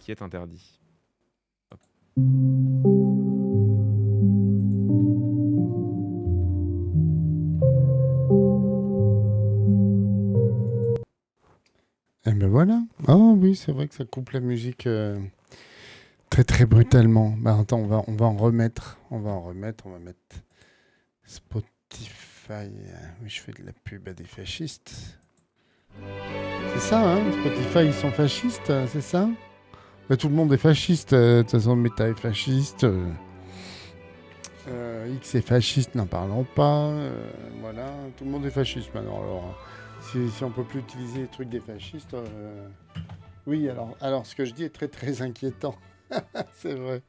qui est interdit. Hop. Et ben voilà. Oh oui, c'est vrai que ça coupe la musique très très brutalement. Bah attends, on va en remettre. On va mettre Spotify. Oui, je fais de la pub à des fascistes. C'est ça, hein? Spotify, ils sont fascistes, c'est ça? Mais tout le monde est fasciste. De toute façon, Meta est fasciste. X est fasciste, n'en parlons pas. Voilà, tout le monde est fasciste maintenant. Alors, si on peut plus utiliser les trucs des fascistes, oui. Alors, ce que je dis est très très inquiétant. C'est vrai,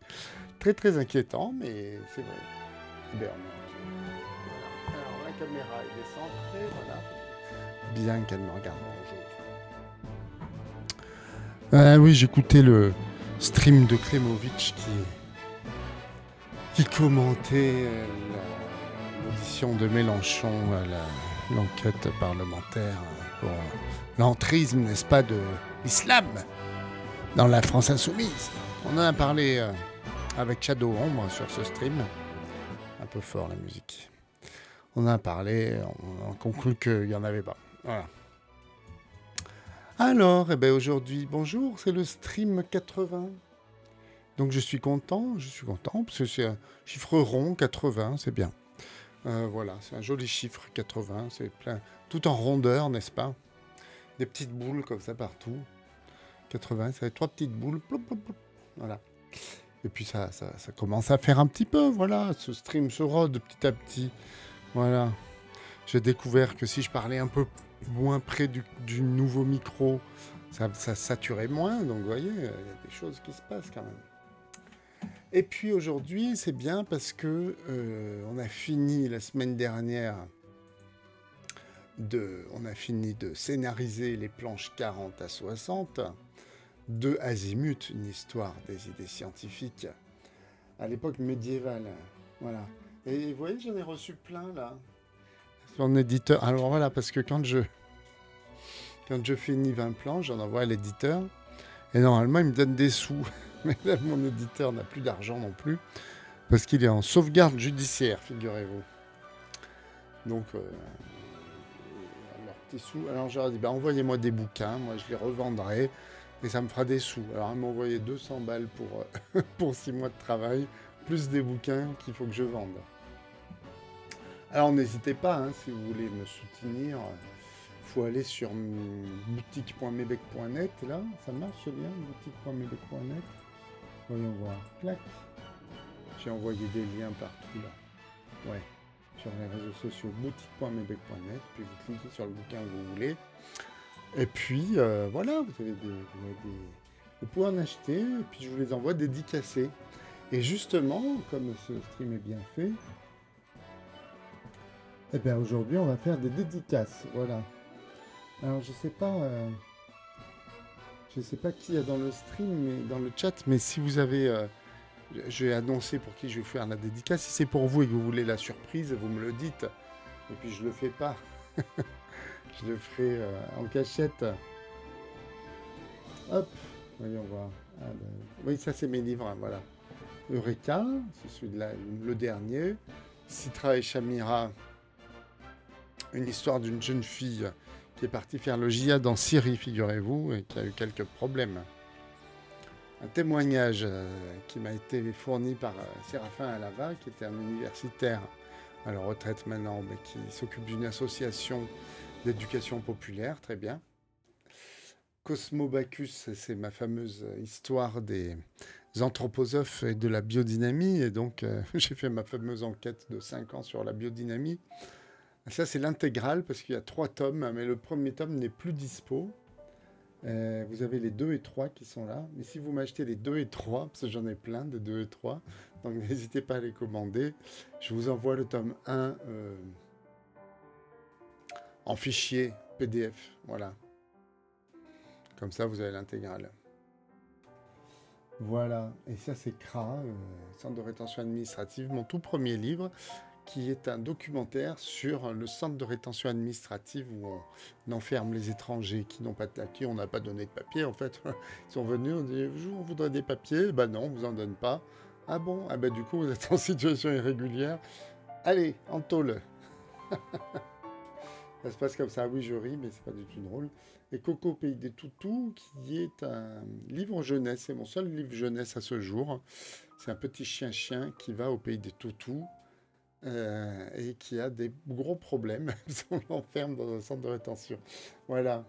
très très inquiétant, mais c'est vrai. Ben, voilà. Alors la caméra est décentrée, voilà. Bien qu'elle me regarde aujourd'hui. Oui, j'écoutais le stream de Klemovic qui commentait l'audition de Mélenchon à l'enquête parlementaire pour l'entrisme, n'est-ce pas, de l'islam dans la France insoumise. On en a parlé avec Shadow Ombre sur ce stream. Un peu fort la musique. On en a parlé, on a conclu qu'il n'y en avait pas. Voilà. Alors, aujourd'hui, bonjour, c'est le stream 80. Donc je suis content, parce que c'est un chiffre rond, 80, c'est bien. Voilà, c'est un joli chiffre, 80, c'est plein, tout en rondeur, n'est-ce pas? Des petites boules comme ça partout. 80, ça fait 3 petites boules, plop, plop, plop. Voilà. Et puis ça commence à faire un petit peu, voilà, ce stream se rôde petit à petit. Voilà. J'ai découvert que si je parlais un peu moins près du nouveau micro, ça saturait moins, donc vous voyez, il y a des choses qui se passent quand même. Et puis aujourd'hui, c'est bien parce que on a fini la semaine dernière on a fini de scénariser les planches 40 à 60 de Azimut, une histoire des idées scientifiques à l'époque médiévale. Voilà. Et vous voyez, j'en ai reçu plein là. Son éditeur. Alors voilà, parce que quand je finis 20 planches, j'en envoie à l'éditeur. Et normalement, il me donne des sous. Mais là, mon éditeur n'a plus d'argent non plus. Parce qu'il est en sauvegarde judiciaire, figurez-vous. Donc, leurs petits sous. Alors, je leur ai dit, envoyez-moi des bouquins, moi je les revendrai, et ça me fera des sous. Alors, ils m'ont envoyé 200 balles pour 6 mois de travail, plus des bouquins qu'il faut que je vende. Alors, n'hésitez pas, hein, si vous voulez me soutenir, il faut aller sur boutique.mebec.net, là, ça marche bien, boutique.mebec.net. Voyons voir, clac. J'ai envoyé des liens partout, là. Ouais. Sur les réseaux sociaux, boutique.mebec.net, puis vous cliquez sur le bouquin que vous voulez. Et puis, voilà, vous pouvez en acheter, et puis je vous les envoie dédicacés. Et justement, comme ce stream est bien fait, aujourd'hui, on va faire des dédicaces, voilà. Alors, je sais pas qui est dans le stream, mais dans le chat, mais si vous avez... je vais annoncer pour qui je vais faire la dédicace. Si c'est pour vous et que vous voulez la surprise, vous me le dites. Et puis je le fais pas. Je le ferai en cachette. Hop, voyons voir. Oui, ça c'est mes livres, hein, voilà. Eureka, c'est celui-là, le dernier. Citra et Shamira, une histoire d'une jeune fille qui est partie faire le djihad en Syrie, figurez-vous, et qui a eu quelques problèmes. Un témoignage qui m'a été fourni par Séraphin Alava, qui était un universitaire à la retraite maintenant, mais qui s'occupe d'une association d'éducation populaire, très bien. Cosmo Bacchus, c'est ma fameuse histoire des anthroposophes et de la biodynamie, et donc j'ai fait ma fameuse enquête de 5 ans sur la biodynamie. Ça, c'est l'intégrale, parce qu'il y a 3 tomes, mais le premier tome n'est plus dispo. Vous avez les 2 et 3 qui sont là. Mais si vous m'achetez les 2 et 3, parce que j'en ai plein de 2 et 3, donc n'hésitez pas à les commander. Je vous envoie le tome 1 en fichier PDF. Voilà. Comme ça, vous avez l'intégrale. Voilà. Et ça, c'est CRA, Centre de rétention administrative, mon tout premier livre, qui est un documentaire sur le centre de rétention administrative où on enferme les étrangers qui n'ont pas à qui on n'a pas donné de papier. En fait, ils sont venus, on dit on voudrait des papiers. Ben non, on vous en donne pas. Ah bon? Ah ben du coup, vous êtes en situation irrégulière. Allez, en tôle. Ça se passe comme ça. Oui, je ris, mais c'est pas du tout drôle. Et Coco, Pays des Toutous, qui est un livre jeunesse. C'est mon seul livre jeunesse à ce jour. C'est un petit chien-chien qui va au Pays des Toutous et qui a des gros problèmes. On l'enferme dans un centre de rétention. Voilà.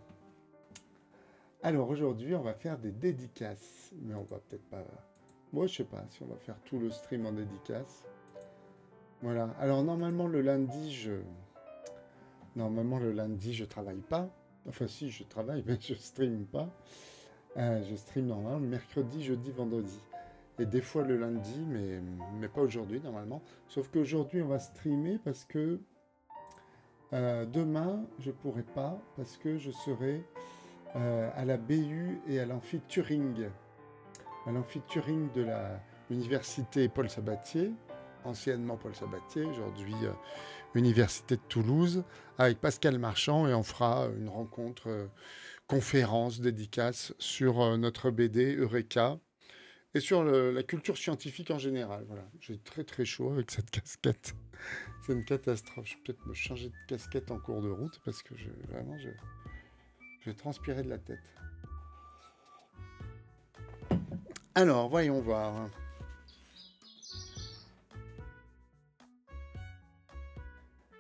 Alors aujourd'hui, on va faire des dédicaces. Mais on va peut-être pas... Moi, je sais pas si on va faire tout le stream en dédicace. Voilà. Alors normalement, le lundi, je travaille pas. Enfin, si, je travaille, mais je stream pas. Je stream normalement le mercredi, jeudi, vendredi. Et des fois le lundi, mais pas aujourd'hui normalement. Sauf qu'aujourd'hui, on va streamer parce que demain, je pourrai pas, parce que je serai à la BU et à l'amphi Turing. À l'amphi Turing de l'université Paul Sabatier, anciennement Paul Sabatier, aujourd'hui Université de Toulouse, avec Pascal Marchand, et on fera une rencontre, conférence, dédicace sur notre BD Eureka et sur la culture scientifique en général. Voilà, j'ai très très chaud avec cette casquette. C'est une catastrophe. Je vais peut-être me changer de casquette en cours de route parce que vraiment, je vais transpirer de la tête. Alors, voyons voir.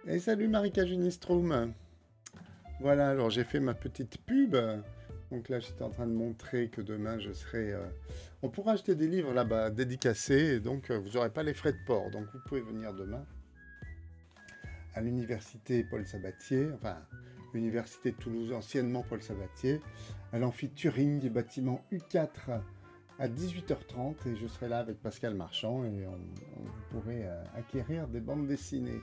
Et salut Marika Junistrom. Voilà, alors j'ai fait ma petite pub. Donc là, j'étais en train de montrer que demain, je serai... On pourra acheter des livres là-bas dédicacés, et donc vous n'aurez pas les frais de port. Donc vous pouvez venir demain à l'université Paul Sabatier, enfin, l'université de Toulouse, anciennement Paul Sabatier, à l'amphi Turing, bâtiment U4, à 18h30, et je serai là avec Pascal Marchand, et vous pourrez acquérir des bandes dessinées.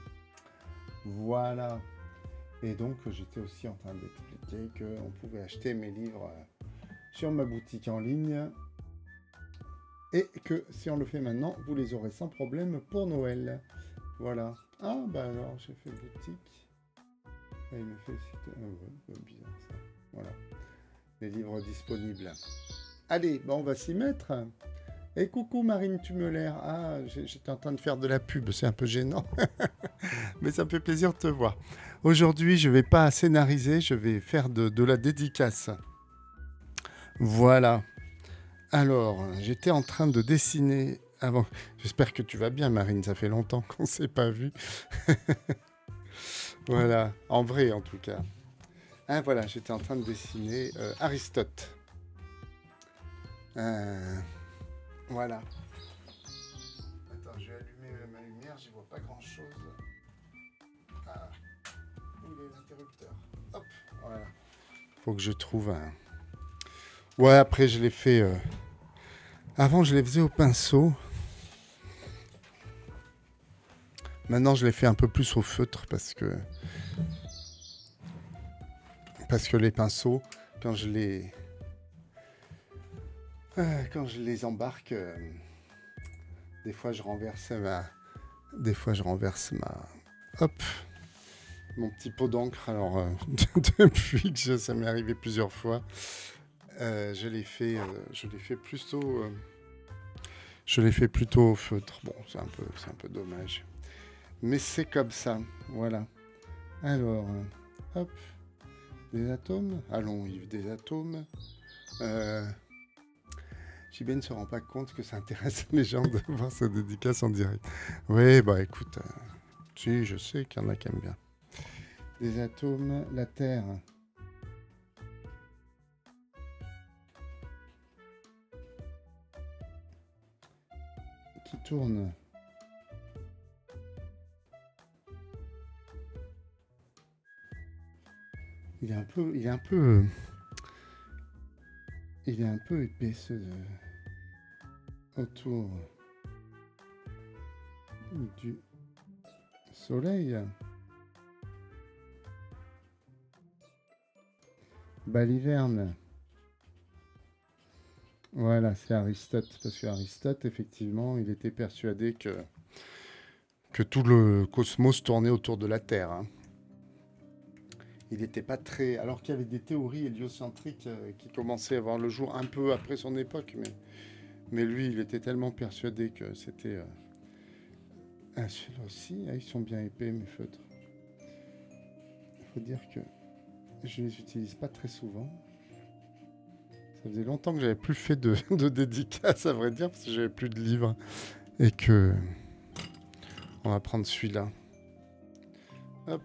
Voilà. Et donc, j'étais aussi en train d'expliquer qu'on pouvait acheter mes livres sur ma boutique en ligne et que si on le fait maintenant, vous les aurez sans problème pour Noël. Voilà. Ah, bah alors, j'ai fait boutique. Et il me fait... ouais, bizarre ça. Voilà. Les livres disponibles. Allez, bah on va s'y mettre. Et coucou Marine Tumelaire. Ah, j'étais en train de faire de la pub, c'est un peu gênant. Mais ça me fait plaisir de te voir. Aujourd'hui, je ne vais pas scénariser, je vais faire de la dédicace. Voilà. Alors, j'étais en train de dessiner avant. J'espère que tu vas bien, Marine, ça fait longtemps qu'on ne s'est pas vu. Voilà, en vrai en tout cas. Ah voilà, j'étais en train de dessiner Aristote. Voilà. Attends, je vais allumer ma lumière, j'y vois pas grand chose. Ah, où est l'interrupteur? Hop, voilà. Faut que je trouve un... Ouais, après je l'ai fait... Avant je les faisais au pinceau. Maintenant je les fais un peu plus au feutre parce que les pinceaux, quand je les embarque, des fois je renverse hop, mon petit pot d'encre. Alors depuis que ça m'est arrivé plusieurs fois, je l'ai fait plutôt au feutre. Bon, c'est un peu dommage, mais c'est comme ça. Voilà. Alors, hop, des atomes. Allons, Yves, des atomes. JB ne se rend pas compte que ça intéresse les gens de voir sa dédicace en direct. Oui, bah écoute, si, je sais qu'il y en a qui aiment bien. Des atomes, la Terre. Qui tourne. Il est un peu épais autour du soleil. Baliverne. Voilà, c'est Aristote. Parce qu'Aristote, effectivement, il était persuadé que que tout le cosmos tournait autour de la Terre, hein. Il n'était pas très... Alors qu'il y avait des théories héliocentriques qui commençaient à voir le jour un peu après son époque, mais lui, il était tellement persuadé que c'était... Ah, celui-là aussi, ah, ils sont bien épais, mes feutres. Il faut dire que je les utilise pas très souvent. Ça faisait longtemps que j'avais plus fait de dédicaces, à vrai dire, parce que j'avais plus de livres. Et que... On va prendre celui-là. Hop.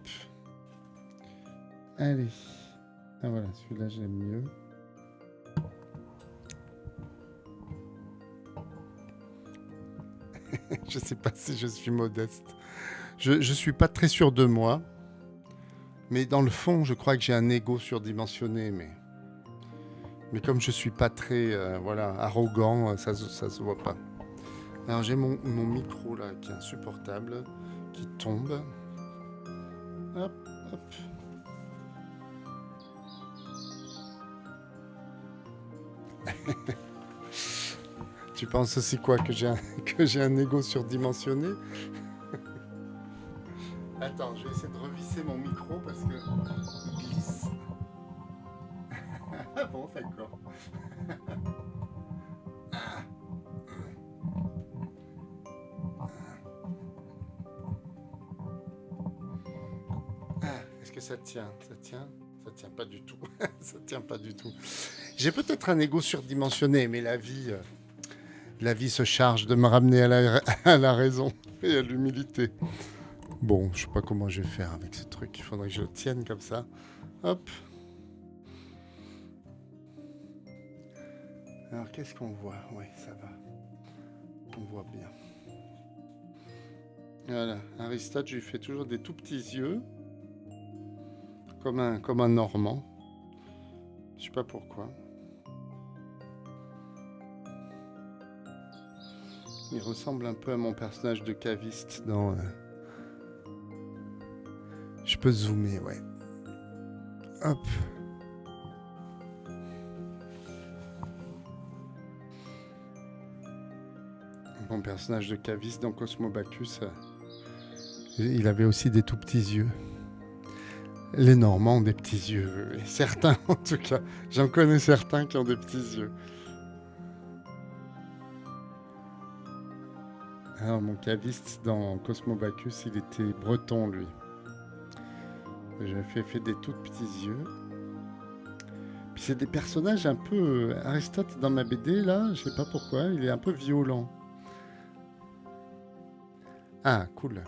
Allez. Ah voilà, celui-là, j'aime mieux. Je sais pas si je suis modeste. Je suis pas très sûr de moi. Mais dans le fond, je crois que j'ai un ego surdimensionné. Mais comme je suis pas très voilà, arrogant, ça se voit pas. Alors j'ai mon micro là qui est insupportable, qui tombe. Hop, hop. Tu penses aussi quoi, que j'ai un ego surdimensionné? Attends, je vais essayer de revisser mon micro parce que il glisse. Ah bon, d'accord. Est-ce que ça tient? Ça tient? Ça tient pas du tout. Ça tient pas du tout. J'ai peut-être un ego surdimensionné, mais la vie se charge de me ramener à la raison et à l'humilité. Bon, je sais pas comment je vais faire avec ce truc. Il faudrait que je le tienne comme ça. Hop. Alors, qu'est-ce qu'on voit? Oui, ça va. On voit bien. Voilà. Aristote, je lui fais toujours des tout petits yeux. Comme un Normand. Je sais pas pourquoi. Il ressemble un peu à mon personnage de caviste dans... Je peux zoomer, ouais. Hop. Mon personnage de caviste dans Cosmo Bacchus, il avait aussi des tout petits yeux. Les Normands ont des petits yeux. Certains, en tout cas. J'en connais certains qui ont des petits yeux. Alors, mon caviste dans Cosmo Bacchus, il était breton, lui. J'avais fait des tout petits yeux. Puis c'est des personnages un peu... Aristote, dans ma BD, là, je sais pas pourquoi, il est un peu violent. Ah, cool.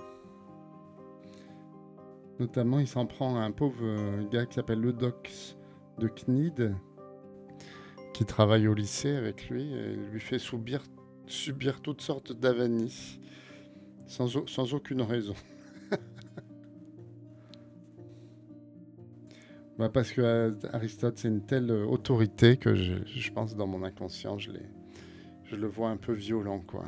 Notamment, il s'en prend à un pauvre gars qui s'appelle Eudox de Cnide, qui travaille au lycée avec lui, et lui fait subir toutes sortes d'avanies, sans aucune raison. Bah parce que Aristote, c'est une telle autorité que je pense dans mon inconscient, je le vois un peu violent, quoi.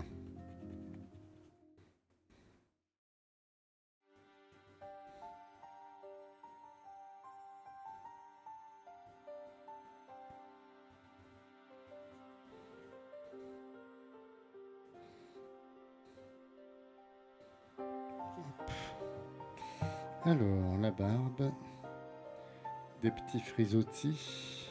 Alors, la barbe, des petits frisottis.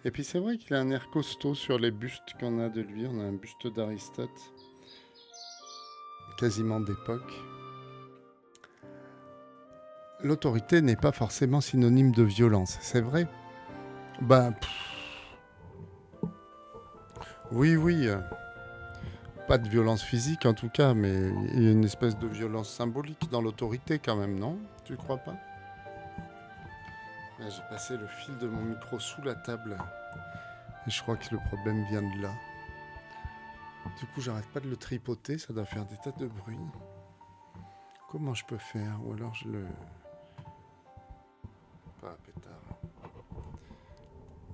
Et puis c'est vrai qu'il a un air costaud sur les bustes qu'on a de lui. On a un buste d'Aristote, quasiment d'époque. L'autorité n'est pas forcément synonyme de violence, c'est vrai? Bah, oui. Pas de violence physique en tout cas, mais il y a une espèce de violence symbolique dans l'autorité quand même, non? Tu crois pas? Là, j'ai passé le fil de mon micro sous la table. Et je crois que le problème vient de là. Du coup, j'arrête pas de le tripoter, ça doit faire des tas de bruit. Comment je peux faire? Ou alors je le... Pas pétard.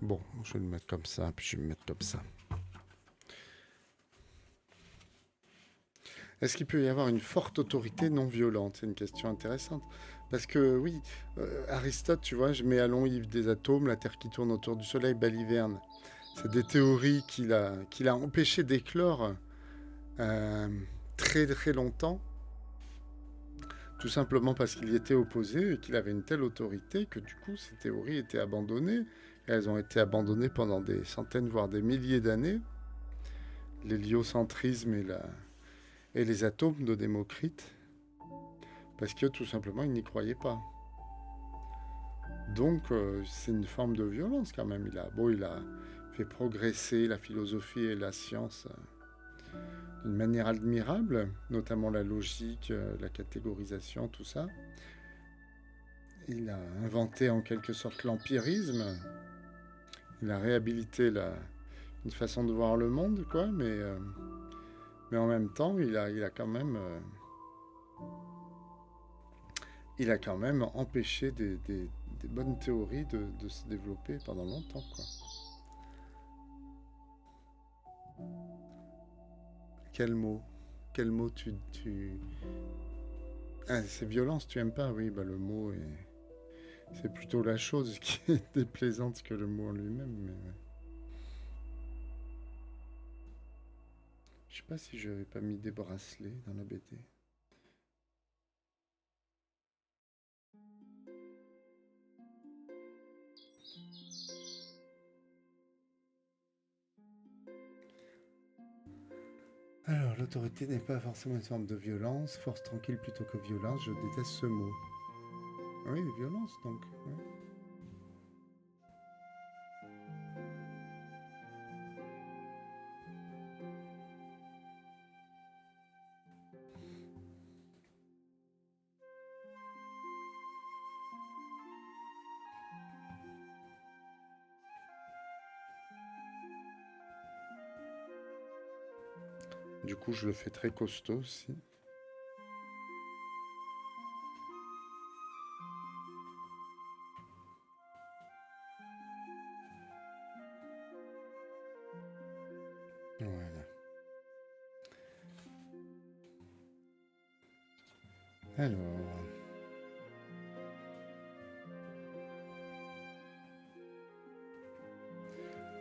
Bon, je vais le mettre comme ça, puis je vais me mettre comme ça. Est-ce qu'il peut y avoir une forte autorité non violente? C'est une question intéressante. Parce que oui, Aristote, tu vois, je mets à long Yves des atomes, la Terre qui tourne autour du Soleil, baliverne. C'est des théories qu'il a empêché d'éclore très très longtemps, tout simplement parce qu'il y était opposé et qu'il avait une telle autorité que du coup ces théories étaient abandonnées. Et elles ont été abandonnées pendant des centaines, voire des milliers d'années. L'héliocentrisme et les atomes de Démocrite, parce que tout simplement il n'y croyait pas. Donc c'est une forme de violence quand même. Il a fait progresser la philosophie et la science d'une manière admirable, notamment la logique, la catégorisation, tout ça. Il a inventé en quelque sorte l'empirisme. Il a réhabilité une façon de voir le monde, quoi, mais en même temps, il a quand même empêché des bonnes théories de se développer pendant longtemps, quoi. Quel mot? Quel mot tu... Ah, c'est violence, tu aimes pas? Oui, bah le mot est... C'est plutôt la chose qui est déplaisante que le mot en lui-même, mais... ouais. Je sais pas si je n'avais pas mis des bracelets dans la BD. Alors, l'autorité n'est pas forcément une forme de violence. Force tranquille plutôt que violence, je déteste ce mot. Oui, violence donc. Ouais. Du coup, je le fais très costaud aussi. Voilà. Alors...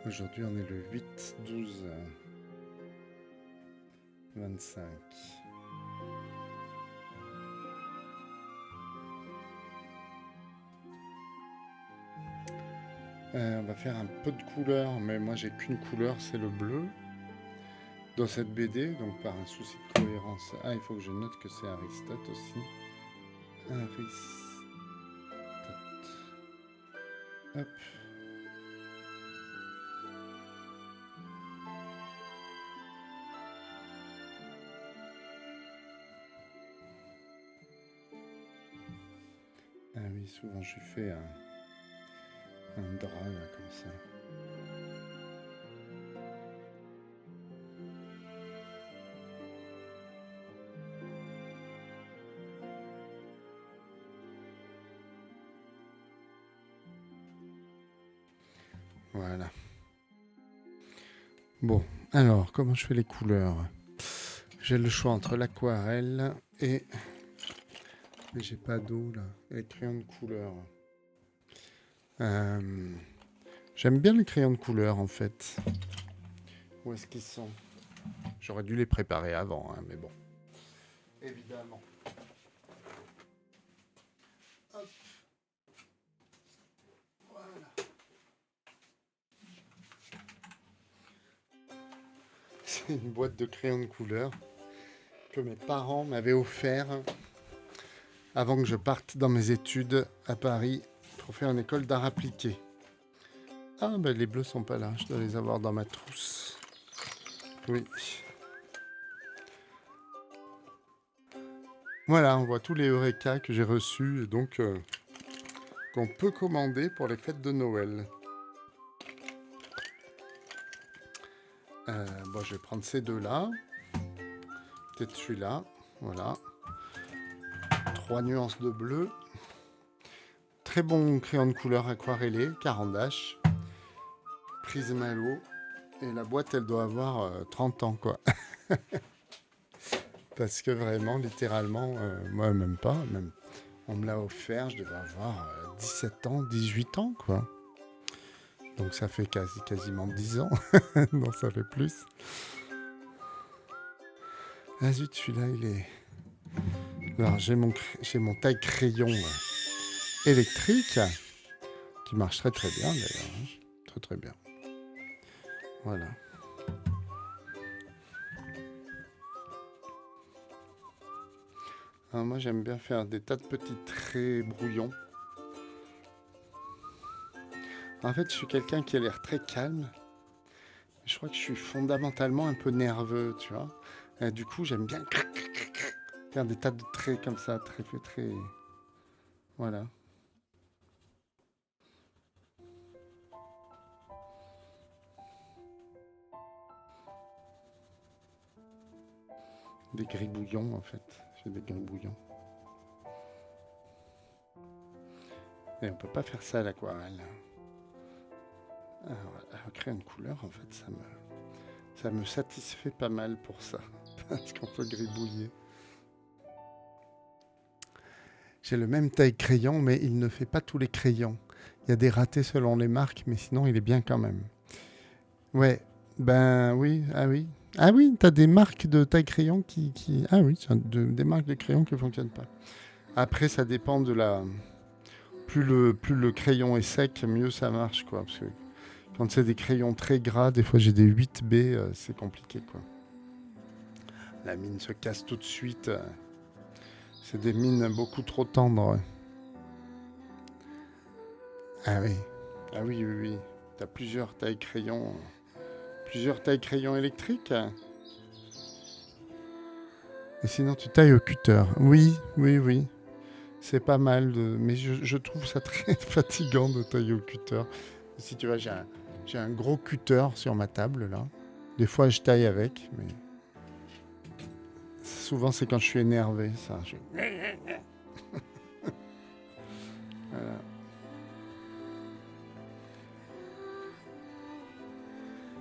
Aujourd'hui, on est le 8-12-25. On va faire un peu de couleur, mais moi j'ai qu'une couleur, c'est le bleu. Dans cette BD, donc par un souci de cohérence. Ah, il faut que je note que c'est Aristote aussi. Aristote. Hop. Ah oui, souvent je fais un drap là, comme ça. Voilà. Bon, alors, comment je fais les couleurs? J'ai le choix entre l'aquarelle et... Mais j'ai pas d'eau là. Et les crayons de couleur. J'aime bien les crayons de couleur en fait. Où est-ce qu'ils sont? J'aurais dû les préparer avant, hein, mais bon. Évidemment. Hop. Voilà. C'est une boîte de crayons de couleur que mes parents m'avaient offert avant que je parte dans mes études à Paris pour faire une école d'art appliqué. Ah ben les bleus sont pas là, je dois les avoir dans ma trousse. Oui. Voilà, on voit tous les Eureka que j'ai reçus et donc qu'on peut commander pour les fêtes de Noël. Bon, je vais prendre ces deux-là. Peut-être celui-là. Voilà. 3 nuances de bleu. Très bon crayon de couleur aquarellé, Caran-d'Ache. Prismalo. Et la boîte, elle doit avoir 30 ans, quoi. Parce que vraiment, littéralement, moi, même pas. Même, on me l'a offert, je devais avoir 17 ans, 18 ans, quoi. Donc ça fait quasiment 10 ans. Non, ça fait plus. Ah zut, celui-là, il est... Alors, j'ai mon taille-crayon électrique qui marche très très bien d'ailleurs. Hein. Très très bien. Voilà. Alors moi, j'aime bien faire des tas de petits traits brouillons. En fait, je suis quelqu'un qui a l'air très calme. Je crois que je suis fondamentalement un peu nerveux, tu vois. Et du coup, j'aime bien faire des tas de traits comme ça, très... Voilà. Des gribouillons, en fait. J'ai des gribouillons. Et on peut pas faire ça à l'aquarelle. Alors, créer une couleur, en fait, ça me satisfait pas mal pour ça. Parce qu'on peut gribouiller. J'ai le même taille crayon, mais il ne fait pas tous les crayons. Il y a des ratés selon les marques, mais sinon, il est bien quand même. Ouais, ben oui, ah oui. Ah oui, t'as des marques de taille crayon Ah oui, des marques de crayons qui ne fonctionnent pas. Après, ça dépend de la... plus le crayon est sec, mieux ça marche, quoi. Parce que quand c'est des crayons très gras, des fois j'ai des 8B, c'est compliqué, quoi. La mine se casse tout de suite. C'est des mines beaucoup trop tendres. Ouais. Ah oui. Ah oui, oui, oui. T'as plusieurs tailles crayons. Plusieurs tailles crayons électriques. Et sinon, tu tailles au cutter. Oui, oui, oui. C'est pas mal, mais je trouve ça très fatigant de tailler au cutter. Si tu vois, j'ai un gros cutter sur ma table, là. Des fois, je taille avec, mais... Souvent, c'est quand je suis énervé, ça. Voilà.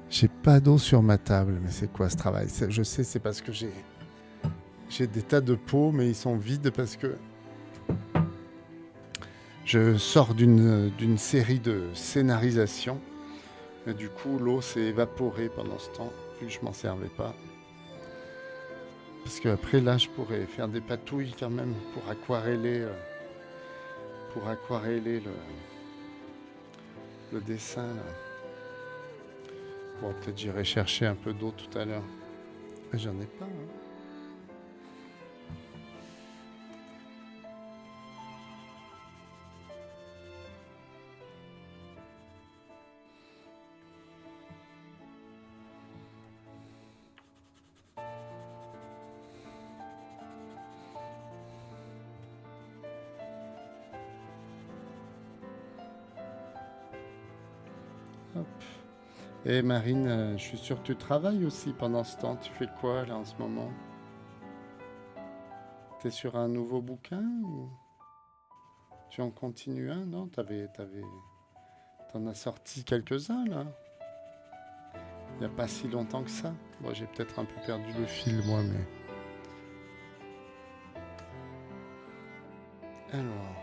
J'ai pas d'eau sur ma table, mais c'est quoi ce travail? Je sais, c'est parce que j'ai des tas de pots, mais ils sont vides parce que je sors d'une série de scénarisation. Et du coup, l'eau s'est évaporée pendant ce temps, vu que je m'en servais pas. Parce qu'après, là, je pourrais faire des patouilles quand même pour aquareller le dessin. Là. Bon, peut-être j'irai chercher un peu d'eau tout à l'heure. Mais j'en ai pas. Hein. Hop. Et Marine, je suis sûr que tu travailles aussi pendant ce temps. Tu fais quoi là en ce moment? T'es sur un nouveau bouquin ou tu en continues un? Non, t'en as sorti quelques-uns là. Il n'y a pas si longtemps que ça. Bon, j'ai peut-être un peu perdu le fil moi, mais... Alors...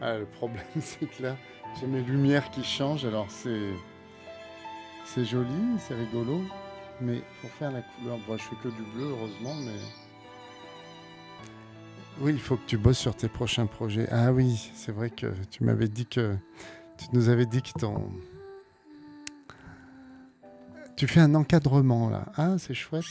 Ah, le problème c'est que là, j'ai mes lumières qui changent. Alors c'est joli, c'est rigolo. Mais pour faire la couleur, bon, je fais que du bleu heureusement, mais... Oui, il faut que tu bosses sur tes prochains projets. Ah oui, c'est vrai que tu m'avais dit que... Tu nous avais dit que tu fais un encadrement là. Ah, c'est chouette.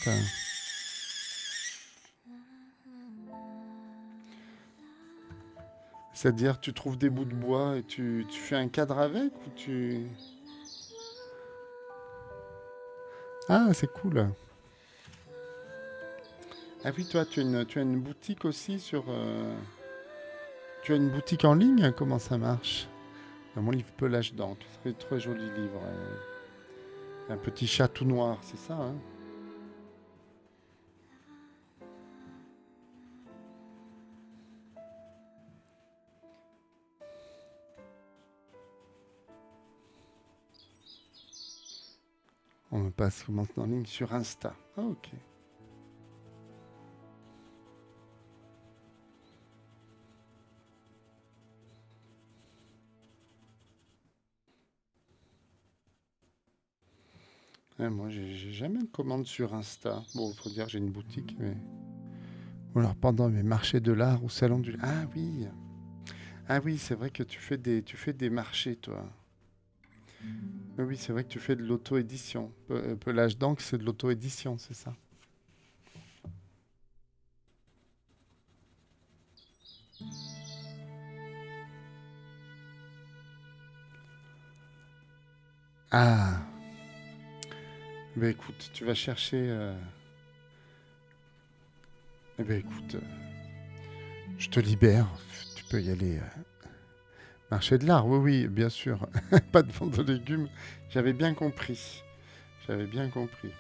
C'est-à-dire, tu trouves des bouts de bois et tu fais un cadre avec ou tu... Ah, c'est cool. Ah oui, toi, tu as une boutique aussi sur... Tu as une boutique en ligne? Comment ça marche? Mon livre Pelage d'An, très, très joli livre. Un petit chat tout noir, c'est ça, hein? On me passe comment en ligne sur Insta. Ah, ok. Ouais, moi, j'ai jamais de commande sur Insta. Bon, faut dire, j'ai une boutique, mais... Ou alors pendant mes marchés de l'art ou salon du... Ah oui! Ah oui, c'est vrai que tu fais des marchés, toi. Oui, oui, c'est vrai que tu fais de l'auto-édition. Pelage d'encre, c'est de l'auto-édition, c'est ça? Ah! Ben écoute, tu vas chercher... Eh ben écoute, je te libère. Tu peux y aller. Marché de l'art, oui, oui, bien sûr. Pas de vente de légumes. J'avais bien compris. J'avais bien compris.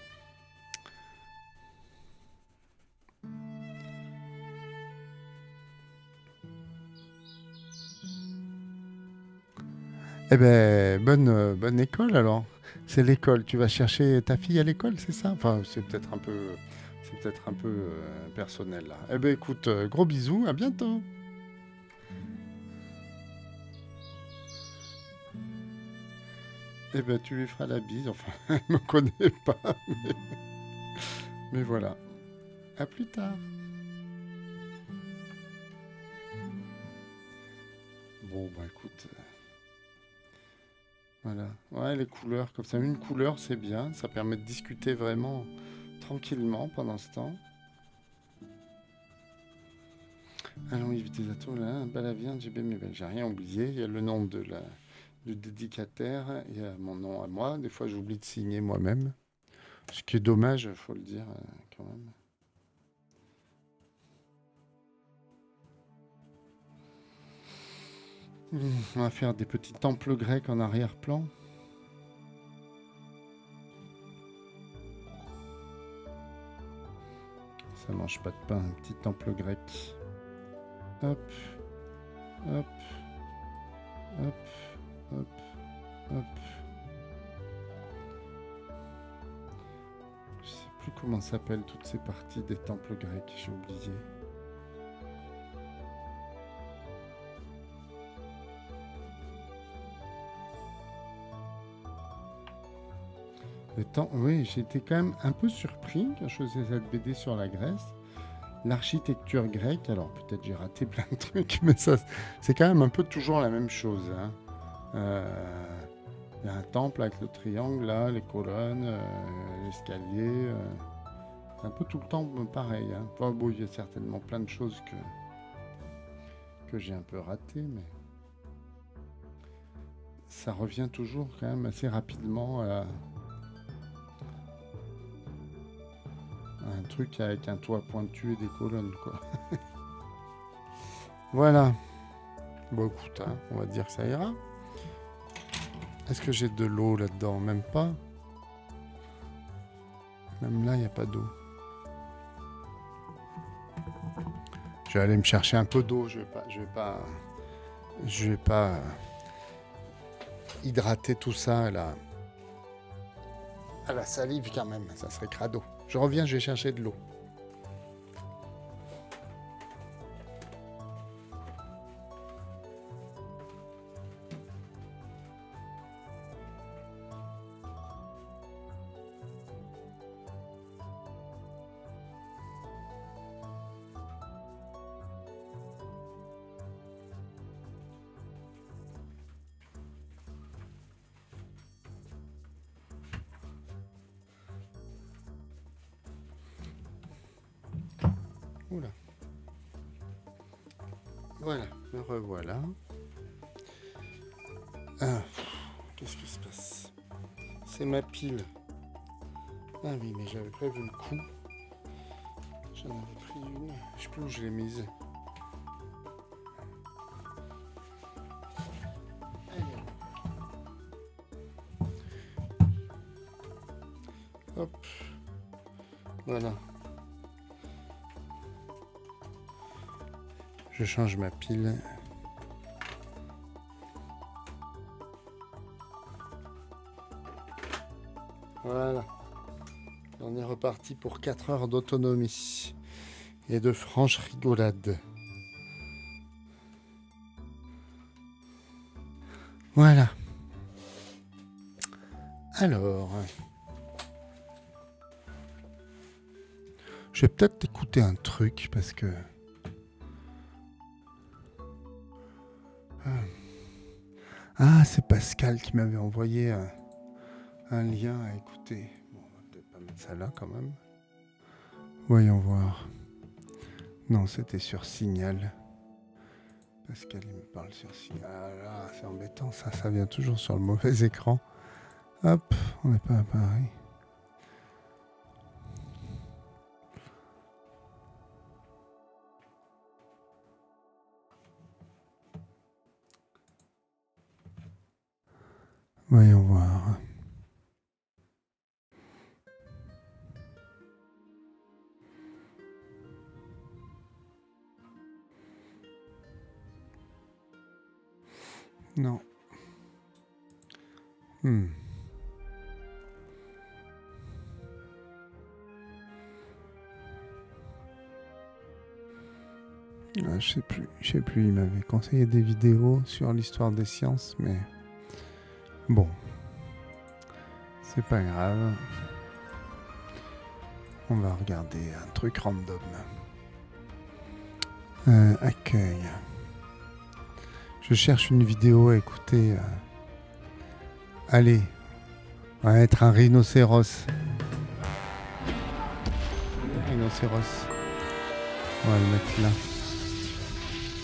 Eh ben, bonne école alors. C'est l'école. Tu vas chercher ta fille à l'école, c'est ça? Enfin, c'est peut-être un peu personnel là. Eh ben, écoute, gros bisous, à bientôt. Eh ben, tu lui feras la bise. Enfin, elle me connaît pas, mais voilà. À plus tard. Bon, bah écoute, voilà. Ouais, les couleurs, comme ça, une couleur, c'est bien. Ça permet de discuter vraiment tranquillement pendant ce temps. Allons éviter les atomes, là. Balavian, JB, mais ben, j'ai rien oublié. Il y a le nom du dédicataire, il y a mon nom à moi. Des fois, j'oublie de signer moi-même. Ce qui est dommage, faut le dire quand même. On va faire des petits temples grecs en arrière-plan. Ça mange pas de pain, un petit temple grec. Hop, hop, hop, hop, hop. Je sais plus comment s'appellent toutes ces parties des temples grecs, j'ai oublié. Oui, j'étais quand même un peu surpris quand je faisais cette BD sur la Grèce. L'architecture grecque, alors peut-être j'ai raté plein de trucs, mais ça, c'est quand même un peu toujours la même chose, hein. Il y a un temple avec le triangle là, les colonnes, l'escalier. C'est un peu tout le temps pareil, hein. Enfin, bon, il y a certainement plein de choses que j'ai un peu ratées, mais ça revient toujours quand même assez rapidement à un truc avec un toit pointu et des colonnes, quoi. Voilà. Bon, écoute, hein, on va dire que ça ira. Est-ce que j'ai de l'eau là-dedans? Même pas. Même là, il n'y a pas d'eau. Je vais aller me chercher un peu d'eau. Je vais pas hydrater tout ça à la salive quand même. Ça serait crado. Je reviens, je vais chercher de l'eau. Oula. Voilà, me revoilà. Ah, qu'est-ce qui se passe? C'est ma pile. Ah oui, mais j'avais prévu le coup. J'en avais pris une. Je sais plus où je l'ai mise. Hop. Voilà. Je change ma pile. Voilà. On est reparti pour 4 heures d'autonomie et de franche rigolade. Voilà. Alors, Je vais peut-être écouter un truc parce que... Ah, c'est Pascal qui m'avait envoyé un lien à écouter. Bon, on va peut-être pas mettre ça là quand même. Voyons voir. Non, c'était sur Signal. Pascal, il me parle sur Signal. Ah là, c'est embêtant, ça vient toujours sur le mauvais écran. Hop, on n'est pas à Paris. Voyons voir. Non. Ah, je sais plus, il m'avait conseillé des vidéos sur l'histoire des sciences, mais bon, c'est pas grave. On va regarder un truc random. Accueil. Je cherche une vidéo à écouter. Allez, on va être un rhinocéros. Rhinocéros. On va le mettre là.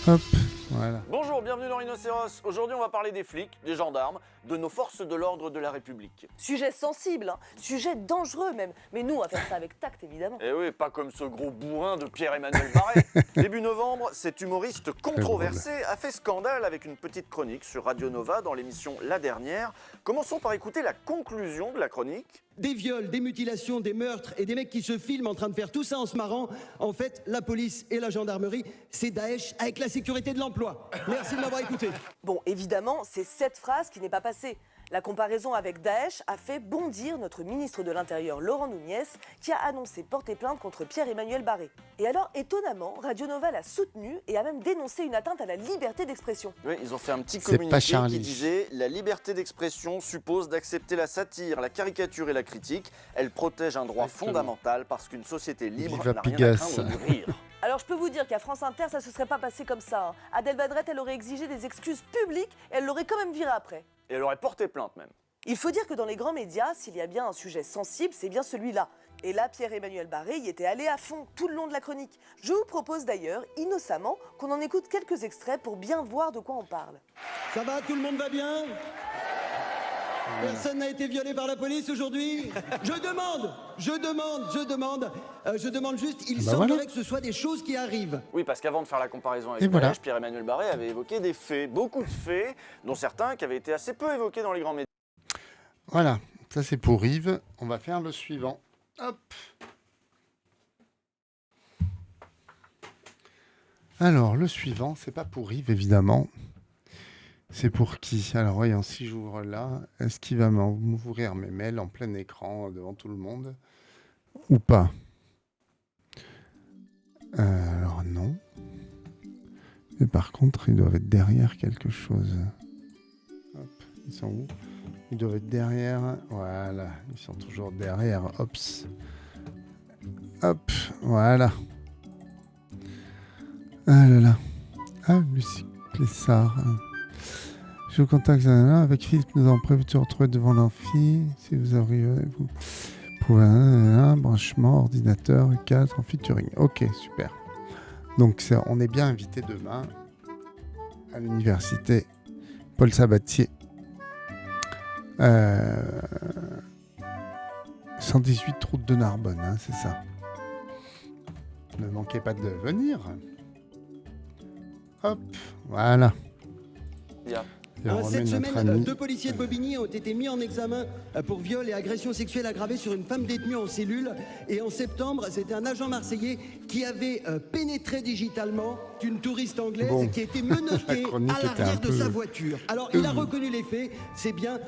Hop, voilà. Bonjour, bienvenue dans Rhinocéros. Aujourd'hui, on va parler des flics, des gendarmes, de nos forces de l'ordre de la République. Sujet sensible, hein. Sujet dangereux même. Mais nous, on va faire ça avec tact, évidemment. Eh oui, pas comme ce gros bourrin de Pierre-Emmanuel Barré. Début novembre, cet humoriste controversé a fait scandale avec une petite chronique sur Radio Nova dans l'émission La Dernière. Commençons par écouter la conclusion de la chronique. Des viols, des mutilations, des meurtres et des mecs qui se filment en train de faire tout ça en se marrant. En fait, la police et la gendarmerie, c'est Daesh avec la sécurité de l'emploi. Merci de m'avoir écouté. Bon, évidemment, c'est cette phrase qui n'est pas passée. La comparaison avec Daesh a fait bondir notre ministre de l'Intérieur, Laurent Nunez, qui a annoncé porter plainte contre Pierre-Emmanuel Barré. Et alors, étonnamment, Radio Nova l'a soutenu et a même dénoncé une atteinte à la liberté d'expression. Oui, ils ont fait un petit C'est pas communiqué Charlie. qui disait « La liberté d'expression suppose d'accepter la satire, la caricature et la critique. Elle protège un droit Exactement. fondamental parce qu'une société libre Viva n'a rien à Pigasse. craindre de rire. » Alors je peux vous dire qu'à France Inter, ça se serait pas passé comme ça. Hein. Adèle Badrette, elle aurait exigé des excuses publiques et elle l'aurait quand même viré après. Et elle aurait porté plainte même. Il faut dire que dans les grands médias, s'il y a bien un sujet sensible, c'est bien celui-là. Et là, Pierre-Emmanuel Barré y était allé à fond tout le long de la chronique. Je vous propose d'ailleurs, innocemment, qu'on en écoute quelques extraits pour bien voir de quoi on parle. Ça va, tout le monde va bien? Personne n'a été violé par la police aujourd'hui? Je demande juste, il Bah semblerait voilà. que ce soit des choses qui arrivent. Oui, parce qu'avant de faire la comparaison avec Et voilà. Daesh, Pierre-Emmanuel Barré avait évoqué des faits, beaucoup de faits, dont certains qui avaient été assez peu évoqués dans les grands médias. Voilà, ça c'est pour Yves. On va faire le suivant. Hop. Alors, le suivant, c'est pas pour Yves, évidemment. C'est pour qui? Alors, voyons, si j'ouvre là, est-ce qu'il va m'ouvrir mes mails en plein écran devant tout le monde? Ou pas? Alors, non. Mais par contre, ils doivent être derrière quelque chose. Hop, ils sont où? Ils doivent être derrière. Voilà, ils sont toujours derrière. Hops. Hop, voilà. Ah là là. Ah, Lucie Clessard. Je vous contacte avec Philippe. Nous avons prévu de se retrouver devant l'amphi. Si vous arrivez, vous pouvez un branchement, ordinateur, cadre, featuring. Ok, super. Donc, on est bien invité demain à l'université Paul Sabatier. 118 route de Narbonne, hein, c'est ça. Ne manquez pas de venir. Hop, voilà. Yeah. Et on remet Cette notre semaine, ami. 2 policiers de Bobigny ont été mis en examen pour viol et agression sexuelle aggravée sur une femme détenue en cellule. Et en septembre, c'était un agent marseillais qui avait pénétré digitalement une touriste anglaise Bon. qui a été menottée La chronique à était l'arrière un de peu- sa voiture. Alors, il a reconnu les faits, c'est bien,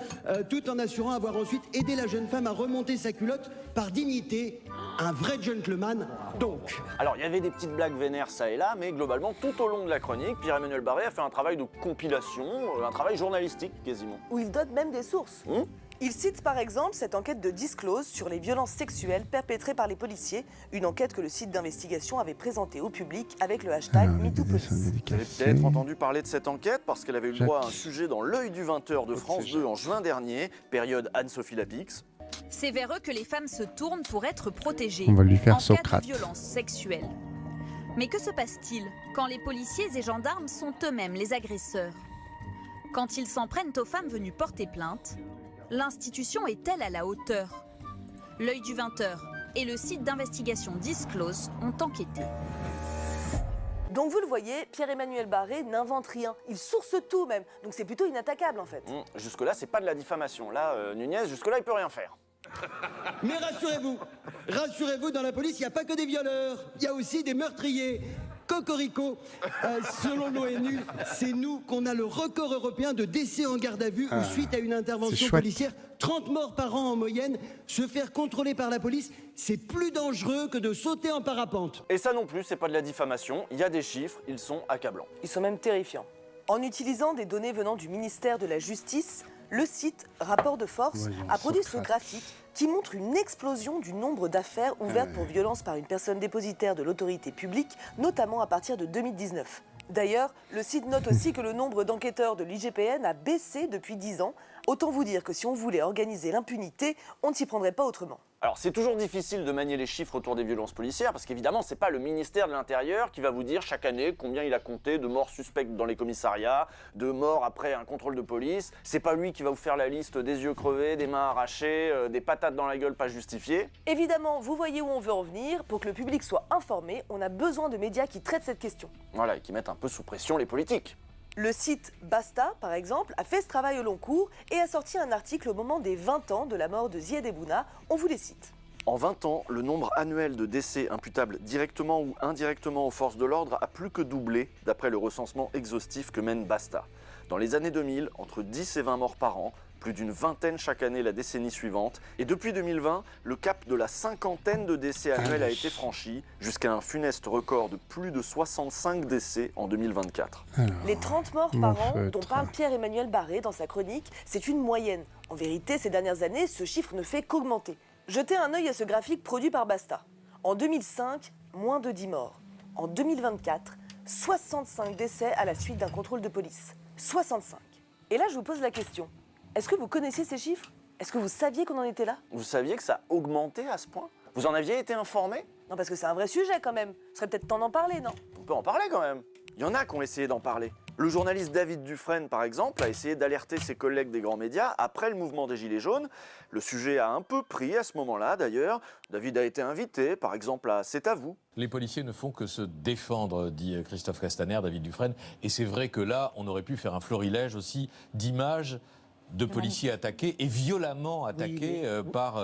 tout en assurant avoir ensuite aidé la jeune femme à remonter sa culotte par dignité. Un vrai gentleman, donc. Alors, il y avait des petites blagues vénères ça et là, mais globalement, tout au long de la chronique, Pierre-Emmanuel Barré a fait un travail de compilation, un travail journalistique quasiment. Où il donne même des sources. Il cite par exemple cette enquête de Disclose sur les violences sexuelles perpétrées par les policiers, une enquête que le site d'investigation avait présentée au public avec le hashtag MeTooPolice. Vous avez peut-être entendu parler de cette enquête parce qu'elle avait eu le droit à un sujet dans l'œil du 20h de France 2 en juin dernier, période Anne-Sophie Lapix. C'est vers eux que les femmes se tournent pour être protégées On va lui faire en Socrate. cas de violence sexuelle. Mais que se passe-t-il quand les policiers et gendarmes sont eux-mêmes les agresseurs? Quand ils s'en prennent aux femmes venues porter plainte, l'institution est-elle à la hauteur? L'œil du 20h et le site d'investigation Disclose ont enquêté. Donc vous le voyez, Pierre-Emmanuel Barré n'invente rien, il source tout même, donc c'est plutôt inattaquable en fait. Jusque-là, c'est pas de la diffamation. Là, Nunez, jusque-là, il peut rien faire. Mais rassurez-vous, dans la police, il n'y a pas que des violeurs, il y a aussi des meurtriers. Cocorico, selon l'ONU, c'est nous qu'on a le record européen de décès en garde à vue ou suite à une intervention policière. 30 morts par an en moyenne. Se faire contrôler par la police, c'est plus dangereux que de sauter en parapente. Et ça non plus, c'est pas de la diffamation. Il y a des chiffres, ils sont accablants. Ils sont même terrifiants. En utilisant des données venant du ministère de la Justice, le site Rapport de Force a produit ce graphique qui montre une explosion du nombre d'affaires ouvertes pour violence par une personne dépositaire de l'autorité publique, notamment à partir de 2019. D'ailleurs, le site note aussi que le nombre d'enquêteurs de l'IGPN a baissé depuis 10 ans. Autant vous dire que si on voulait organiser l'impunité, on ne s'y prendrait pas autrement. Alors c'est toujours difficile de manier les chiffres autour des violences policières parce qu'évidemment c'est pas le ministère de l'Intérieur qui va vous dire chaque année combien il a compté de morts suspectes dans les commissariats, de morts après un contrôle de police. C'est pas lui qui va vous faire la liste des yeux crevés, des mains arrachées, des patates dans la gueule pas justifiées. Évidemment, vous voyez où on veut en venir. Pour que le public soit informé, on a besoin de médias qui traitent cette question. Voilà, et qui mettent un peu sous pression les politiques. Le site Basta, par exemple, a fait ce travail au long cours et a sorti un article au moment des 20 ans de la mort de Ziad Ebouna. On vous les cite. En 20 ans, le nombre annuel de décès imputables directement ou indirectement aux forces de l'ordre a plus que doublé, d'après le recensement exhaustif que mène Basta. Dans les années 2000, entre 10 et 20 morts par an, plus d'une vingtaine chaque année la décennie suivante, et depuis 2020, le cap de la 50aine de décès annuels a été franchi, jusqu'à un funeste record de plus de 65 décès en 2024. Les 30 morts par an dont parle Pierre-Emmanuel Barré dans sa chronique, c'est une moyenne. En vérité, ces dernières années, ce chiffre ne fait qu'augmenter. Jetez un œil à ce graphique produit par Basta. En 2005, moins de 10 morts. En 2024, 65 décès à la suite d'un contrôle de police. 65. Et là, je vous pose la question. Est-ce que vous connaissiez ces chiffres? Est-ce que vous saviez qu'on en était là? Vous saviez que ça a augmenté à ce point? Vous en aviez été informé? Non, parce que c'est un vrai sujet quand même. Ce serait peut-être temps d'en parler, non? On peut en parler quand même. Il y en a qui ont essayé d'en parler. Le journaliste David Dufresne, par exemple, a essayé d'alerter ses collègues des grands médias après le mouvement des Gilets jaunes. Le sujet a un peu pris à ce moment-là, d'ailleurs. David a été invité, par exemple, à C'est à vous. Les policiers ne font que se défendre, dit Christophe Castaner, David Dufresne. Et c'est vrai que là, on aurait pu faire un florilège aussi d'images de policiers attaqués et violemment attaqués par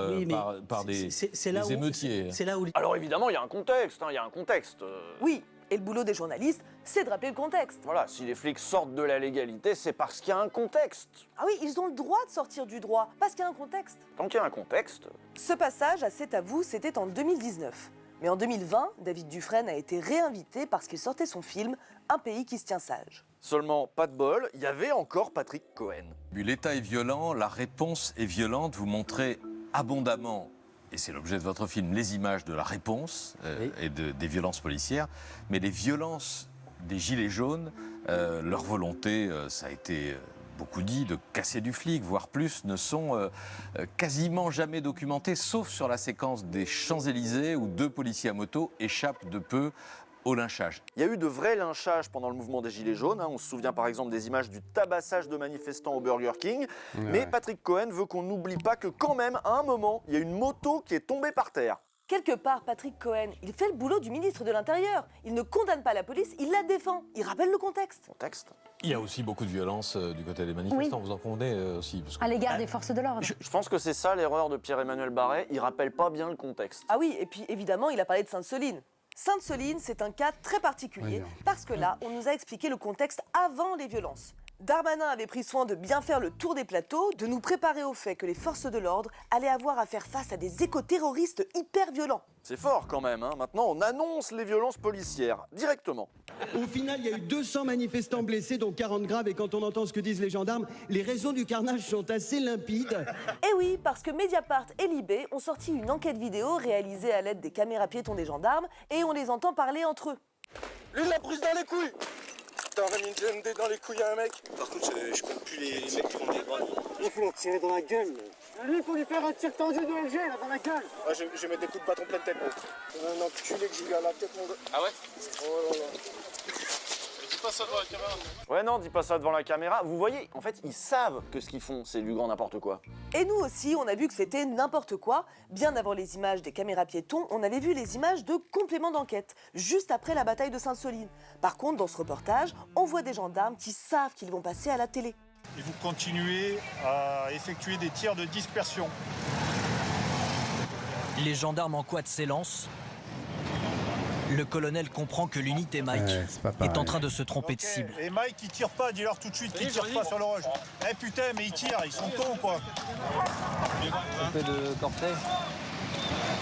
des émeutiers. C'est là où... Alors évidemment, il y a un contexte, Oui, et le boulot des journalistes, c'est de rappeler le contexte. Voilà, si les flics sortent de la légalité, c'est parce qu'il y a un contexte. Ah oui, ils ont le droit de sortir du droit, parce qu'il y a un contexte. Tant qu'il y a un contexte... Ce passage à C'est à vous, c'était en 2019. Mais en 2020, David Dufresne a été réinvité parce qu'il sortait son film « Un pays qui se tient sage ». Seulement, pas de bol, il y avait encore Patrick Cohen. L'État est violent, la réponse est violente. Vous montrez abondamment, et c'est l'objet de votre film, les images de la réponse et des violences policières. Mais les violences des Gilets jaunes, leur volonté, ça a été beaucoup dit, de casser du flic, voire plus, ne sont quasiment jamais documentées, sauf sur la séquence des Champs-Élysées où 2 policiers à moto échappent de peu au lynchage. Il y a eu de vrais lynchages pendant le mouvement des Gilets jaunes. On se souvient par exemple des images du tabassage de manifestants au Burger King. Mais Patrick Cohen veut qu'on n'oublie pas que quand même, à un moment, il y a une moto qui est tombée par terre. Quelque part, Patrick Cohen, il fait le boulot du ministre de l'Intérieur. Il ne condamne pas la police, il la défend. Il rappelle le contexte. Il y a aussi beaucoup de violence du côté des manifestants, vous en convenez aussi parce que... À l'égard des forces de l'ordre. Je pense que c'est ça l'erreur de Pierre-Emmanuel Barré, il rappelle pas bien le contexte. Ah oui, et puis évidemment, il a parlé de Sainte-Soline. Sainte-Soline, c'est un cas très particulier, parce que là, on nous a expliqué le contexte avant les violences. Darmanin avait pris soin de bien faire le tour des plateaux, de nous préparer au fait que les forces de l'ordre allaient avoir à faire face à des éco-terroristes hyper violents. C'est fort quand même, hein. Maintenant on annonce les violences policières, directement. Au final, il y a eu 200 manifestants blessés, dont 40 graves, et quand on entend ce que disent les gendarmes, les raisons du carnage sont assez limpides. Et oui, parce que Mediapart et Libé ont sorti une enquête vidéo réalisée à l'aide des caméras piétons des gendarmes, et on les entend parler entre eux. Lui, il l'a prise dans les couilles. T'as mis une GMD dans les couilles à un mec. Par contre, je compte plus les mecs qui font des balles. Il faut le tirer dans la gueule. Lui, il faut lui faire un tir tendu de LG là, dans la gueule. Ah, je vais mettre des coups de bâton plein de tête, gros. Un enculé que j'ai eu à la tête, mon gars. Ah ouais? Oh là là. Dis pas ça devant la caméra. Ouais, non, dis pas ça devant la caméra. Vous voyez, en fait, ils savent que ce qu'ils font, c'est du grand n'importe quoi. Et nous aussi, on a vu que c'était n'importe quoi. Bien avant les images des caméras piétons, on avait vu les images de complément d'enquête, juste après la bataille de Sainte-Soline. Par contre, dans ce reportage, on voit des gendarmes qui savent qu'ils vont passer à la télé. Et vous continuez à effectuer des tirs de dispersion. Les gendarmes en quad s'élancent. Le colonel comprend que l'unité Mike est en train de se tromper de cible. Et Mike, il tire pas, dis-leur tout de suite qu'il tire pas sur le roche. Eh putain, mais ils tirent, ils sont cons quoi. Un peu de cortège.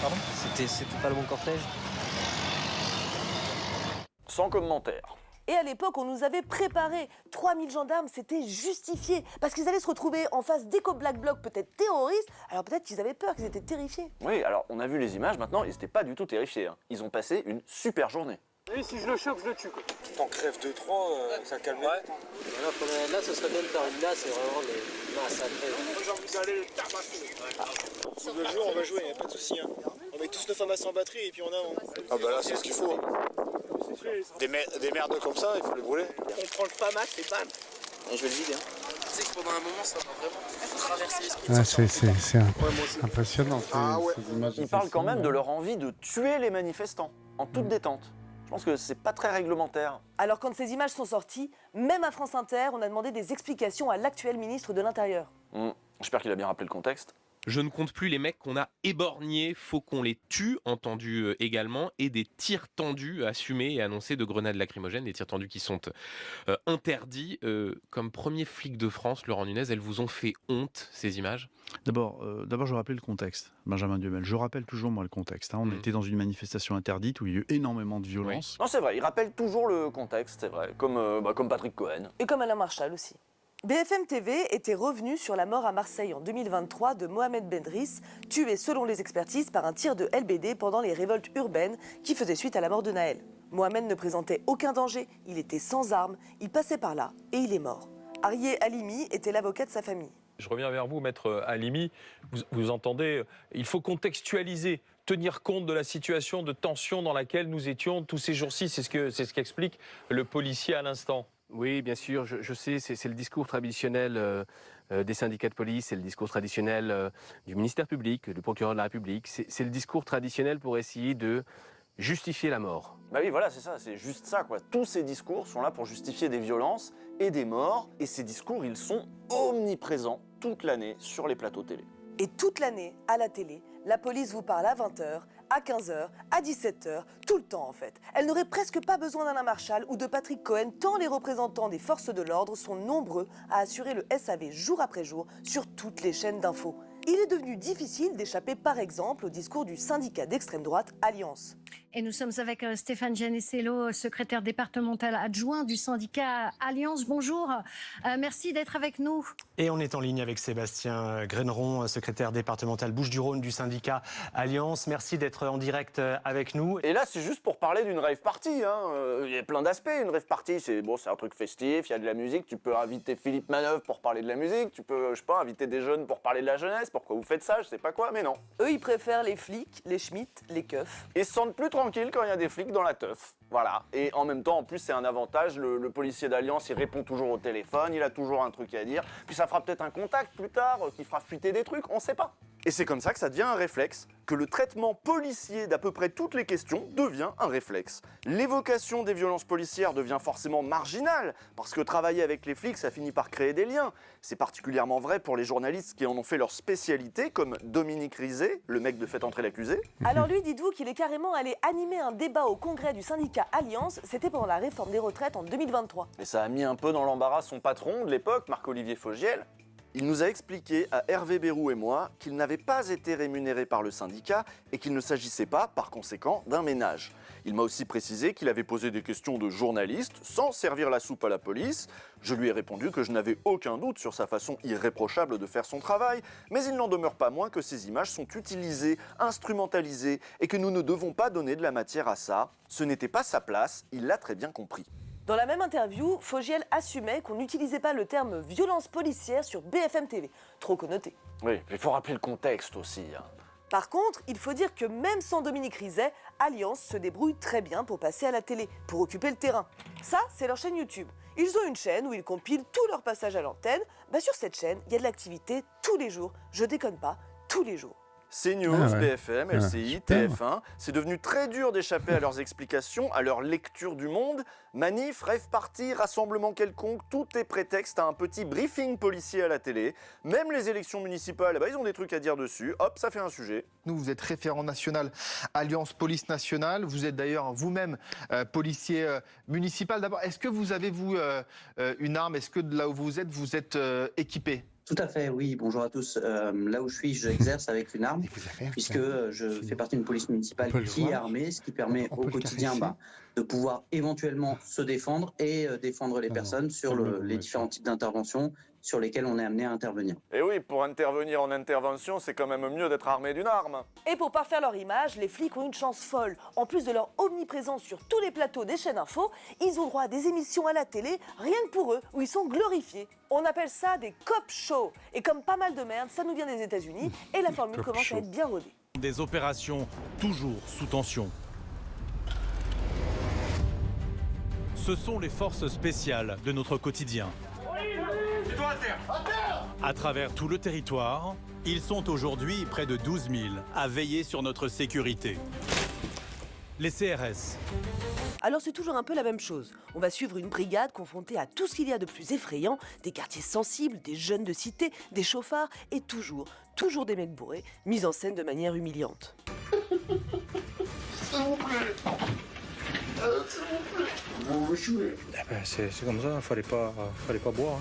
Pardon ? C'était pas le bon cortège. Sans commentaire. Et à l'époque, on nous avait préparé. 3000 gendarmes, c'était justifié. Parce qu'ils allaient se retrouver en face d'éco-black bloc, peut-être terroristes. Alors peut-être qu'ils avaient peur, qu'ils étaient terrifiés. Oui, alors on a vu les images, maintenant, ils n'étaient pas du tout terrifiés. Hein. Ils ont passé une super journée. Lui, si je le chope, je le tue, quoi. T'en crèves 2-3, ça calme. Ouais. Là, ce serait bien de faire une là, c'est vraiment les massacrés. J'ai envie d'aller le tabasser. Si le jour, on va jouer, y a pas de soucis. Hein. On met tous nos FAMAS en batterie et puis on avance. Ah bah là, c'est ce qu'il faut. Des merdes comme ça, il faut les brûler. On prend le FAMAS et bam. Et je vais le vider. Hein. Tu sais que pendant un moment, ça va vraiment traverser l'esprit. C'est impressionnant. Ces images. Ils parlent quand même de leur envie de tuer les manifestants, en toute détente. Je pense que c'est pas très réglementaire. Alors quand ces images sont sorties, même à France Inter, on a demandé des explications à l'actuel ministre de l'Intérieur. J'espère qu'il a bien rappelé le contexte. Je ne compte plus les mecs qu'on a éborgnés, faut qu'on les tue, entendu également, et des tirs tendus assumés et annoncés de grenades lacrymogènes, des tirs tendus qui sont interdits. Comme premier flic de France, Laurent Nunez, elles vous ont fait honte, ces images ? D'abord, je rappelle le contexte, Benjamin Duhamel. Je rappelle toujours, moi, le contexte. On était dans une manifestation interdite où il y a eu énormément de violence. Oui. Non, c'est vrai, il rappelle toujours le contexte, c'est vrai, comme Patrick Cohen. Et comme Alain Marchal aussi. BFM TV était revenu sur la mort à Marseille en 2023 de Mohamed Bendriss, tué selon les expertises par un tir de LBD pendant les révoltes urbaines qui faisaient suite à la mort de Naël. Mohamed ne présentait aucun danger, il était sans armes, il passait par là et il est mort. Arié Halimi était l'avocat de sa famille. Je reviens vers vous, maître Halimi. Vous entendez, il faut contextualiser, tenir compte de la situation de tension dans laquelle nous étions tous ces jours-ci. C'est ce qu'explique le policier à l'instant. Oui, bien sûr, je sais, c'est le discours traditionnel des syndicats de police, c'est le discours traditionnel du ministère public, du procureur de la République. C'est le discours traditionnel pour essayer de justifier la mort. Bah oui, voilà, c'est ça, c'est juste ça, quoi. Tous ces discours sont là pour justifier des violences et des morts, et ces discours, ils sont omniprésents toute l'année sur les plateaux télé. Et toute l'année, à la télé, la police vous parle à 20h, à 15h, à 17h, tout le temps en fait. Elle n'aurait presque pas besoin d'Alain Marchal ou de Patrick Cohen, tant les représentants des forces de l'ordre sont nombreux à assurer le SAV jour après jour sur toutes les chaînes d'infos. Il est devenu difficile d'échapper par exemple au discours du syndicat d'extrême droite Alliance. Et nous sommes avec Stéphane Gianesello, secrétaire départemental adjoint du syndicat Alliance. Bonjour, merci d'être avec nous. Et on est en ligne avec Sébastien Graineron, secrétaire départemental Bouches-du-Rhône du syndicat Alliance. Merci d'être en direct avec nous. Et là, c'est juste pour parler d'une rave party. Il y a plein d'aspects, une rave party. C'est un truc festif, il y a de la musique. Tu peux inviter Philippe Manœuvre pour parler de la musique. Tu peux, inviter des jeunes pour parler de la jeunesse. Pourquoi vous faites ça? Je sais pas quoi, mais non. Eux, ils préfèrent les flics, les schmitts, les keufs. Ils se sentent plus tranquilles quand il y a des flics dans la teuf. Voilà. Et en même temps, en plus, c'est un avantage. Le policier d'Alliance, il répond toujours au téléphone, il a toujours un truc à dire. Puis ça fera peut-être un contact plus tard qui fera fuiter des trucs, on sait pas. Et c'est comme ça que ça devient un réflexe, que le traitement policier d'à peu près toutes les questions devient un réflexe. L'évocation des violences policières devient forcément marginale, parce que travailler avec les flics, ça finit par créer des liens. C'est particulièrement vrai pour les journalistes qui en ont fait leur spécialité, comme Dominique Rizet, le mec de Faites entrer l'accusé. Alors lui, dites-vous qu'il est carrément allé animer un débat au congrès du syndicat Alliance, c'était pendant la réforme des retraites en 2023. Et ça a mis un peu dans l'embarras son patron de l'époque, Marc-Olivier Fogiel. Il nous a expliqué à Hervé Bérou et moi qu'il n'avait pas été rémunéré par le syndicat et qu'il ne s'agissait pas, par conséquent, d'un ménage. Il m'a aussi précisé qu'il avait posé des questions de journaliste sans servir la soupe à la police. Je lui ai répondu que je n'avais aucun doute sur sa façon irréprochable de faire son travail, mais il n'en demeure pas moins que ces images sont utilisées, instrumentalisées et que nous ne devons pas donner de la matière à ça. Ce n'était pas sa place, il l'a très bien compris. Dans la même interview, Fogiel assumait qu'on n'utilisait pas le terme violence policière sur BFM TV, trop connoté. Oui, il faut rappeler le contexte aussi. Par contre, il faut dire que même sans Dominique Rizet, Alliance se débrouille très bien pour passer à la télé, pour occuper le terrain. Ça, c'est leur chaîne YouTube. Ils ont une chaîne où ils compilent tous leurs passages à l'antenne. Sur cette chaîne, il y a de l'activité tous les jours. Je déconne pas, tous les jours. CNews, BFM, LCI, TF1, c'est devenu très dur d'échapper à leurs explications, à leur lecture du monde. Manif, rêve parti, rassemblement quelconque, tout est prétexte à un petit briefing policier à la télé. Même les élections municipales, ils ont des trucs à dire dessus. Hop, ça fait un sujet. Nous, vous êtes référent national Alliance Police Nationale. Vous êtes d'ailleurs vous-même policier municipal. D'abord, est-ce que vous avez, vous, une arme? Est-ce que de là où vous êtes équipé? Tout à fait, oui. Bonjour à tous. Là où je suis, j'exerce avec une arme, puisque je fais partie d'une police municipale qui est armée, ce qui permet au quotidien de pouvoir éventuellement se défendre et défendre les personnes sur les différents types d'interventions sur lesquelles on est amené à intervenir. Et oui, pour intervenir en intervention, c'est quand même mieux d'être armé d'une arme. Et pour parfaire leur image, les flics ont une chance folle. En plus de leur omniprésence sur tous les plateaux des chaînes info, ils ont droit à des émissions à la télé, rien que pour eux, où ils sont glorifiés. On appelle ça des cop shows. Et comme pas mal de merde, ça nous vient des États-Unis et la formule commence à être bien rodée. Des opérations toujours sous tension. Ce sont les forces spéciales de notre quotidien. À travers tout le territoire, ils sont aujourd'hui près de 12 000 à veiller sur notre sécurité. Les CRS. Alors c'est toujours un peu la même chose. On va suivre une brigade confrontée à tout ce qu'il y a de plus effrayant, des quartiers sensibles, des jeunes de cité, des chauffards et toujours des mecs bourrés, mis en scène de manière humiliante. S'il vous plaît. S'il vous plaît. Vous me jouez. C'est comme ça, fallait pas boire.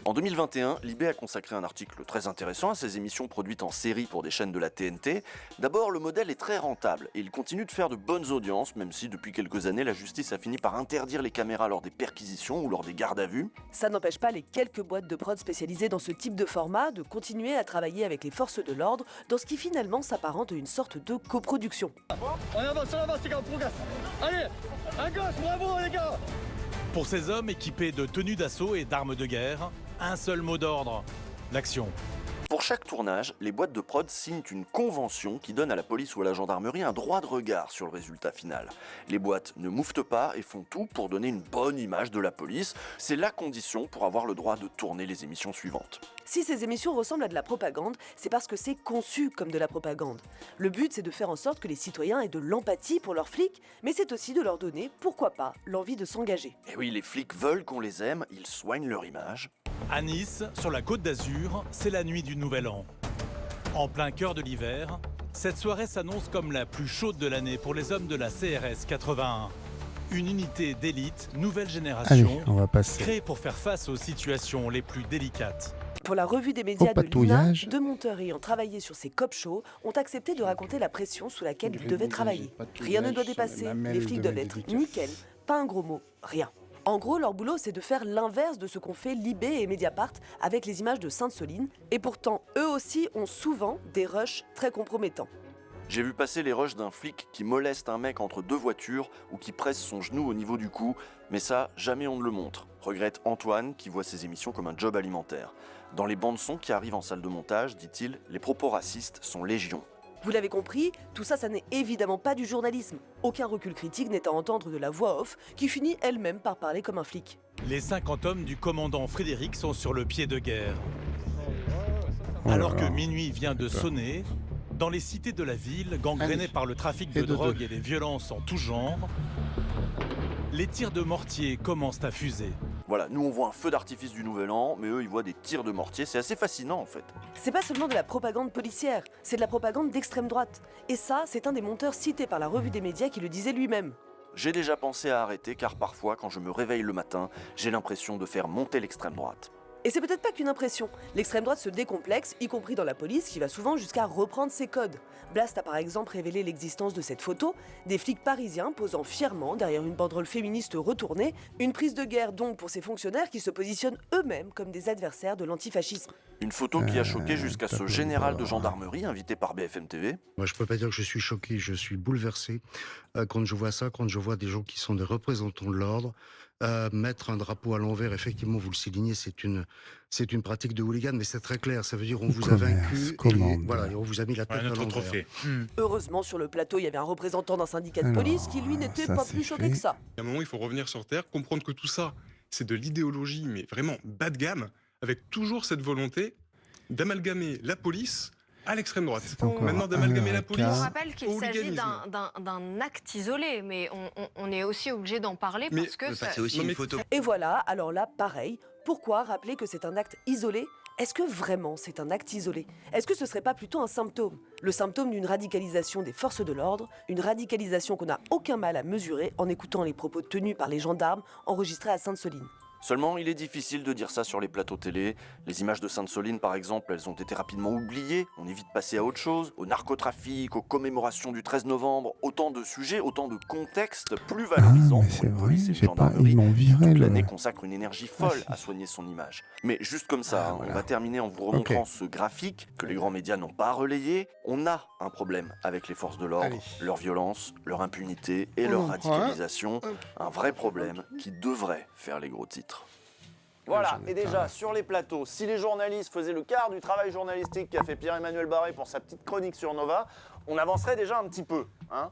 En 2021, Libé a consacré un article très intéressant à ces émissions produites en série pour des chaînes de la TNT. D'abord, le modèle est très rentable et il continue de faire de bonnes audiences, même si depuis quelques années, la justice a fini par interdire les caméras lors des perquisitions ou lors des gardes à vue. Ça n'empêche pas les quelques boîtes de prod spécialisées dans ce type de format de continuer à travailler avec les forces de l'ordre dans ce qui finalement s'apparente à une sorte de coproduction. On avance, les gars, on progresse. Allez, à gauche, bravo les gars. Pour ces hommes équipés de tenues d'assaut et d'armes de guerre, un seul mot d'ordre, l'action. Pour chaque tournage, les boîtes de prod signent une convention qui donne à la police ou à la gendarmerie un droit de regard sur le résultat final. Les boîtes ne mouftent pas et font tout pour donner une bonne image de la police. C'est la condition pour avoir le droit de tourner les émissions suivantes. Si ces émissions ressemblent à de la propagande, c'est parce que c'est conçu comme de la propagande. Le but, c'est de faire en sorte que les citoyens aient de l'empathie pour leurs flics, mais c'est aussi de leur donner, pourquoi pas, l'envie de s'engager. Et oui, les flics veulent qu'on les aime, ils soignent leur image. À Nice, sur la Côte d'Azur, c'est la nuit du Nouvel An. En plein cœur de l'hiver, cette soirée s'annonce comme la plus chaude de l'année pour les hommes de la CRS 81. Une unité d'élite, nouvelle génération, créée pour faire face aux situations les plus délicates. Pour la revue des médias de l'UNA, deux monteurs ayant travaillé sur ces cop shows ont accepté de raconter la pression sous laquelle ils devaient travailler. Rien ne doit dépasser, les flics doivent être nickel, pas un gros mot, rien. En gros, leur boulot, c'est de faire l'inverse de ce qu'ont fait Libé et Mediapart avec les images de Sainte-Soline. Et pourtant, eux aussi ont souvent des rushs très compromettants. J'ai vu passer les rushs d'un flic qui moleste un mec entre deux voitures ou qui presse son genou au niveau du cou, mais ça, jamais on ne le montre, regrette Antoine qui voit ces émissions comme un job alimentaire. Dans les bandes-son qui arrivent en salle de montage, dit-il, les propos racistes sont légion. Vous l'avez compris, tout ça, ça n'est évidemment pas du journalisme. Aucun recul critique n'est à entendre de la voix off qui finit elle-même par parler comme un flic. Les 50 hommes du commandant Frédéric sont sur le pied de guerre. Alors que minuit vient de sonner, dans les cités de la ville, gangrénées par le trafic de drogue et les violences en tout genre, les tirs de mortier commencent à fuser. Voilà, nous on voit un feu d'artifice du Nouvel An, mais eux ils voient des tirs de mortier, c'est assez fascinant en fait. C'est pas seulement de la propagande policière, c'est de la propagande d'extrême droite. Et ça, c'est un des monteurs cités par la revue des médias qui le disait lui-même. J'ai déjà pensé à arrêter car parfois quand je me réveille le matin, j'ai l'impression de faire monter l'extrême droite. Et c'est peut-être pas qu'une impression. L'extrême droite se décomplexe, y compris dans la police, qui va souvent jusqu'à reprendre ses codes. Blast a par exemple révélé l'existence de cette photo, des flics parisiens posant fièrement derrière une banderole féministe retournée, une prise de guerre donc pour ces fonctionnaires qui se positionnent eux-mêmes comme des adversaires de l'antifascisme. Une photo qui a choqué jusqu'à ce général de gendarmerie invité par BFM TV. Moi, je peux pas dire que je suis choqué, je suis bouleversé quand je vois ça, quand je vois des gens qui sont des représentants de l'ordre mettre un drapeau à l'envers. Effectivement, vous le soulignez, c'est une pratique de hooligan, mais c'est très clair. Ça veut dire on vous a vaincu et on vous a mis la tête à l'envers. Heureusement, sur le plateau, il y avait un représentant d'un syndicat de police qui, lui, n'était pas plus choqué que ça. À un moment, il faut revenir sur Terre, comprendre que tout ça, c'est de l'idéologie, mais vraiment bas de gamme, avec toujours cette volonté d'amalgamer la police à l'extrême droite. Maintenant, d'amalgamer la police. On rappelle qu'il s'agit d'un acte isolé, mais on est aussi obligé d'en parler parce que c'est aussi une photo. Et voilà, alors là, pareil, pourquoi rappeler que c'est un acte isolé ? Est-ce que vraiment c'est un acte isolé ? Est-ce que ce serait pas plutôt un symptôme ? Le symptôme d'une radicalisation des forces de l'ordre, une radicalisation qu'on n'a aucun mal à mesurer en écoutant les propos tenus par les gendarmes enregistrés à Sainte-Soline. Seulement, il est difficile de dire ça sur les plateaux télé. Les images de Sainte-Soline, par exemple, elles ont été rapidement oubliées. On est vite passé à autre chose, au narcotrafic, aux commémorations du 13 novembre. Autant de sujets, autant de contextes plus valorisants pour les polices et les gendarmeries. Toute l'année consacre une énergie folle à soigner son image. Mais juste comme ça, on va terminer en vous remontrant ce graphique que les grands médias n'ont pas relayé. On a un problème avec les forces de l'ordre, leur violence, leur impunité et leur radicalisation. Un vrai problème qui devrait faire les gros titres. Voilà, et déjà, sur les plateaux, si les journalistes faisaient le quart du travail journalistique qu'a fait Pierre-Emmanuel Barré pour sa petite chronique sur Nova, on avancerait déjà un petit peu, hein.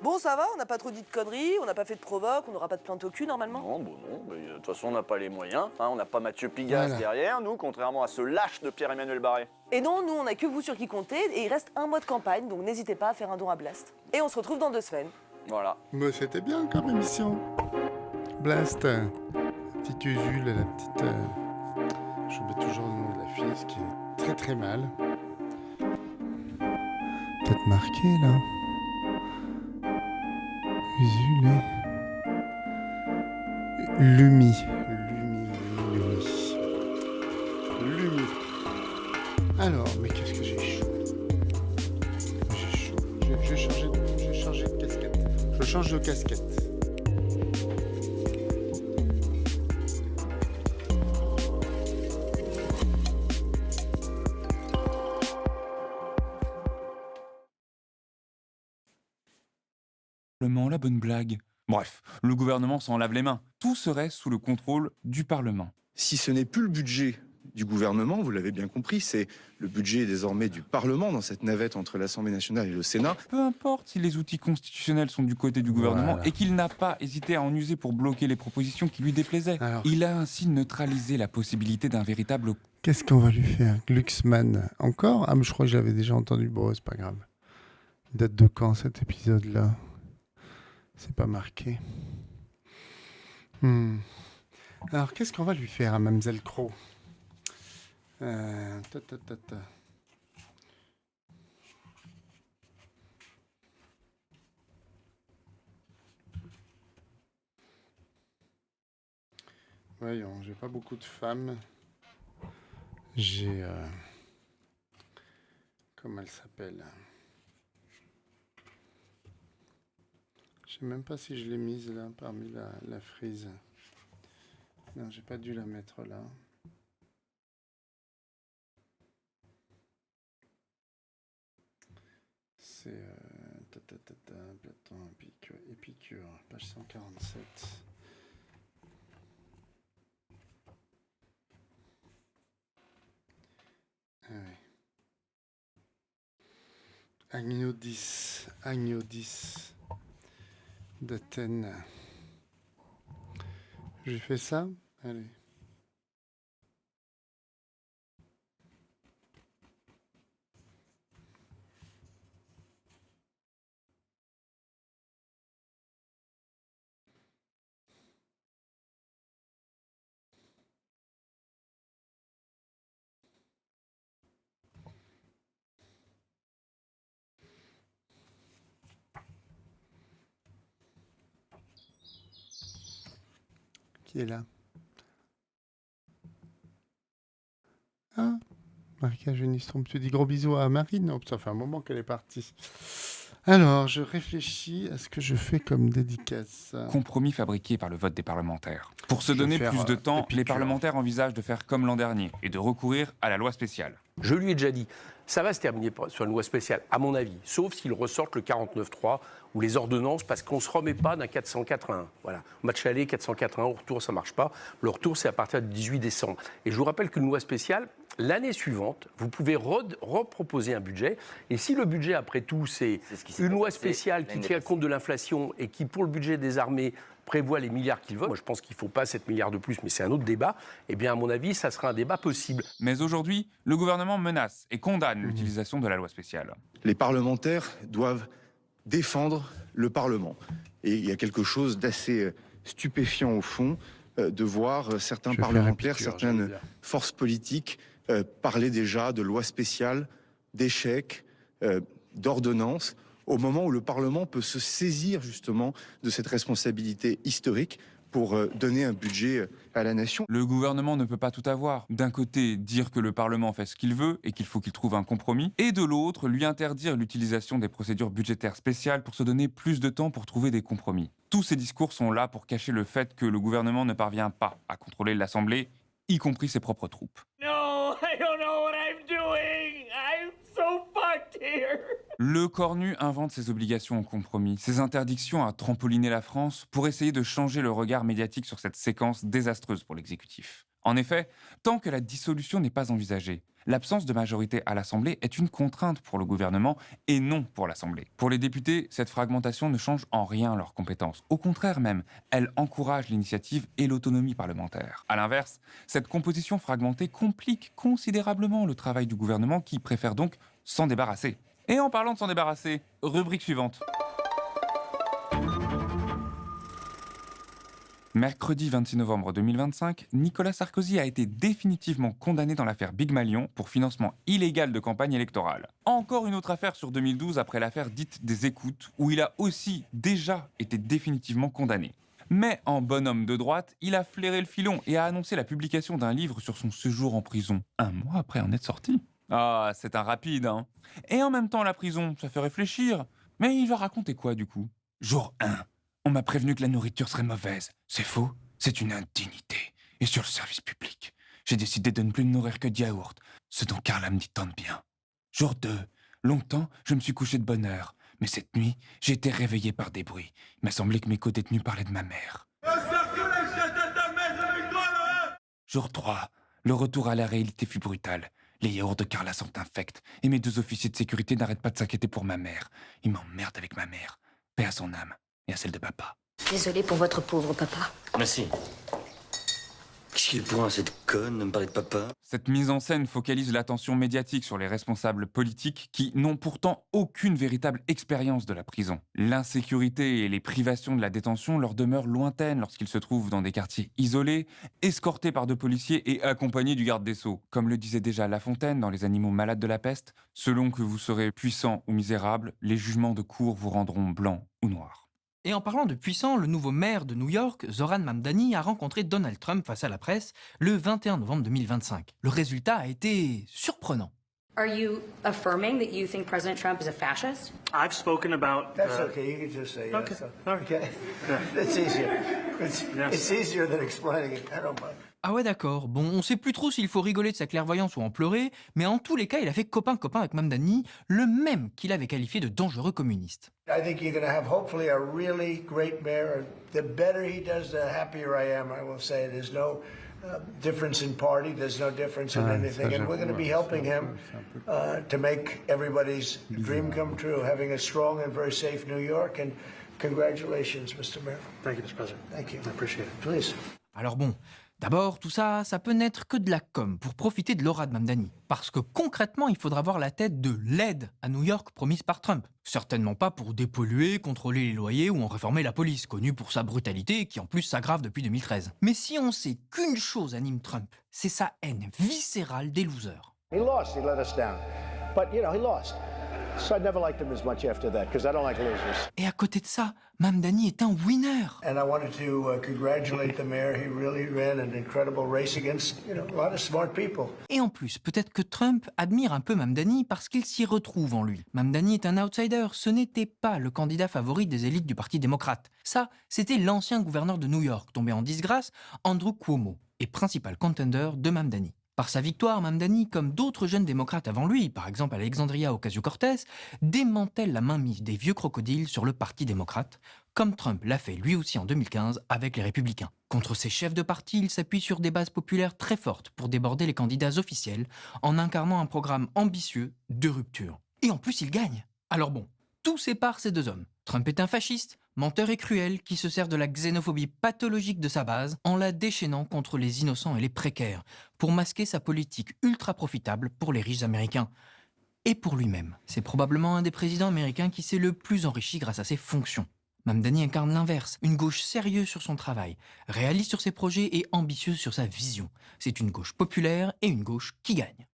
Bon, ça va, on n'a pas trop dit de conneries, on n'a pas fait de provoque, on n'aura pas de plainte au cul normalement. Non, de toute façon, on n'a pas les moyens, hein, on n'a pas Mathieu Pigasse derrière nous, contrairement à ce lâche de Pierre-Emmanuel Barré. Et non, nous, on n'a que vous sur qui compter, et il reste un mois de campagne, donc n'hésitez pas à faire un don à Blast. Et on se retrouve dans 2 semaines. Voilà. Mais c'était bien comme émission. Blast. Petite Usul, la petite... J'oublie toujours le nom de la fille, ce qui est très très mal. Peut-être marqué là. Usul et... Lumi. Alors, mais qu'est-ce que j'ai chaud. J'ai chaud. Je vais changer de casquette. Je change de casquette. La bonne blague. Bref, le gouvernement s'en lave les mains. Tout serait sous le contrôle du Parlement. Si ce n'est plus le budget du gouvernement, vous l'avez bien compris, c'est le budget désormais du Parlement dans cette navette entre l'Assemblée nationale et le Sénat. Peu importe si les outils constitutionnels sont du côté du gouvernement et qu'il n'a pas hésité à en user pour bloquer les propositions qui lui déplaisaient. Il a ainsi neutralisé la possibilité d'un véritable... Qu'est-ce qu'on va lui faire ? Glucksmann encore ? Ah, mais je crois que j'avais déjà entendu. Bon, c'est pas grave. Il date de quand cet épisode-là ? C'est pas marqué. Alors, qu'est-ce qu'on va lui faire à Mademoiselle Crow ? Voyons, j'ai pas beaucoup de femmes. J'ai... Comment elle s'appelle ? Je sais même pas si je l'ai mise là, parmi la frise. Non, j'ai pas dû la mettre là. C'est... Platon, Épicure, page 147. Ah ouais. Agnodis d'Athènes. Je fais ça ? Allez. Qui est là ? Marika Junistrom, tu dis gros bisous à Marine. Oh, ça fait un moment qu'elle est partie. Alors, je réfléchis à ce que je fais comme dédicace. Compromis fabriqué par le vote des parlementaires. Pour se donner plus de temps, les parlementaires envisagent de faire comme l'an dernier et de recourir à la loi spéciale. Je lui ai déjà dit, ça va se terminer sur une loi spéciale, à mon avis, sauf s'ils ressortent le 49.3 ou les ordonnances, parce qu'on ne se remet pas d'un 481. Voilà. Match aller, 481, au retour, ça ne marche pas. Le retour, c'est à partir du 18 décembre. Et je vous rappelle qu'une loi spéciale, l'année suivante, vous pouvez reproposer un budget. Et si le budget, après tout, c'est une loi spéciale qui tient compte de l'inflation et qui, pour le budget des armées, prévoit les milliards qu'ils veulent, moi je pense qu'il ne faut pas 7 milliards de plus, mais c'est un autre débat, eh bien à mon avis, ça sera un débat possible. Mais aujourd'hui, le gouvernement menace et condamne l'utilisation de la loi spéciale. Les parlementaires doivent défendre le Parlement. Et il y a quelque chose d'assez stupéfiant au fond de voir certains parlementaires, certaines forces politiques parler déjà de loi spéciale, d'échecs, d'ordonnances, au moment où le Parlement peut se saisir justement de cette responsabilité historique pour donner un budget à la nation. Le gouvernement ne peut pas tout avoir. D'un côté, dire que le Parlement fait ce qu'il veut et qu'il faut qu'il trouve un compromis, et de l'autre, lui interdire l'utilisation des procédures budgétaires spéciales pour se donner plus de temps pour trouver des compromis. Tous ces discours sont là pour cacher le fait que le gouvernement ne parvient pas à contrôler l'Assemblée, y compris ses propres troupes. No, I don't know what I'm doing. I'm so fucked here. Le Cornu invente ses obligations au compromis, ses interdictions à trampoliner la France pour essayer de changer le regard médiatique sur cette séquence désastreuse pour l'exécutif. En effet, tant que la dissolution n'est pas envisagée, l'absence de majorité à l'Assemblée est une contrainte pour le gouvernement et non pour l'Assemblée. Pour les députés, cette fragmentation ne change en rien leurs compétences. Au contraire même, elle encourage l'initiative et l'autonomie parlementaire. A l'inverse, cette composition fragmentée complique considérablement le travail du gouvernement qui préfère donc s'en débarrasser. Et en parlant de s'en débarrasser, rubrique suivante. Mercredi 26 novembre 2025, Nicolas Sarkozy a été définitivement condamné dans l'affaire Big Malion pour financement illégal de campagne électorale. Encore une autre affaire sur 2012 après l'affaire dite des écoutes, où il a aussi déjà été définitivement condamné. Mais en bonhomme de droite, il a flairé le filon et a annoncé la publication d'un livre sur son séjour en prison, un mois après en être sorti. Ah, c'est un rapide, hein. Et en même temps, la prison, ça fait réfléchir. Mais il va raconter quoi, du coup ? Jour 1. On m'a prévenu que la nourriture serait mauvaise. C'est faux, c'est une indignité. Et sur le service public, j'ai décidé de ne plus me nourrir que de yaourt, ce dont Carla me dit tant de bien. Jour 2. Longtemps, je me suis couché de bonne heure. Mais cette nuit, j'ai été réveillé par des bruits. Il m'a semblé que mes co-détenus parlaient de ma mère. Jour 3. Le retour à la réalité fut brutal. Les yaourts de Carla sont infects et mes 2 officiers de sécurité n'arrêtent pas de s'inquiéter pour ma mère. Ils m'emmerdent avec ma mère. Paix à son âme et à celle de papa. Désolé pour votre pauvre papa. Merci. Qu'est-ce qu'il pour cette conne de me parler de papa ? Cette mise en scène focalise l'attention médiatique sur les responsables politiques qui n'ont pourtant aucune véritable expérience de la prison. L'insécurité et les privations de la détention leur demeurent lointaines lorsqu'ils se trouvent dans des quartiers isolés, escortés par 2 policiers et accompagnés du garde des Sceaux. Comme le disait déjà La Fontaine dans Les animaux malades de la peste, selon que vous serez puissant ou misérable, les jugements de cour vous rendront blanc ou noir. Et en parlant de puissant, le nouveau maire de New York, Zoran Mamdani, a rencontré Donald Trump face à la presse le 21 novembre 2025. Le résultat a été surprenant. Are you affirming that you think President Trump is a fascist? I've spoken about... That's okay, you can just say yes. Okay. Okay. It's easier. It's easier than explaining it. I don't mind. Ah ouais d'accord, bon on sait plus trop s'il faut rigoler de sa clairvoyance ou en pleurer, mais en tous les cas il a fait copain-copain avec Mamdani, le même qu'il avait qualifié de dangereux communiste. I think you're going to have hopefully a really great mayor. The better he does, the happier I am, I will say. There's no difference in party, there's no difference in anything, and we're going to be helping him to make everybody's dream come true, having a strong and very safe New York, and congratulations, Mr. Mayor. Thank you, Mr. President. Thank you. I appreciate it. Please. Alors bon, d'abord, tout ça, ça peut n'être que de la com pour profiter de l'aura de Mamdani. Parce que concrètement, il faudra voir la tête de l'aide à New York promise par Trump. Certainement pas pour dépolluer, contrôler les loyers ou en réformer la police, connue pour sa brutalité qui en plus s'aggrave depuis 2013. Mais si on sait qu'une chose anime Trump, c'est sa haine viscérale des losers. He lost, he let us down. But, you know, he lost. So I never liked him as much after that because I don't like losers. Et à côté de ça, Mamdani est un winner. And I wanted to congratulate the mayor. He really ran an incredible race against, a lot of smart people. Et en plus, peut-être que Trump admire un peu Mamdani parce qu'il s'y retrouve en lui. Mamdani est un outsider, ce n'était pas le candidat favori des élites du Parti démocrate. Ça, c'était l'ancien gouverneur de New York, tombé en disgrâce, Andrew Cuomo, et principal contender de Mamdani. Par sa victoire, Mamdani, comme d'autres jeunes démocrates avant lui, par exemple Alexandria Ocasio-Cortez, démantèle la mainmise des vieux crocodiles sur le Parti démocrate, comme Trump l'a fait lui aussi en 2015 avec les Républicains. Contre ses chefs de parti, il s'appuie sur des bases populaires très fortes pour déborder les candidats officiels en incarnant un programme ambitieux de rupture. Et en plus, il gagne. Alors bon, tout sépare ces deux hommes. Trump est un fasciste, menteur et cruel qui se sert de la xénophobie pathologique de sa base en la déchaînant contre les innocents et les précaires pour masquer sa politique ultra profitable pour les riches américains. Et pour lui-même, c'est probablement un des présidents américains qui s'est le plus enrichi grâce à ses fonctions. Mamdani incarne l'inverse, une gauche sérieuse sur son travail, réaliste sur ses projets et ambitieuse sur sa vision. C'est une gauche populaire et une gauche qui gagne.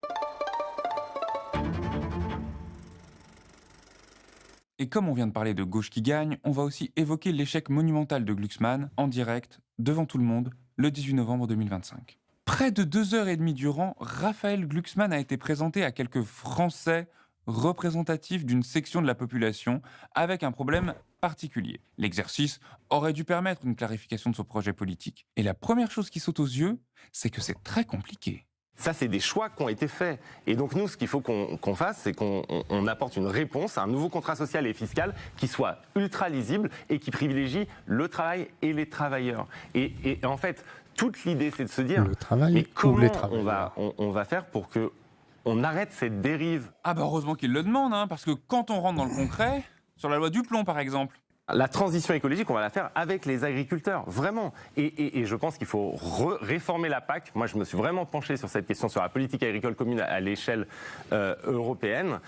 Et comme on vient de parler de gauche qui gagne, on va aussi évoquer l'échec monumental de Glucksmann en direct, devant tout le monde, le 18 novembre 2025. Près de 2h30 durant, Raphaël Glucksmann a été présenté à quelques Français représentatifs d'une section de la population avec un problème particulier. L'exercice aurait dû permettre une clarification de son projet politique. Et la première chose qui saute aux yeux, c'est que c'est très compliqué. Ça, c'est des choix qui ont été faits. Et donc, nous, ce qu'il faut qu'on fasse, c'est qu'on apporte une réponse à un nouveau contrat social et fiscal qui soit ultra lisible et qui privilégie le travail et les travailleurs. Et en fait, toute l'idée, c'est de se dire, mais comment on va faire pour qu'on arrête cette dérive? Ah bah heureusement qu'il le demande, hein, parce que quand on rentre dans le concret, sur la loi du plomb, par exemple, la transition écologique, on va la faire avec les agriculteurs, vraiment. Et je pense qu'il faut réformer la PAC. Moi, je me suis vraiment penché sur cette question, sur la politique agricole commune à l'échelle européenne,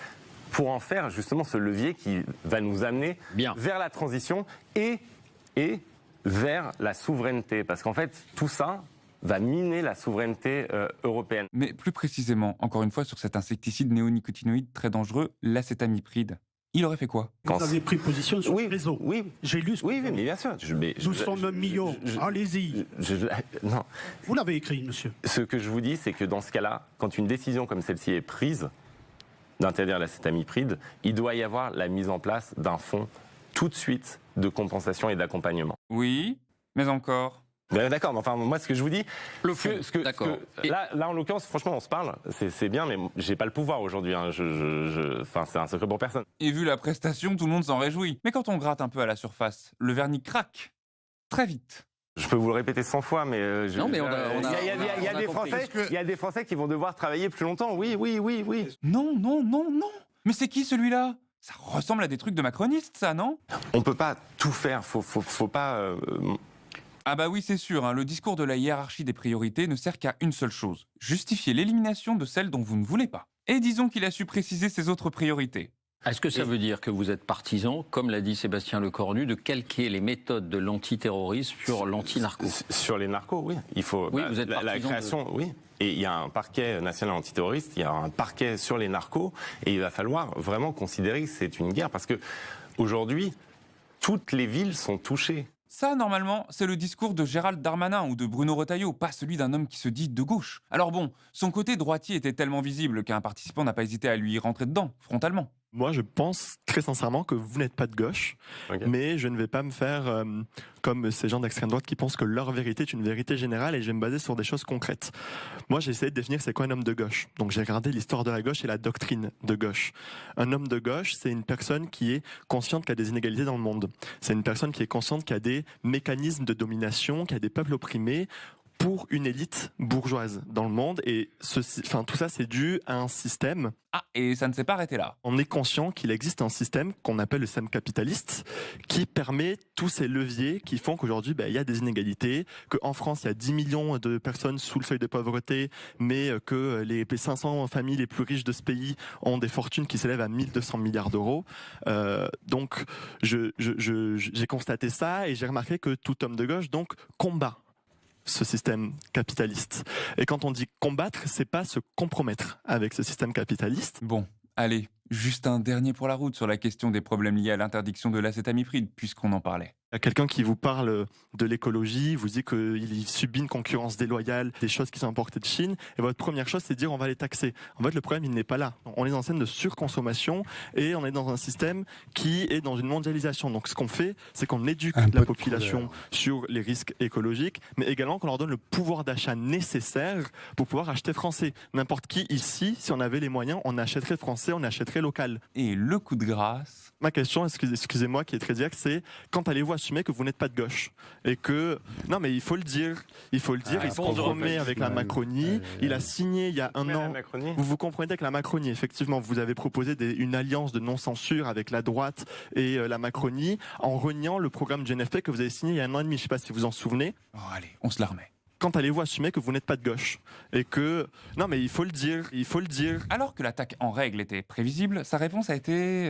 pour en faire justement ce levier qui va nous amener vers la transition et vers la souveraineté. Parce qu'en fait, tout ça va miner la souveraineté européenne. Mais plus précisément, encore une fois, sur cet insecticide néonicotinoïde très dangereux, l'acétamipride. Il aurait fait quoi? Vous avez pris position sur le réseau. Oui, j'ai lu ce mais bien sûr. 1209 millions, allez-y. Non. Vous l'avez écrit, monsieur. Ce que je vous dis, c'est que dans ce cas-là, quand une décision comme celle-ci est prise, d'interdire l'acétamipride, il doit y avoir la mise en place d'un fonds tout de suite de compensation et d'accompagnement. Oui, mais encore... D'accord, mais enfin, moi, ce que je vous dis... Là, en l'occurrence, franchement, on se parle, c'est bien, mais j'ai pas le pouvoir aujourd'hui. Hein. C'est un secret pour personne. Et vu la prestation, tout le monde s'en réjouit. Mais quand on gratte un peu à la surface, le vernis craque. Très vite. Je peux vous le répéter 100 fois, mais... Non, mais il y a des Français qui vont devoir travailler plus longtemps, oui. Non. Mais c'est qui, celui-là? Ça ressemble à des trucs de macronistes, ça, non? On peut pas tout faire, faut pas... Ah bah oui, c'est sûr, hein, le discours de la hiérarchie des priorités ne sert qu'à une seule chose, justifier l'élimination de celles dont vous ne voulez pas. Et disons qu'il a su préciser ses autres priorités. Est-ce que ça veut dire que vous êtes partisan, comme l'a dit Sébastien Lecornu, de calquer les méthodes de l'antiterrorisme sur l'anti-narco? Sur les narcos, oui. Il faut vous êtes la création, oui. Et il y a un parquet national antiterroriste, il y a un parquet sur les narcos, et il va falloir vraiment considérer que c'est une guerre, parce que aujourd'hui, toutes les villes sont touchées. Ça, normalement, c'est le discours de Gérald Darmanin ou de Bruno Retailleau, pas celui d'un homme qui se dit de gauche. Alors bon, son côté droitier était tellement visible qu'un participant n'a pas hésité à lui rentrer dedans, frontalement. Moi, je pense très sincèrement que vous n'êtes pas de gauche, mais je ne vais pas me faire comme ces gens d'extrême droite qui pensent que leur vérité est une vérité générale et je vais me baser sur des choses concrètes. Moi, j'ai essayé de définir c'est quoi un homme de gauche. Donc, j'ai regardé l'histoire de la gauche et la doctrine de gauche. Un homme de gauche, c'est une personne qui est consciente qu'il y a des inégalités dans le monde. C'est une personne qui est consciente qu'il y a des mécanismes de domination, qu'il y a des peuples opprimés pour une élite bourgeoise dans le monde. Et tout ça, c'est dû à un système. Ah, et ça ne s'est pas arrêté là. On est conscient qu'il existe un système qu'on appelle le système capitaliste qui permet tous ces leviers qui font qu'aujourd'hui, il y a des inégalités, qu'en France, il y a 10 millions de personnes sous le seuil de pauvreté, mais que les 500 familles les plus riches de ce pays ont des fortunes qui s'élèvent à 1200 milliards d'euros. Donc, j'ai constaté ça et j'ai remarqué que tout homme de gauche donc combat ce système capitaliste. Et quand on dit combattre, c'est pas se compromettre avec ce système capitaliste. Bon, Allez, juste un dernier pour la route sur la question des problèmes liés à l'interdiction de l'acétamipride, puisqu'on en parlait. Il y a quelqu'un qui vous parle de l'écologie, vous dit qu'il subit une concurrence déloyale, des choses qui sont importées de Chine, et votre première chose, c'est de dire on va les taxer. En fait, le problème, il n'est pas là. On est dans une scène de surconsommation et on est dans un système qui est dans une mondialisation. Donc, ce qu'on fait, c'est qu'on éduque la population sur les risques écologiques, mais également qu'on leur donne le pouvoir d'achat nécessaire pour pouvoir acheter français. N'importe qui ici, si on avait les moyens, on achèterait français, on achèterait local. Et le coup de grâce? Ma question, excusez-moi, qui est très directe, c'est quand allez-vous assumer que vous n'êtes pas de gauche et que non mais il faut le dire, il se compromet avec la Macronie. Il a signé il y a un an. Vous comprenez avec la Macronie, effectivement, vous avez proposé une alliance de non-censure avec la droite et la Macronie en reniant le programme GNFP que vous avez signé il y a un an et demi. Je ne sais pas si vous vous en souvenez. Oh, allez, on se la remet. Quand allez-vous assumer que vous n'êtes pas de gauche et que non mais il faut le dire. Alors que l'attaque en règle était prévisible, sa réponse a été.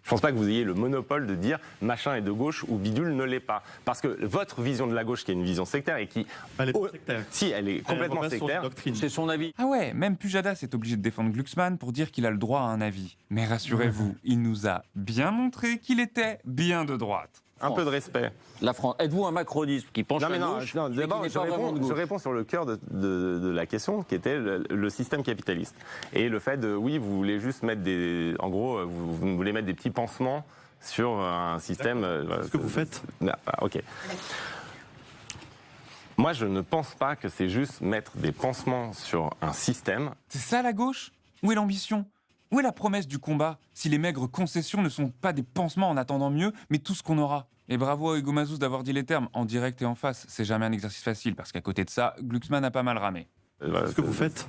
Je pense pas que vous ayez le monopole de dire machin est de gauche ou bidule ne l'est pas. Parce que votre vision de la gauche, qui est une vision sectaire et qui. Elle est sectaire. Si, elle est complètement sectaire. C'est son avis. Ah ouais, même Pujadas est obligé de défendre Glucksmann pour dire qu'il a le droit à un avis. Mais rassurez-vous, il nous a bien montré qu'il était bien de droite. Un peu de respect. La France. Êtes-vous un macroniste qui penche à gauche? D'abord, je réponds sur le cœur de la question, qui était le système capitaliste. Et le fait de, oui, vous voulez juste mettre des... En gros, vous voulez mettre des petits pansements sur un système... C'est ce que vous faites. Ok. Moi, je ne pense pas que c'est juste mettre des pansements sur un système. C'est ça la gauche? Où est l'ambition? Où est la promesse du combat si les maigres concessions ne sont pas des pansements en attendant mieux, mais tout ce qu'on aura? Et bravo à Hugo Mazous d'avoir dit les termes, en direct et en face. C'est jamais un exercice facile, parce qu'à côté de ça, Glucksmann a pas mal ramé. Ce que vous faites.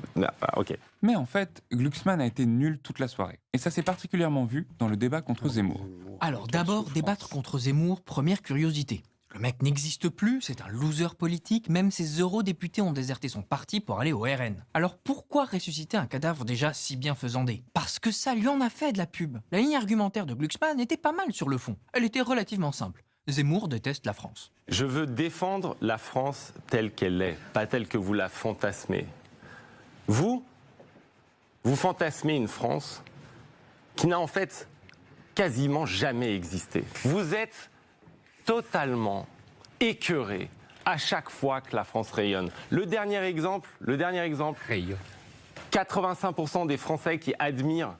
Ok. Mais en fait, Glucksmann a été nul toute la soirée. Et ça s'est particulièrement vu dans le débat contre Zemmour. Alors d'abord, débattre contre Zemmour, première curiosité. Le mec n'existe plus, c'est un loser politique, même ses eurodéputés ont déserté son parti pour aller au RN. Alors pourquoi ressusciter un cadavre déjà si bien faisandé? Parce que ça lui en a fait de la pub. La ligne argumentaire de Glucksmann était pas mal sur le fond. Elle était relativement simple. Zemmour déteste la France. Je veux défendre la France telle qu'elle est, pas telle que vous la fantasmez. Vous fantasmez une France qui n'a en fait quasiment jamais existé. Vous êtes totalement écœuré à chaque fois que la France rayonne. Le dernier exemple, 85% des Français qui admirent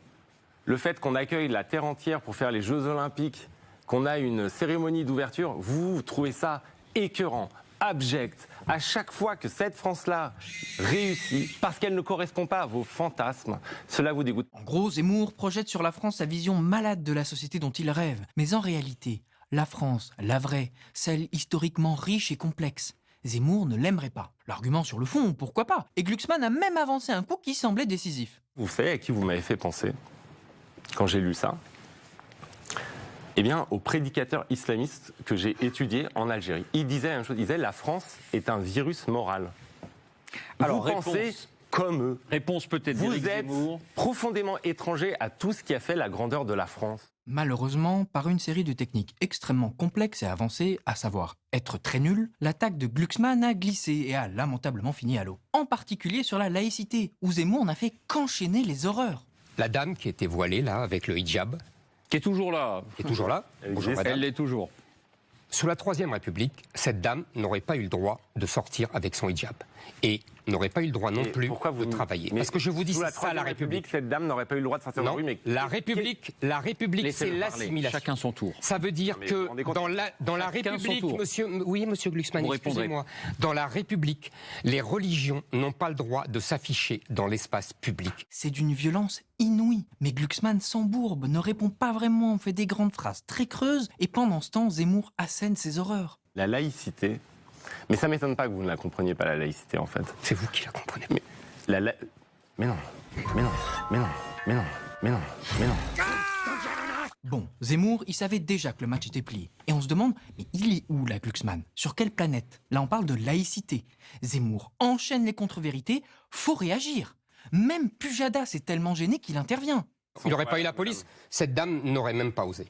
le fait qu'on accueille la terre entière pour faire les Jeux Olympiques, qu'on a une cérémonie d'ouverture, vous trouvez ça écœurant, abject. À chaque fois que cette France-là réussit, parce qu'elle ne correspond pas à vos fantasmes, cela vous dégoûte. En gros, Zemmour projette sur la France sa vision malade de la société dont il rêve. Mais en réalité, la France, la vraie, celle historiquement riche et complexe, Zemmour ne l'aimerait pas. L'argument sur le fond, pourquoi pas? Et Glucksmann a même avancé un coup qui semblait décisif. Vous savez à qui vous m'avez fait penser quand j'ai lu ça? Eh bien, au prédicateur islamiste que j'ai étudié en Algérie. Il disait la même chose, il disait la France est un virus moral. Alors, vous pensez comme eux. Réponse peut-être Vous êtes profondément étranger à tout ce qui a fait la grandeur de la France. Malheureusement, par une série de techniques extrêmement complexes et avancées, à savoir être très nul, l'attaque de Glucksmann a glissé et a lamentablement fini à l'eau. En particulier sur la laïcité, où Zemmour n'a fait qu'enchaîner les horreurs. La dame qui était voilée, là, avec le hijab. Qui est toujours là. Qui est toujours là. Bonjour, madame. Elle l'est toujours. Sous la Troisième République, cette dame n'aurait pas eu le droit de sortir avec son hijab. Et n'aurait pas eu le droit non plus de travailler. Parce que je vous dis, c'est ça la République. Cette dame n'aurait pas eu le droit de sortir de la rue, mais... La République, c'est l'assimilation. Chacun son tour. Ça veut dire que dans la République, monsieur Glucksmann, excusez-moi, dans la République, les religions n'ont pas le droit de s'afficher dans l'espace public. C'est d'une violence inouïe. Mais Glucksmann s'embourbe, ne répond pas vraiment, fait des grandes phrases très creuses, et pendant ce temps, Zemmour assène ses horreurs. La laïcité... Mais ça ne m'étonne pas que vous ne la compreniez pas, la laïcité, en fait. C'est vous qui la comprenez. Mais non, mais non, mais non, mais non, mais non, mais non. Bon, Zemmour, il savait déjà que le match était plié. Et on se demande, mais il est où, là, Glucksmann? Sur quelle planète? Là, on parle de laïcité. Zemmour enchaîne les contre-vérités, faut réagir. Même Pujadas est tellement gêné qu'il intervient. Il n'aurait pas eu la police, cette dame n'aurait même pas osé.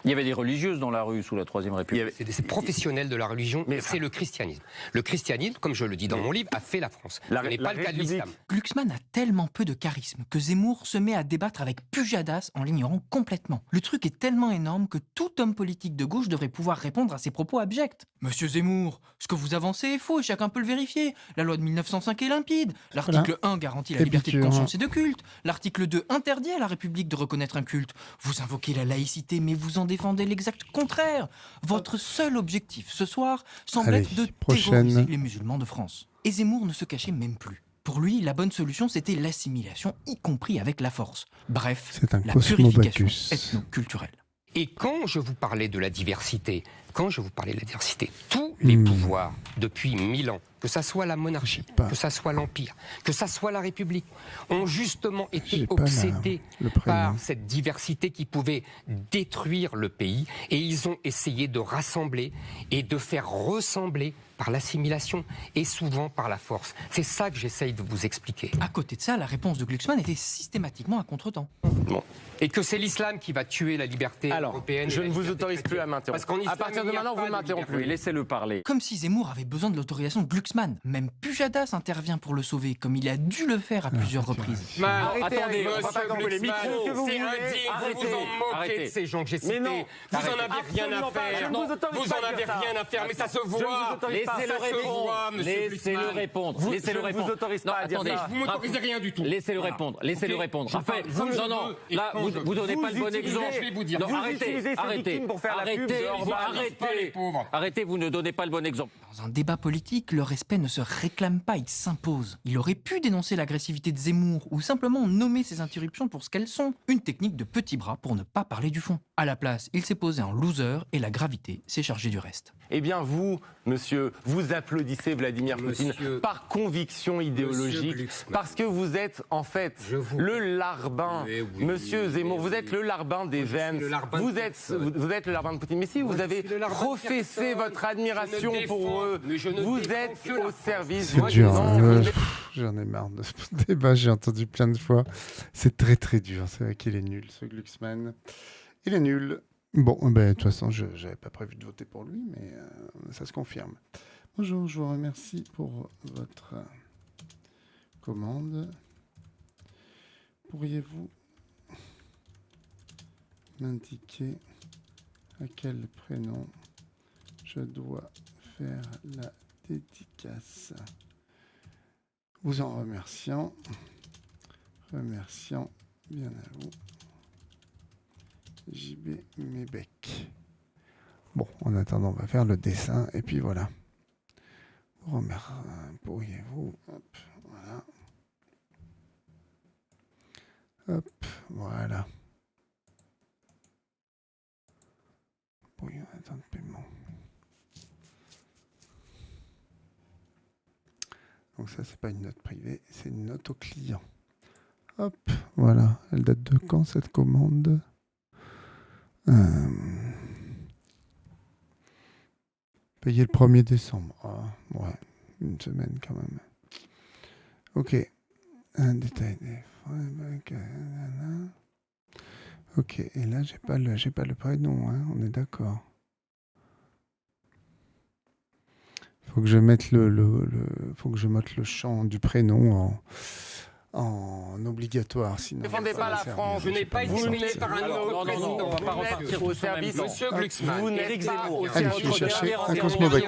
Mais Il y avait des religieuses dans la rue sous la Troisième République. C'est des professionnels de la religion, mais c'est le christianisme. Le christianisme, comme je le dis dans mon livre, a fait la France. Ce n'est pas le cas de l'islam. Glucksmann a tellement peu de charisme que Zemmour se met à débattre avec Pujadas en l'ignorant complètement. Le truc est tellement énorme que tout homme politique de gauche devrait pouvoir répondre à ses propos abjects. Monsieur Zemmour, ce que vous avancez est faux et chacun peut le vérifier. La loi de 1905 est limpide. L'article 1 garantit la liberté de conscience et de culte. L'article 2 interdit à la République de reconnaître un culte. Vous invoquez la laïcité, mais vous en défendez l'exact contraire. Votre seul objectif ce soir semble être de terroriser les musulmans de France. Et Zemmour ne se cachait même plus. Pour lui, la bonne solution, c'était l'assimilation, y compris avec la force. Bref, la purification ethno-culturelle. Et quand je vous parlais de la diversité, tous les pouvoirs, depuis 1000 ans, que ça soit la monarchie, que ça soit l'Empire, que ça soit la République, ont justement été obsédés par cette diversité qui pouvait détruire le pays. Et ils ont essayé de rassembler et de faire ressembler par l'assimilation et souvent par la force. C'est ça que j'essaye de vous expliquer. À côté de ça, la réponse de Glucksmann était systématiquement à contretemps. Bon. Et que c'est l'islam qui va tuer la liberté européenne. Je ne vous autorise plus à m'interrompre. À partir de maintenant, vous ne m'interrompez plus. Laissez-le parler. Comme si Zemmour avait besoin de l'autorisation de Glucksmann. Même Pujadas intervient pour le sauver, comme il a dû le faire à plusieurs reprises. Attendez, on va pas camper les micros. C'est indigne, vous vous en moquez de ces gens que j'ai cités. Vous en avez rien à faire. Vous en avez rien à faire, mais ça se voit. Laissez-le répondre. Laissez-le répondre. Je vous autorise pas à dire ça. Vous ne m'autorisez rien du tout. Laissez-le répondre. Laissez-le répondre. Non, là, vous donnez pas le bon exemple. Je vais vous dire. Arrêtez, vous ne donnez pas le bon exemple. Dans un débat politique, le respect ne se réclame pas, il s'impose. Il aurait pu dénoncer l'agressivité de Zemmour ou simplement nommer ses interruptions pour ce qu'elles sont. Une technique de petit bras pour ne pas parler du fond. À la place, il s'est posé en loser et la gravité s'est chargée du reste. Eh bien vous, monsieur, vous applaudissez Vladimir Poutine par conviction idéologique, parce que vous êtes en fait le larbin, monsieur Zemmour, vous êtes le larbin des Vents, vous êtes le larbin de Poutine. Mais si vous avez professé votre admiration pour eux, vous êtes au service du président. J'en ai marre de ce débat, j'ai entendu plein de fois. C'est très très dur, c'est vrai qu'il est nul ce Glucksmann. Il est nul. Bon, de toute façon, je n'avais pas prévu de voter pour lui, mais ça se confirme. Bonjour, je vous remercie pour votre commande. Pourriez-vous m'indiquer à quel prénom je dois faire la dédicace? Vous en remerciant bien à vous. JB Mébec. Bon, en attendant, on va faire le dessin et puis voilà. Pourriez-vous, hop, voilà. Hop, voilà. Pourriez attendre paiement. Donc ça, c'est pas une note privée, c'est une note au client. Hop, voilà. Elle date de quand cette commande? Payer le 1er décembre. Ah, ouais, une semaine quand même. Ok. Un détail des frais. Ok, et là, j'ai pas le prénom, hein, on est d'accord. Faut que je mette faut que je mette le champ du prénom en obligatoire, sinon... Ne défendez pas la France, je n'ai pas été nommé par un autre président. On va pas repartir au service. Monsieur Glucksmann, vous n'êtes pas au Allez, je vais chercher un Cosmovac.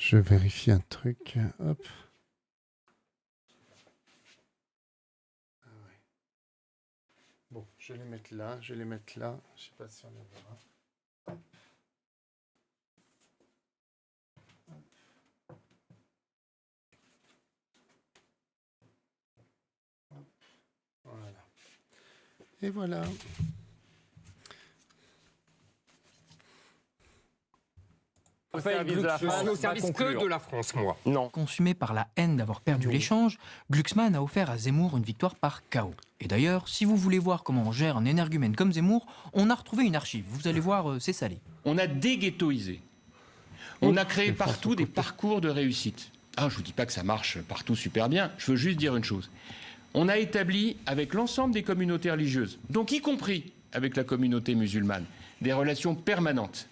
Je vérifie un truc. Hop. Ah ouais. Bon, je vais les mettre là. Je ne sais pas si on les verra. Hop. Voilà. Et voilà. Je suis au service que de la France, moi. Non. Consumé par la haine d'avoir perdu l'échange, Glucksmann a offert à Zemmour une victoire par KO. Et d'ailleurs, si vous voulez voir comment on gère un énergumène comme Zemmour, on a retrouvé une archive. Vous allez voir, c'est salé. On a déghettoisé. On a créé partout des parcours de réussite. Ah, je vous dis pas que ça marche partout super bien, je veux juste dire une chose. On a établi avec l'ensemble des communautés religieuses, donc y compris avec la communauté musulmane, des relations permanentes,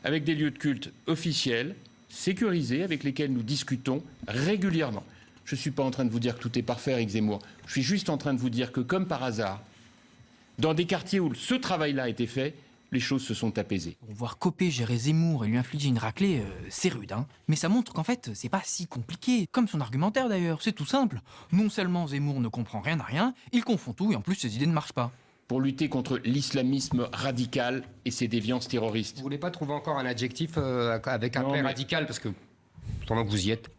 avec des lieux de culte officiels, sécurisés, avec lesquels nous discutons régulièrement. Je ne suis pas en train de vous dire que tout est parfait, Éric Zemmour. Je suis juste en train de vous dire que, comme par hasard, dans des quartiers où ce travail-là a été fait, les choses se sont apaisées. Voir Copé gérer Zemmour et lui infliger une raclée, c'est rude, hein. Mais ça montre qu'en fait, c'est pas si compliqué. Comme son argumentaire d'ailleurs, c'est tout simple. Non seulement Zemmour ne comprend rien à rien, il confond tout et en plus ses idées ne marchent pas. Pour lutter contre l'islamisme radical et ses déviances terroristes. Vous voulez pas trouver encore un adjectif avec un vrai radical, parce que pendant que vous y êtes.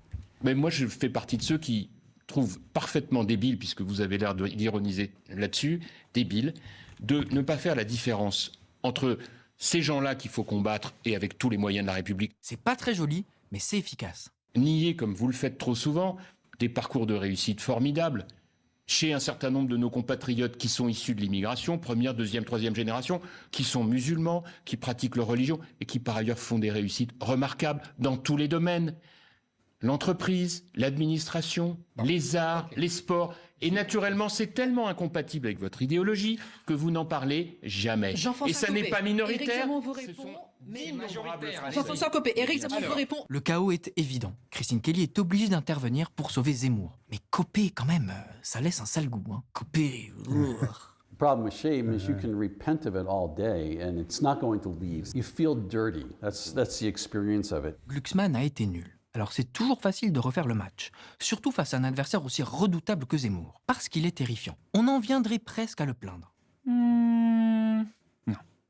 Mais moi, je fais partie de ceux qui trouvent parfaitement débile, puisque vous avez l'air d'ironiser là-dessus, débile, de ne pas faire la différence entre ces gens-là qu'il faut combattre et avec tous les moyens de la République. C'est pas très joli, mais c'est efficace. Nier, comme vous le faites trop souvent, des parcours de réussite formidables chez un certain nombre de nos compatriotes qui sont issus de l'immigration, première, deuxième, troisième génération, qui sont musulmans, qui pratiquent leur religion et qui par ailleurs font des réussites remarquables dans tous les domaines. L'entreprise, l'administration, les arts, les sports. Et naturellement, c'est tellement incompatible avec votre idéologie que vous n'en parlez jamais. Et ça n'est pas minoritaire, ce sont majoritaires. Jean-François Copé, Éric Zemmour vous répond. Le chaos est évident. Christine Kelly est obligée d'intervenir pour sauver Zemmour. Mais Copé, quand même, ça laisse un sale goût. Hein. Copé... The problem with shame is you can repent of it all day and it's not going to leave. You feel dirty. That's the experience of it. Glucksmann a été nul. Alors c'est toujours facile de refaire le match, surtout face à un adversaire aussi redoutable que Zemmour, parce qu'il est terrifiant. On en viendrait presque à le plaindre. Non.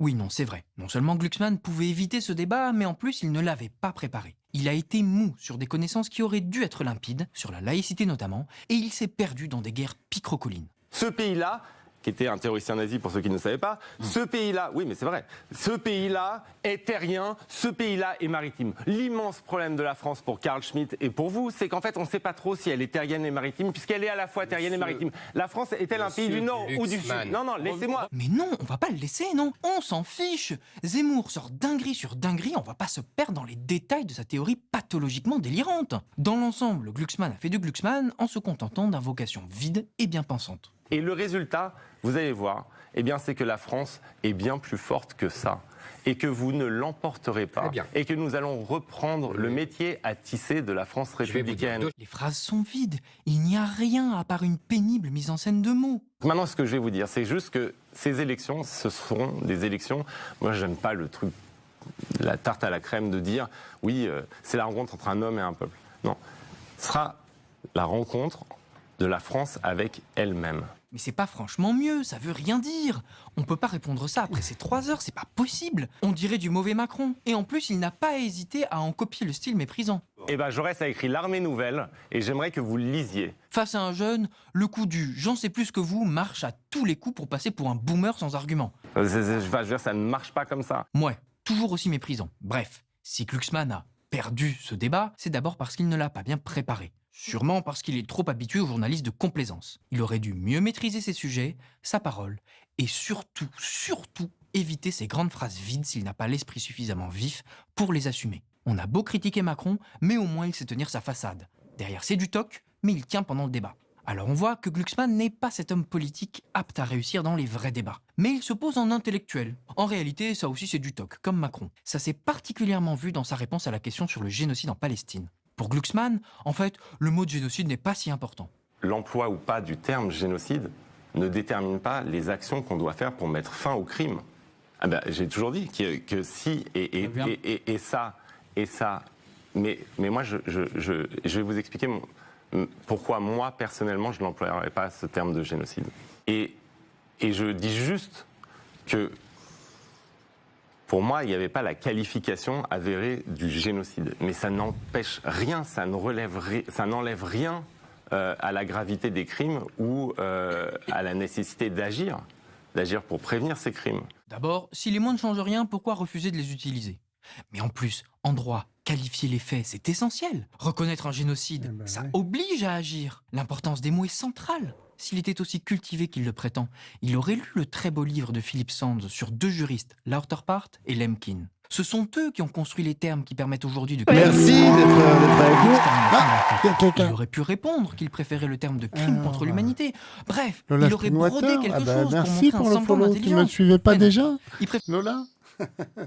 Oui, non, c'est vrai. Non seulement Glucksmann pouvait éviter ce débat, mais en plus il ne l'avait pas préparé. Il a été mou sur des connaissances qui auraient dû être limpides, sur la laïcité notamment, et il s'est perdu dans des guerres picrocolines. Ce pays-là, qui était un terroriste nazi pour ceux qui ne savaient pas, ce pays-là, oui mais c'est vrai, ce pays-là est terrien, ce pays-là est maritime. L'immense problème de la France pour Carl Schmitt et pour vous, c'est qu'en fait on ne sait pas trop si elle est terrienne et maritime, puisqu'elle est à la fois terrienne et maritime. La France est-elle un pays du Nord ou du Sud? Non, non, laissez-moi. Mais non, on va pas le laisser, non, on s'en fiche. Zemmour sort dinguerie sur dinguerie, on va pas se perdre dans les détails de sa théorie pathologiquement délirante. Dans l'ensemble, Glucksmann a fait de Glucksmann en se contentant d'invocations vides et bien pensantes. Et le résultat, vous allez voir, eh bien, c'est que la France est bien plus forte que ça. Et que vous ne l'emporterez pas. Et que nous allons reprendre le métier à tisser de la France républicaine. Les phrases sont vides. Il n'y a rien à part une pénible mise en scène de mots. Maintenant, ce que je vais vous dire, c'est juste que ces élections, ce seront des élections... Moi, j'aime pas le truc, la tarte à la crème de dire, oui, c'est la rencontre entre un homme et un peuple. Non, ce sera la rencontre de la France avec elle-même. Mais c'est pas franchement mieux, ça veut rien dire. On peut pas répondre ça après ces 3 heures, c'est pas possible. On dirait du mauvais Macron. Et en plus, il n'a pas hésité à en copier le style méprisant. Eh ben, Jaurès a écrit l'Armée nouvelle, et j'aimerais que vous le lisiez. Face à un jeune, le coup du « j'en sais plus que vous » marche à tous les coups pour passer pour un boomer sans argument. Je veux dire, ça ne marche pas comme ça. Ouais, toujours aussi méprisant. Bref, si Glucksmann a perdu ce débat, c'est d'abord parce qu'il ne l'a pas bien préparé. Sûrement parce qu'il est trop habitué aux journalistes de complaisance. Il aurait dû mieux maîtriser ses sujets, sa parole, et surtout, éviter ces grandes phrases vides s'il n'a pas l'esprit suffisamment vif pour les assumer. On a beau critiquer Macron, mais au moins il sait tenir sa façade. Derrière c'est du toc, mais il tient pendant le débat. Alors on voit que Glucksmann n'est pas cet homme politique apte à réussir dans les vrais débats. Mais il se pose en intellectuel. En réalité, ça aussi c'est du toc, comme Macron. Ça s'est particulièrement vu dans sa réponse à la question sur le génocide en Palestine. Pour Glucksmann, en fait, le mot de génocide n'est pas si important. L'emploi ou pas du terme génocide ne détermine pas les actions qu'on doit faire pour mettre fin au crime. Ah ben, j'ai toujours dit que si, et ça, mais moi, je vais vous expliquer pourquoi moi, personnellement, je n'emploierais pas ce terme de génocide. Et je dis juste que, pour moi, il n'y avait pas la qualification avérée du génocide. Mais ça n'empêche rien, ça n'enlève rien à la gravité des crimes ou à la nécessité d'agir pour prévenir ces crimes. D'abord, si les mots ne changent rien, pourquoi refuser de les utiliser? Mais en plus, en droit, qualifier les faits, c'est essentiel. Reconnaître un génocide, ça oblige à agir. L'importance des mots est centrale. S'il était aussi cultivé qu'il le prétend, il aurait lu le très beau livre de Philip Sands sur 2 juristes, Lauterpacht et Lemkin. Ce sont eux qui ont construit les termes qui permettent aujourd'hui de... Merci d'être avec nous. Il aurait pu répondre qu'il préférait le terme de crime contre l'humanité. Bref, il aurait brodé quelque chose merci pour montrer un semblant Tu d'intelligence. me suivais pas Mais non, déjà Lola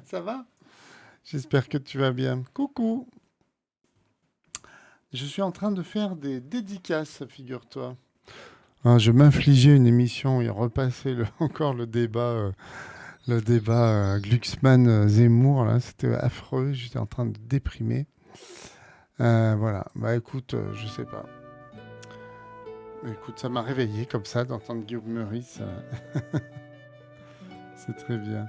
ça va? J'espère que tu vas bien. Coucou. Je suis en train de faire des dédicaces, figure-toi. Je m'infligeais une émission et repasser encore le débat Glucksmann-Zemmour. Là, c'était affreux. J'étais en train de déprimer. Voilà. Bah écoute, je sais pas. Écoute, ça m'a réveillé comme ça d'entendre Guillaume Meurice. C'est très bien.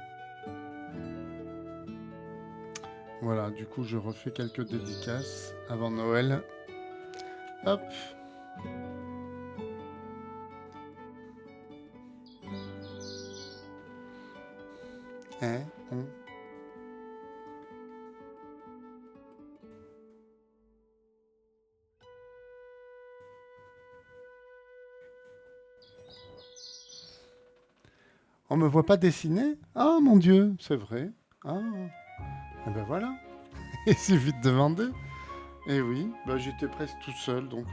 Voilà, du coup, je refais quelques dédicaces avant Noël. Hop. On me voit pas dessiner? Ah, mon Dieu, c'est vrai. Ah. Et ben voilà, il suffit de demander. Et oui, bah j'étais presque tout seul, donc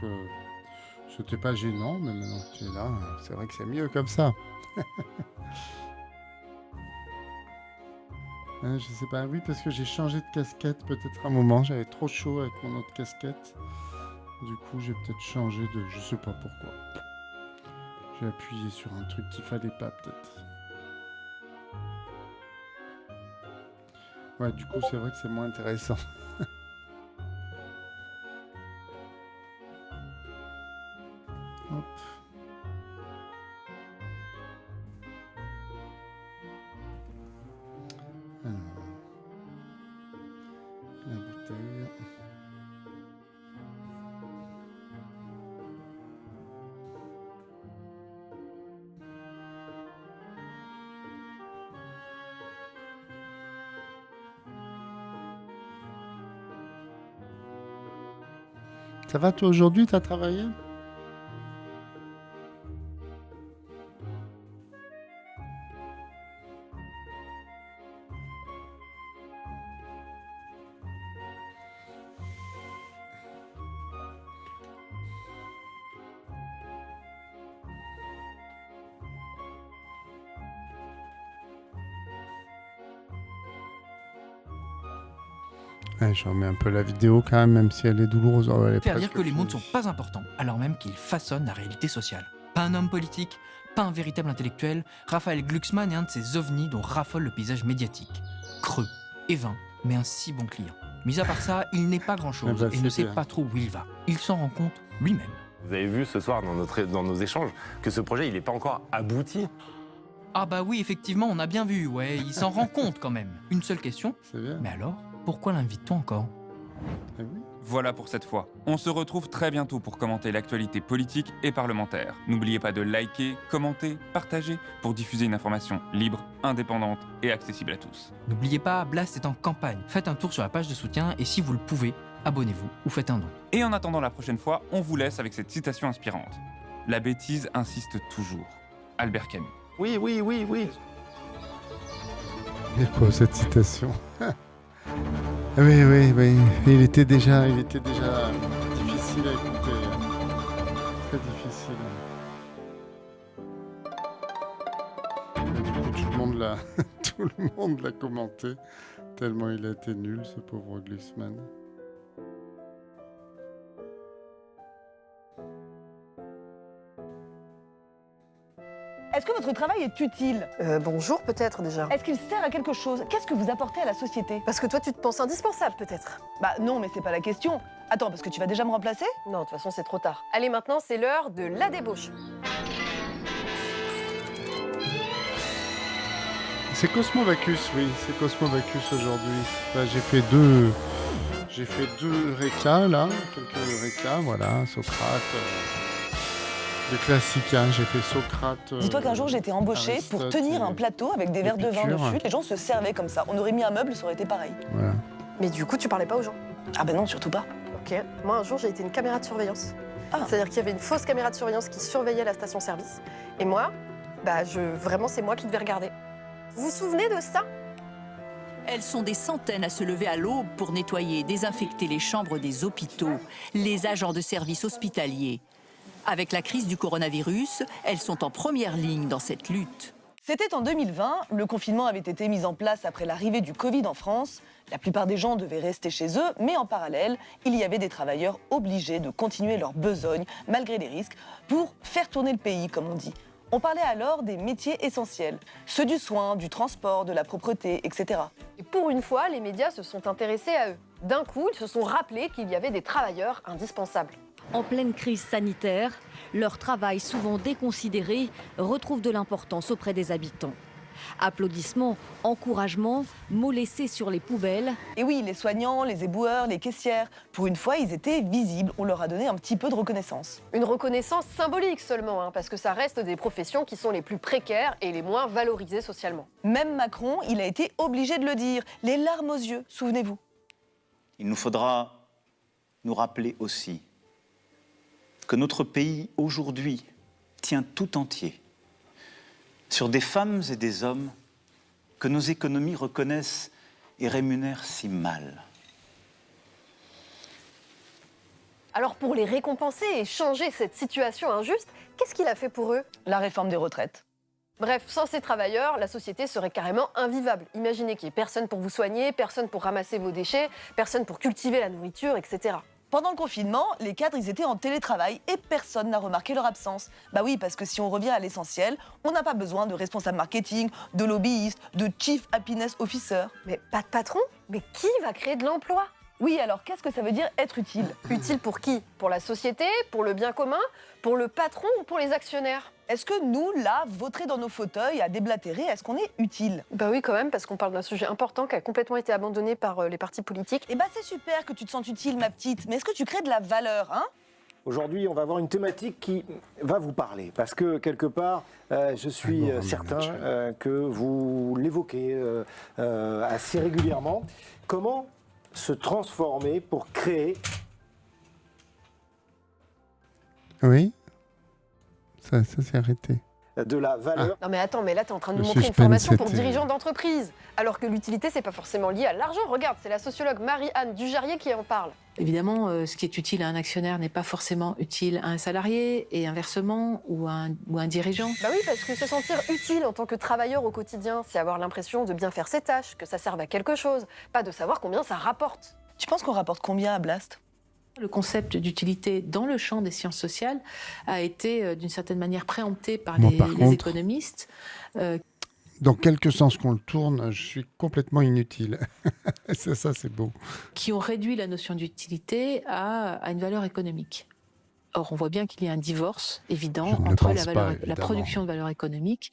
c'était pas gênant, mais maintenant que tu es là, c'est vrai que c'est mieux comme ça. Je sais pas, oui, parce que j'ai changé de casquette peut-être un moment, j'avais trop chaud avec mon autre casquette. Du coup, j'ai peut-être changé de... je sais pas pourquoi. J'ai appuyé sur un truc qu'il fallait pas, peut-être. Ouais, du coup, c'est vrai que c'est moins intéressant. Hop. Alors. La bouteille. Ça va toi aujourd'hui, t'as travaillé? Ouais, je remets un peu la vidéo quand même si elle est douloureuse. Oh, elle est Faire dire presque que les mots ne finie. sont pas importants, alors même qu'ils façonnent la réalité sociale. Pas un homme politique, pas un véritable intellectuel, Raphaël Glucksmann est un de ces ovnis dont raffole le paysage médiatique. Creux et vain, mais un si bon client. Mis à part ça, il n'est pas grand-chose Eh ben, et ne c'est sait bien. pas trop où il va. Il s'en rend compte lui-même. Vous avez vu ce soir dans nos échanges que ce projet, il n'est pas encore abouti. Ah bah oui, effectivement, on a bien vu, ouais, il s'en rend compte quand même. Une seule question, mais alors, pourquoi l'invite-t-on encore? Voilà pour cette fois. On se retrouve très bientôt pour commenter l'actualité politique et parlementaire. N'oubliez pas de liker, commenter, partager pour diffuser une information libre, indépendante et accessible à tous. N'oubliez pas, Blast est en campagne. Faites un tour sur la page de soutien et si vous le pouvez, abonnez-vous ou faites un don. Et en attendant la prochaine fois, on vous laisse avec cette citation inspirante. La bêtise insiste toujours. Albert Camus. Oui. Et quoi cette citation? Oui. Il était déjà difficile à écouter. Très difficile. Et du coup, tout le monde l'a commenté. Tellement il a été nul, ce pauvre Glucksmann. Est-ce que votre travail est utile? Bonjour peut-être déjà. Est-ce qu'il sert à quelque chose? Qu'est-ce que vous apportez à la société? Parce que toi tu te penses indispensable peut-être. Bah non, mais c'est pas la question. Attends, parce que tu vas déjà me remplacer? Non, de toute façon c'est trop tard. Allez, maintenant c'est l'heure de la débauche. C'est Cosmovacus, oui, c'est Cosmovacus aujourd'hui. Bah, j'ai fait deux récas là, quelques récas, voilà, Socrate. Le classique, hein, j'ai fait Socrate. Dis-toi qu'un jour j'ai été embauchée pour tenir un plateau avec des verres de vin dessus. Les gens se servaient comme ça. On aurait mis un meuble, ça aurait été pareil. Voilà. Mais du coup tu parlais pas aux gens? Ah ben non, surtout pas. Ok, moi un jour j'ai été une caméra de surveillance. C'est-à-dire qu'il y avait une fausse caméra de surveillance qui surveillait la station-service. Et moi, vraiment c'est moi qui devais regarder. Vous vous souvenez de ça? Elles sont des centaines à se lever à l'aube pour nettoyer et désinfecter les chambres des hôpitaux, les agents de services hospitaliers. Avec la crise du coronavirus, elles sont en première ligne dans cette lutte. C'était en 2020, le confinement avait été mis en place après l'arrivée du Covid en France. La plupart des gens devaient rester chez eux, mais en parallèle, il y avait des travailleurs obligés de continuer leur besogne, malgré les risques, pour faire tourner le pays, comme on dit. On parlait alors des métiers essentiels, ceux du soin, du transport, de la propreté, etc. Et pour une fois, les médias se sont intéressés à eux. D'un coup, ils se sont rappelés qu'il y avait des travailleurs indispensables. En pleine crise sanitaire, leur travail, souvent déconsidéré, retrouve de l'importance auprès des habitants. Applaudissements, encouragements, mots laissés sur les poubelles. Et oui, les soignants, les éboueurs, les caissières, pour une fois, ils étaient visibles. On leur a donné un petit peu de reconnaissance. Une reconnaissance symbolique seulement, parce que ça reste des professions qui sont les plus précaires et les moins valorisées socialement. Même Macron, il a été obligé de le dire, les larmes aux yeux, souvenez-vous. Il nous faudra nous rappeler aussi que notre pays, aujourd'hui, tient tout entier sur des femmes et des hommes que nos économies reconnaissent et rémunèrent si mal. Alors pour les récompenser et changer cette situation injuste, qu'est-ce qu'il a fait pour eux? La réforme des retraites. Bref, sans ces travailleurs, la société serait carrément invivable. Imaginez qu'il n'y ait personne pour vous soigner, personne pour ramasser vos déchets, personne pour cultiver la nourriture, etc. Pendant le confinement, les cadres, ils étaient en télétravail et personne n'a remarqué leur absence. Bah oui, parce que si on revient à l'essentiel, on n'a pas besoin de responsables marketing, de lobbyistes, de chief happiness officer. Mais pas de patron? Mais qui va créer de l'emploi? Oui, alors qu'est-ce que ça veut dire être utile? Utile pour qui? Pour la société? Pour le bien commun? Pour le patron ou pour les actionnaires? Est-ce que nous, là, vautrés dans nos fauteuils, à déblatérer, est-ce qu'on est utile? Bah oui, quand même, parce qu'on parle d'un sujet important qui a complètement été abandonné par les partis politiques. Eh bah c'est super que tu te sentes utile, ma petite, mais est-ce que tu crées de la valeur, hein? Aujourd'hui, on va avoir une thématique qui va vous parler, parce que quelque part, je suis certain que vous l'évoquez assez régulièrement. Comment se transformer pour créer... Oui, ça s'est arrêté. De la valeur. Non mais attends, mais là t'es en train de nous montrer une formation pour dirigeants d'entreprise, alors que l'utilité c'est pas forcément lié à l'argent. Regarde, c'est la sociologue Marie-Anne Dujarrier qui en parle. Évidemment, ce qui est utile à un actionnaire n'est pas forcément utile à un salarié, et inversement, ou à un dirigeant. Bah oui, parce que se sentir utile en tant que travailleur au quotidien, c'est avoir l'impression de bien faire ses tâches, que ça serve à quelque chose, pas de savoir combien ça rapporte. Tu penses qu'on rapporte combien à Blast? Le concept d'utilité dans le champ des sciences sociales a été d'une certaine manière préempté par les économistes. Dans quelque sens qu'on le tourne, je suis complètement inutile. ça c'est beau. Qui ont réduit la notion d'utilité à une valeur économique. Or, on voit bien qu'il y a un divorce évident entre la production de valeur économique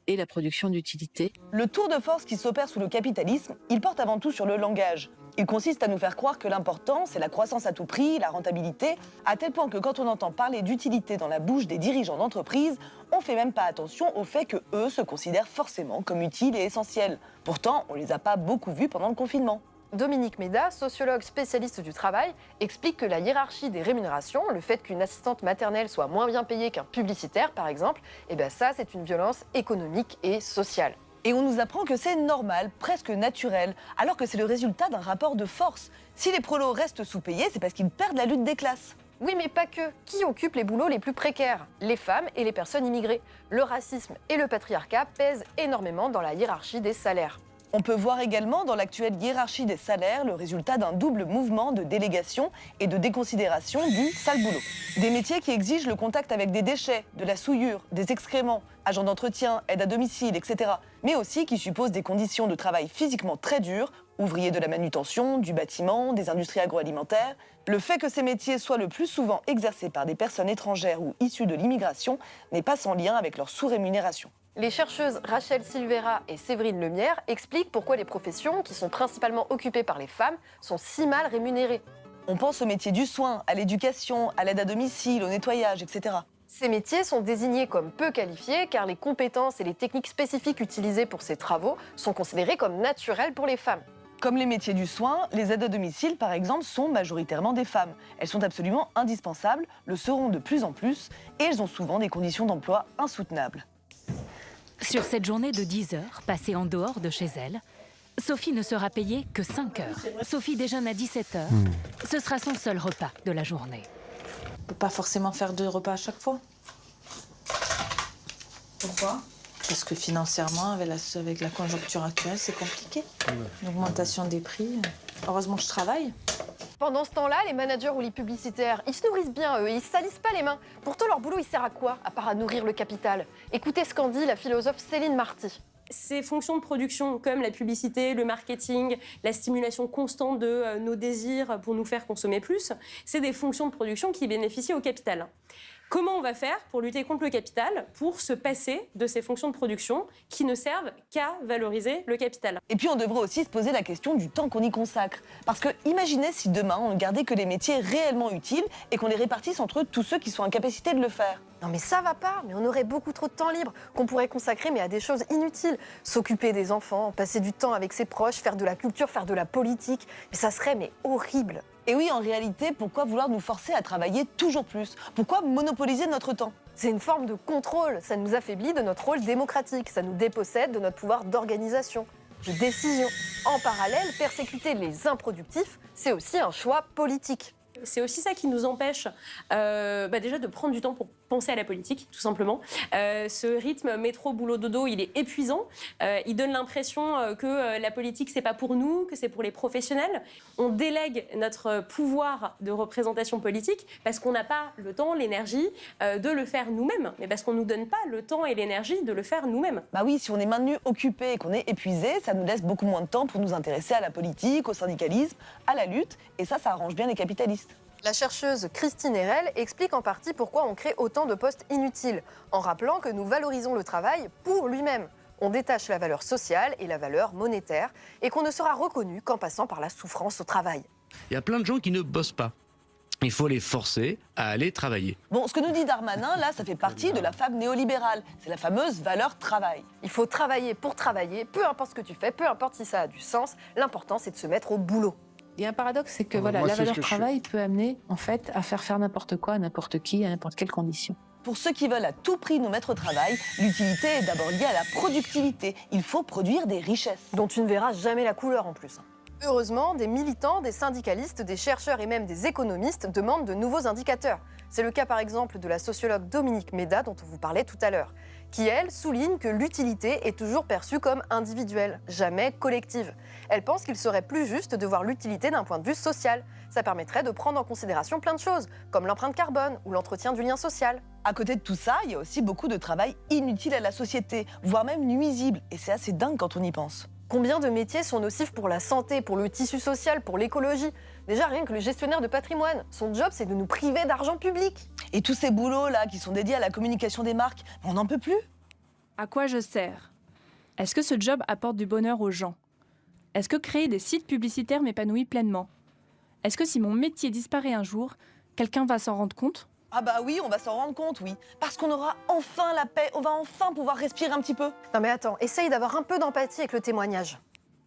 et la production d'utilité. Le tour de force qui s'opère sous le capitalisme, il porte avant tout sur le langage. Il consiste à nous faire croire que l'important, c'est la croissance à tout prix, la rentabilité, à tel point que quand on entend parler d'utilité dans la bouche des dirigeants d'entreprise, on fait même pas attention au fait que eux se considèrent forcément comme utiles et essentiels. Pourtant, on les a pas beaucoup vus pendant le confinement. Dominique Méda, sociologue spécialiste du travail, explique que la hiérarchie des rémunérations, le fait qu'une assistante maternelle soit moins bien payée qu'un publicitaire par exemple, eh ben ça c'est une violence économique et sociale. Et on nous apprend que c'est normal, presque naturel, alors que c'est le résultat d'un rapport de force. Si les prolos restent sous-payés, c'est parce qu'ils perdent la lutte des classes. Oui, mais pas que. Qui occupe les boulots les plus précaires? Les femmes et les personnes immigrées. Le racisme et le patriarcat pèsent énormément dans la hiérarchie des salaires. On peut voir également dans l'actuelle hiérarchie des salaires le résultat d'un double mouvement de délégation et de déconsidération du sale boulot. Des métiers qui exigent le contact avec des déchets, de la souillure, des excréments, agents d'entretien, aide à domicile, etc. Mais aussi qui supposent des conditions de travail physiquement très dures, ouvriers de la manutention, du bâtiment, des industries agroalimentaires. Le fait que ces métiers soient le plus souvent exercés par des personnes étrangères ou issues de l'immigration n'est pas sans lien avec leur sous-rémunération. Les chercheuses Rachel Silveira et Séverine Lemierre expliquent pourquoi les professions, qui sont principalement occupées par les femmes, sont si mal rémunérées. On pense aux métiers du soin, à l'éducation, à l'aide à domicile, au nettoyage, etc. Ces métiers sont désignés comme peu qualifiés car les compétences et les techniques spécifiques utilisées pour ces travaux sont considérées comme naturelles pour les femmes. Comme les métiers du soin, les aides à domicile, par exemple, sont majoritairement des femmes. Elles sont absolument indispensables, le seront de plus en plus, et elles ont souvent des conditions d'emploi insoutenables. Sur cette journée de 10 heures, passée en dehors de chez elle, Sophie ne sera payée que 5 heures. Sophie déjeune à 17 heures. Ce sera son seul repas de la journée. On ne peut pas forcément faire 2 repas à chaque fois. Pourquoi ? Parce que financièrement, avec la conjoncture actuelle, c'est compliqué. L'augmentation des prix. Heureusement, je travaille. Pendant ce temps-là, les managers ou les publicitaires, ils se nourrissent bien, eux, ils se salissent pas les mains. Pourtant, leur boulot, il sert à quoi, à part à nourrir le capital? Écoutez ce qu'en dit la philosophe Céline Marty. Ces fonctions de production, comme la publicité, le marketing, la stimulation constante de nos désirs pour nous faire consommer plus, c'est des fonctions de production qui bénéficient au capital. Comment on va faire pour lutter contre le capital, pour se passer de ces fonctions de production qui ne servent qu'à valoriser le capital? Et puis on devrait aussi se poser la question du temps qu'on y consacre. Parce que imaginez si demain on ne gardait que les métiers réellement utiles et qu'on les répartisse entre tous ceux qui sont en capacité de le faire. Non mais ça va pas, mais on aurait beaucoup trop de temps libre qu'on pourrait consacrer mais à des choses inutiles. S'occuper des enfants, passer du temps avec ses proches, faire de la culture, faire de la politique. Mais ça serait horrible. Et oui, en réalité, pourquoi vouloir nous forcer à travailler toujours plus? Pourquoi monopoliser notre temps? C'est une forme de contrôle, ça nous affaiblit de notre rôle démocratique, ça nous dépossède de notre pouvoir d'organisation, de décision. En parallèle, persécuter les improductifs, c'est aussi un choix politique. C'est aussi ça qui nous empêche déjà de prendre du temps pour penser à la politique, tout simplement. Ce rythme métro-boulot-dodo, il est épuisant. Il donne l'impression que la politique, c'est pas pour nous, que c'est pour les professionnels. On délègue notre pouvoir de représentation politique parce qu'on n'a pas le temps, l'énergie de le faire nous-mêmes, mais parce qu'on nous donne pas le temps et l'énergie de le faire nous-mêmes. Bah oui, si on est maintenu occupé et qu'on est épuisé, ça nous laisse beaucoup moins de temps pour nous intéresser à la politique, au syndicalisme, à la lutte, et ça arrange bien les capitalistes. La chercheuse Christine Herel explique en partie pourquoi on crée autant de postes inutiles, en rappelant que nous valorisons le travail pour lui-même. On détache la valeur sociale et la valeur monétaire, et qu'on ne sera reconnu qu'en passant par la souffrance au travail. Il y a plein de gens qui ne bossent pas. Il faut les forcer à aller travailler. Bon, ce que nous dit Darmanin, là, ça fait partie de la fable néolibérale. C'est la fameuse valeur travail. Il faut travailler pour travailler, peu importe ce que tu fais, peu importe si ça a du sens. L'important, c'est de se mettre au boulot. Il y a un paradoxe, c'est que la valeur travail peut amener en fait à faire n'importe quoi, à n'importe qui, à n'importe quelle condition. Pour ceux qui veulent à tout prix nous mettre au travail, l'utilité est d'abord liée à la productivité. Il faut produire des richesses. Dont tu ne verras jamais la couleur en plus. Heureusement, des militants, des syndicalistes, des chercheurs et même des économistes demandent de nouveaux indicateurs. C'est le cas par exemple de la sociologue Dominique Méda dont on vous parlait tout à l'heure, qui elle souligne que l'utilité est toujours perçue comme individuelle, jamais collective. Elle pense qu'il serait plus juste de voir l'utilité d'un point de vue social. Ça permettrait de prendre en considération plein de choses, comme l'empreinte carbone ou l'entretien du lien social. À côté de tout ça, il y a aussi beaucoup de travail inutile à la société, voire même nuisible, et c'est assez dingue quand on y pense. Combien de métiers sont nocifs pour la santé, pour le tissu social, pour l'écologie? Déjà, rien que le gestionnaire de patrimoine, son job, c'est de nous priver d'argent public. Et tous ces boulots-là qui sont dédiés à la communication des marques, on n'en peut plus. À quoi je sers? Est-ce que ce job apporte du bonheur aux gens? Est-ce que créer des sites publicitaires m'épanouit pleinement? Est-ce que si mon métier disparaît un jour, quelqu'un va s'en rendre compte? Ah bah oui, on va s'en rendre compte, oui. Parce qu'on aura enfin la paix, on va enfin pouvoir respirer un petit peu. Non mais attends, essaye d'avoir un peu d'empathie avec le témoignage.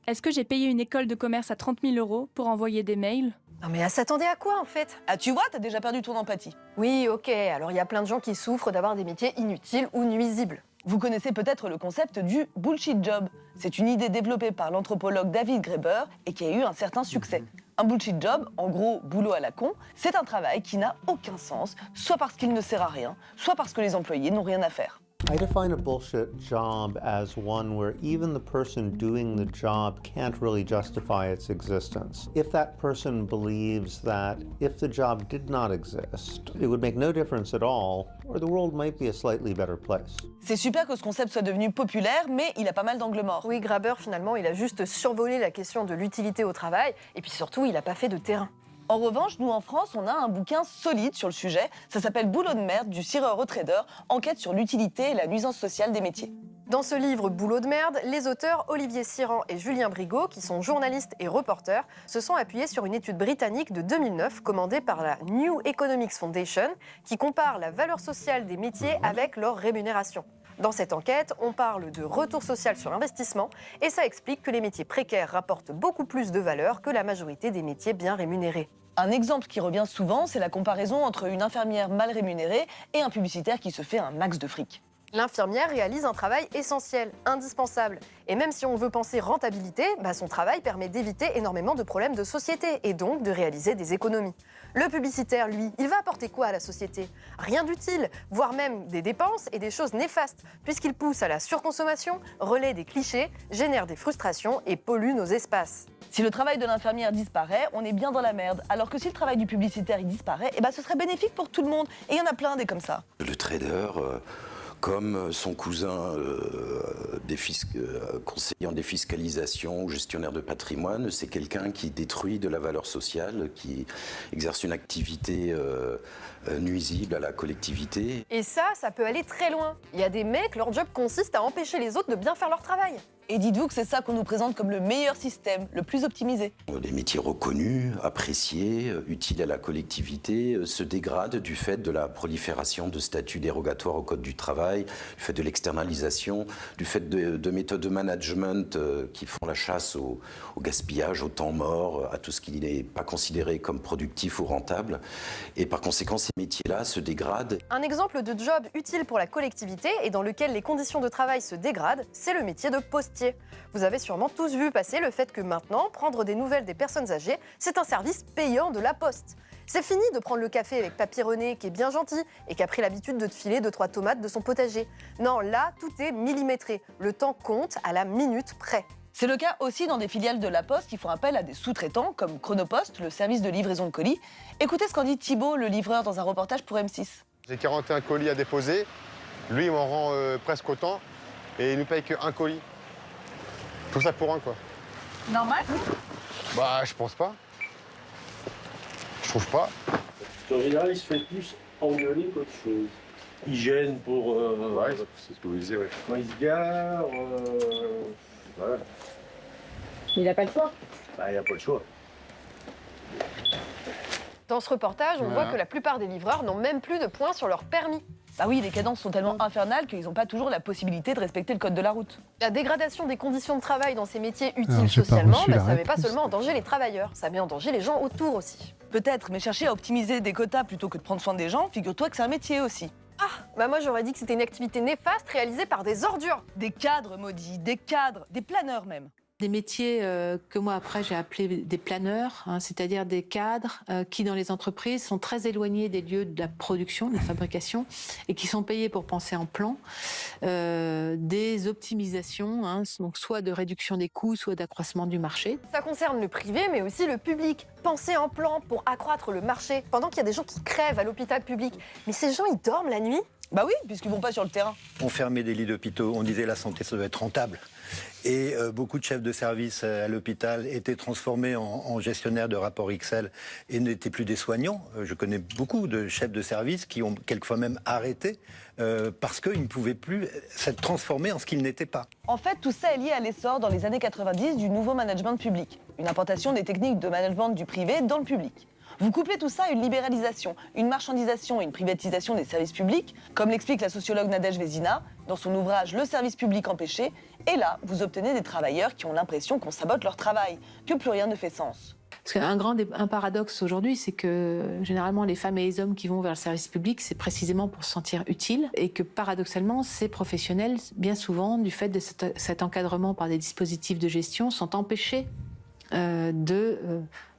Est-ce que j'ai payé une école de commerce à 30 000 € pour envoyer des mails? Non mais elle s'attendait à quoi en fait? Ah tu vois, t'as déjà perdu ton empathie. Oui, ok, alors il y a plein de gens qui souffrent d'avoir des métiers inutiles ou nuisibles. Vous connaissez peut-être le concept du bullshit job. C'est une idée développée par l'anthropologue David Graeber et qui a eu un certain succès. Un bullshit job, en gros boulot à la con, c'est un travail qui n'a aucun sens, soit parce qu'il ne sert à rien, soit parce que les employés n'ont rien à faire. I define a bullshit job as one where even the person doing the job can't really justify its existence. If that person believes that if the job did not exist, it would make no difference at all, or the world might be a slightly better place. C'est super que ce concept soit devenu populaire, mais il a pas mal d'angles morts. Oui, Graeber, finalement, il a juste survolé la question de l'utilité au travail, et puis surtout, il n'a pas fait de terrain. En revanche, nous en France, on a un bouquin solide sur le sujet. Ça s'appelle Boulot de merde, du cireur au trader, enquête sur l'utilité et la nuisance sociale des métiers. Dans ce livre Boulot de merde, les auteurs Olivier Siran et Julien Brigaud, qui sont journalistes et reporters, se sont appuyés sur une étude britannique de 2009 commandée par la New Economics Foundation, qui compare la valeur sociale des métiers avec leur rémunération. Dans cette enquête, on parle de retour social sur investissement et ça explique que les métiers précaires rapportent beaucoup plus de valeur que la majorité des métiers bien rémunérés. Un exemple qui revient souvent, c'est la comparaison entre une infirmière mal rémunérée et un publicitaire qui se fait un max de fric. L'infirmière réalise un travail essentiel, indispensable. Et même si on veut penser rentabilité, son travail permet d'éviter énormément de problèmes de société et donc de réaliser des économies. Le publicitaire, lui, il va apporter quoi à la société? Rien d'utile, voire même des dépenses et des choses néfastes, puisqu'il pousse à la surconsommation, relaie des clichés, génère des frustrations et pollue nos espaces. Si le travail de l'infirmière disparaît, on est bien dans la merde. Alors que si le travail du publicitaire il disparaît, ce serait bénéfique pour tout le monde. Et il y en a plein des comme ça. Le trader, comme son cousin conseiller en défiscalisation ou gestionnaire de patrimoine, c'est quelqu'un qui détruit de la valeur sociale, qui exerce une activité nuisible à la collectivité. Et ça peut aller très loin. Il y a des mecs, leur job consiste à empêcher les autres de bien faire leur travail. Et dites-vous que c'est ça qu'on nous présente comme le meilleur système, le plus optimisé. Les métiers reconnus, appréciés, utiles à la collectivité, se dégradent du fait de la prolifération de statuts dérogatoires au Code du travail, du fait de l'externalisation, du fait de méthodes de management qui font la chasse au gaspillage, au temps mort, à tout ce qui n'est pas considéré comme productif ou rentable. Et par conséquent, ces métiers-là se dégradent. Un exemple de job utile pour la collectivité et dans lequel les conditions de travail se dégradent, c'est le métier de postier. Vous avez sûrement tous vu passer le fait que maintenant, prendre des nouvelles des personnes âgées, c'est un service payant de la Poste. C'est fini de prendre le café avec Papy René, qui est bien gentil et qui a pris l'habitude de te filer 2-3 tomates de son potager. Non, là, tout est millimétré. Le temps compte à la minute près. C'est le cas aussi dans des filiales de la Poste qui font appel à des sous-traitants comme Chronopost, le service de livraison de colis. Écoutez ce qu'en dit Thibault, le livreur, dans un reportage pour M6. J'ai 41 colis à déposer. Lui, il m'en rend presque autant et il ne paye qu'un colis. Tout ça pour un, quoi. Normal? Je pense pas. Je trouve pas. En général, il se fait plus engueuler qu'autre chose. Il gêne pour... Ouais, c'est ce que vous disiez, ouais. Quand il se gare... Voilà. Il n'a pas le choix. Il n'a pas le choix. Dans ce reportage, on voit que la plupart des livreurs n'ont même plus de points sur leur permis. Bah oui, les cadences sont tellement infernales qu'ils n'ont pas toujours la possibilité de respecter le code de la route. La dégradation des conditions de travail dans ces métiers utiles socialement, ça met pas seulement en danger les travailleurs, ça met en danger les gens autour aussi. Peut-être, mais chercher à optimiser des quotas plutôt que de prendre soin des gens, figure-toi que c'est un métier aussi. Moi j'aurais dit que c'était une activité néfaste réalisée par des ordures. Des cadres maudits, des cadres, des planeurs même. Des métiers que moi après j'ai appelés des planeurs, c'est-à-dire des cadres qui dans les entreprises sont très éloignés des lieux de la production, de la fabrication, et qui sont payés pour penser en plan, des optimisations, donc soit de réduction des coûts, soit d'accroissement du marché. Ça concerne le privé mais aussi le public. Penser en plan pour accroître le marché, pendant qu'il y a des gens qui crèvent à l'hôpital public. Mais ces gens, ils dorment la nuit? Bah oui, puisqu'ils vont pas sur le terrain. On fermait des lits d'hôpitaux, on disait la santé, ça doit être rentable. Et beaucoup de chefs de service à l'hôpital étaient transformés en gestionnaires de rapports Excel et n'étaient plus des soignants. Je connais beaucoup de chefs de service qui ont quelquefois même arrêté parce qu'ils ne pouvaient plus s'être transformés en ce qu'ils n'étaient pas. En fait, tout ça est lié à l'essor dans les années 90 du nouveau management public, une implantation des techniques de management du privé dans le public. Vous couplez tout ça à une libéralisation, une marchandisation et une privatisation des services publics, comme l'explique la sociologue Nadège Vézina dans son ouvrage Le service public empêché. Et là, vous obtenez des travailleurs qui ont l'impression qu'on sabote leur travail, que plus rien ne fait sens. Parce qu'un paradoxe aujourd'hui, c'est que généralement les femmes et les hommes qui vont vers le service public, c'est précisément pour se sentir utiles, et que paradoxalement, ces professionnels, bien souvent, du fait de cet encadrement par des dispositifs de gestion, sont empêchés de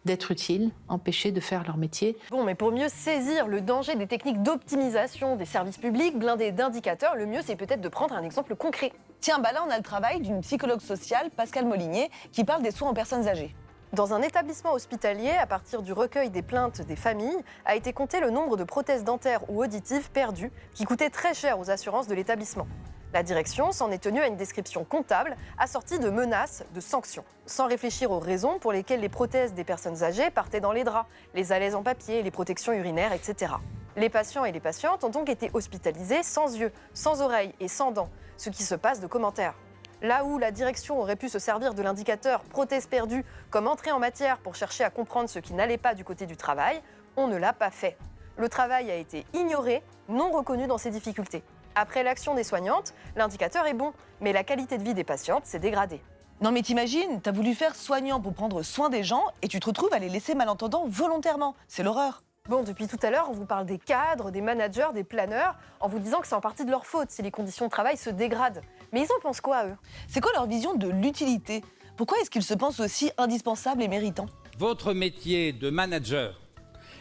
d'être utiles, empêchés de faire leur métier. Bon, mais pour mieux saisir le danger des techniques d'optimisation des services publics blindés d'indicateurs, le mieux c'est peut-être de prendre un exemple concret. Tiens, bah là on a le travail d'une psychologue sociale, Pascale Molinier, qui parle des soins en personnes âgées. Dans un établissement hospitalier, à partir du recueil des plaintes des familles, a été compté le nombre de prothèses dentaires ou auditives perdues qui coûtaient très cher aux assurances de l'établissement. La direction s'en est tenue à une description comptable assortie de menaces, de sanctions, sans réfléchir aux raisons pour lesquelles les prothèses des personnes âgées partaient dans les draps, les alaises en papier, les protections urinaires, etc. Les patients et les patientes ont donc été hospitalisés sans yeux, sans oreilles et sans dents, ce qui se passe de commentaires. Là où la direction aurait pu se servir de l'indicateur prothèse perdue comme entrée en matière pour chercher à comprendre ce qui n'allait pas du côté du travail, on ne l'a pas fait. Le travail a été ignoré, non reconnu dans ses difficultés. Après l'action des soignantes, l'indicateur est bon, mais la qualité de vie des patientes s'est dégradée. Non mais t'imagines, t'as voulu faire soignant pour prendre soin des gens et tu te retrouves à les laisser malentendants volontairement. C'est l'horreur. Bon, depuis tout à l'heure, on vous parle des cadres, des managers, des planeurs, en vous disant que c'est en partie de leur faute si les conditions de travail se dégradent. Mais ils en pensent quoi, eux? C'est quoi leur vision de l'utilité? Pourquoi est-ce qu'ils se pensent aussi indispensables et méritants? Votre métier de manager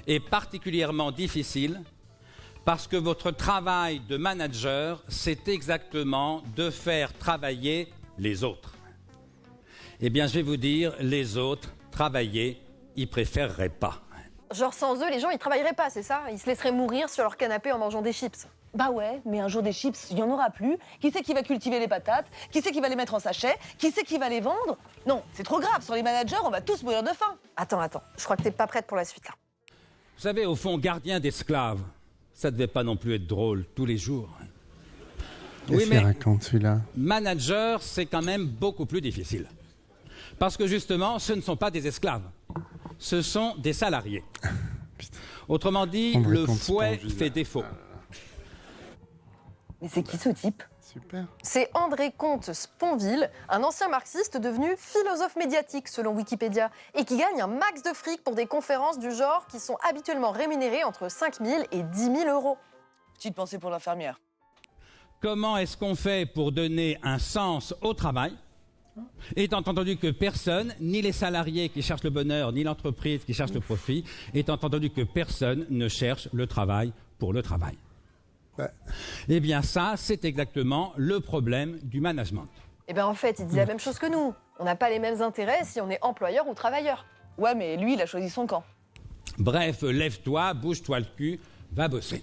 est particulièrement difficile parce que votre travail de manager, c'est exactement de faire travailler les autres. Eh bien, je vais vous dire, les autres, travailler, ils préféreraient pas. Genre sans eux, les gens ils travailleraient pas, c'est ça? Ils se laisseraient mourir sur leur canapé en mangeant des chips. Bah ouais, mais un jour des chips, il y en aura plus. Qui c'est qui va cultiver les patates? Qui c'est qui va les mettre en sachet? Qui c'est qui va les vendre? Non, c'est trop grave, sur les managers, on va tous mourir de faim. Attends, je crois que t'es pas prête pour la suite là. Vous savez, au fond, gardien d'esclaves, ça devait pas non plus être drôle tous les jours. Oui, mais raconte celui-là. Manager, c'est quand même beaucoup plus difficile. Parce que justement, ce ne sont pas des esclaves. Ce sont des salariés. Autrement dit, le fouet fait défaut. Mais c'est qui ce type? Super. C'est André Comte-Sponville, un ancien marxiste devenu philosophe médiatique selon Wikipédia, et qui gagne un max de fric pour des conférences du genre qui sont habituellement rémunérées entre 5 000 et 10 000 euros. Petite pensée pour l'infirmière. Comment est-ce qu'on fait pour donner un sens au travail, étant entendu que personne, ni les salariés qui cherchent le bonheur, ni l'entreprise qui cherche le profit, étant entendu que personne ne cherche le travail pour le travail? Ouais. Eh bien ça, c'est exactement le problème du management. Eh bien en fait, il dit la même chose que nous. On n'a pas les mêmes intérêts si on est employeur ou travailleur. Ouais, mais lui, il a choisi son camp. Bref, lève-toi, bouge-toi le cul, va bosser.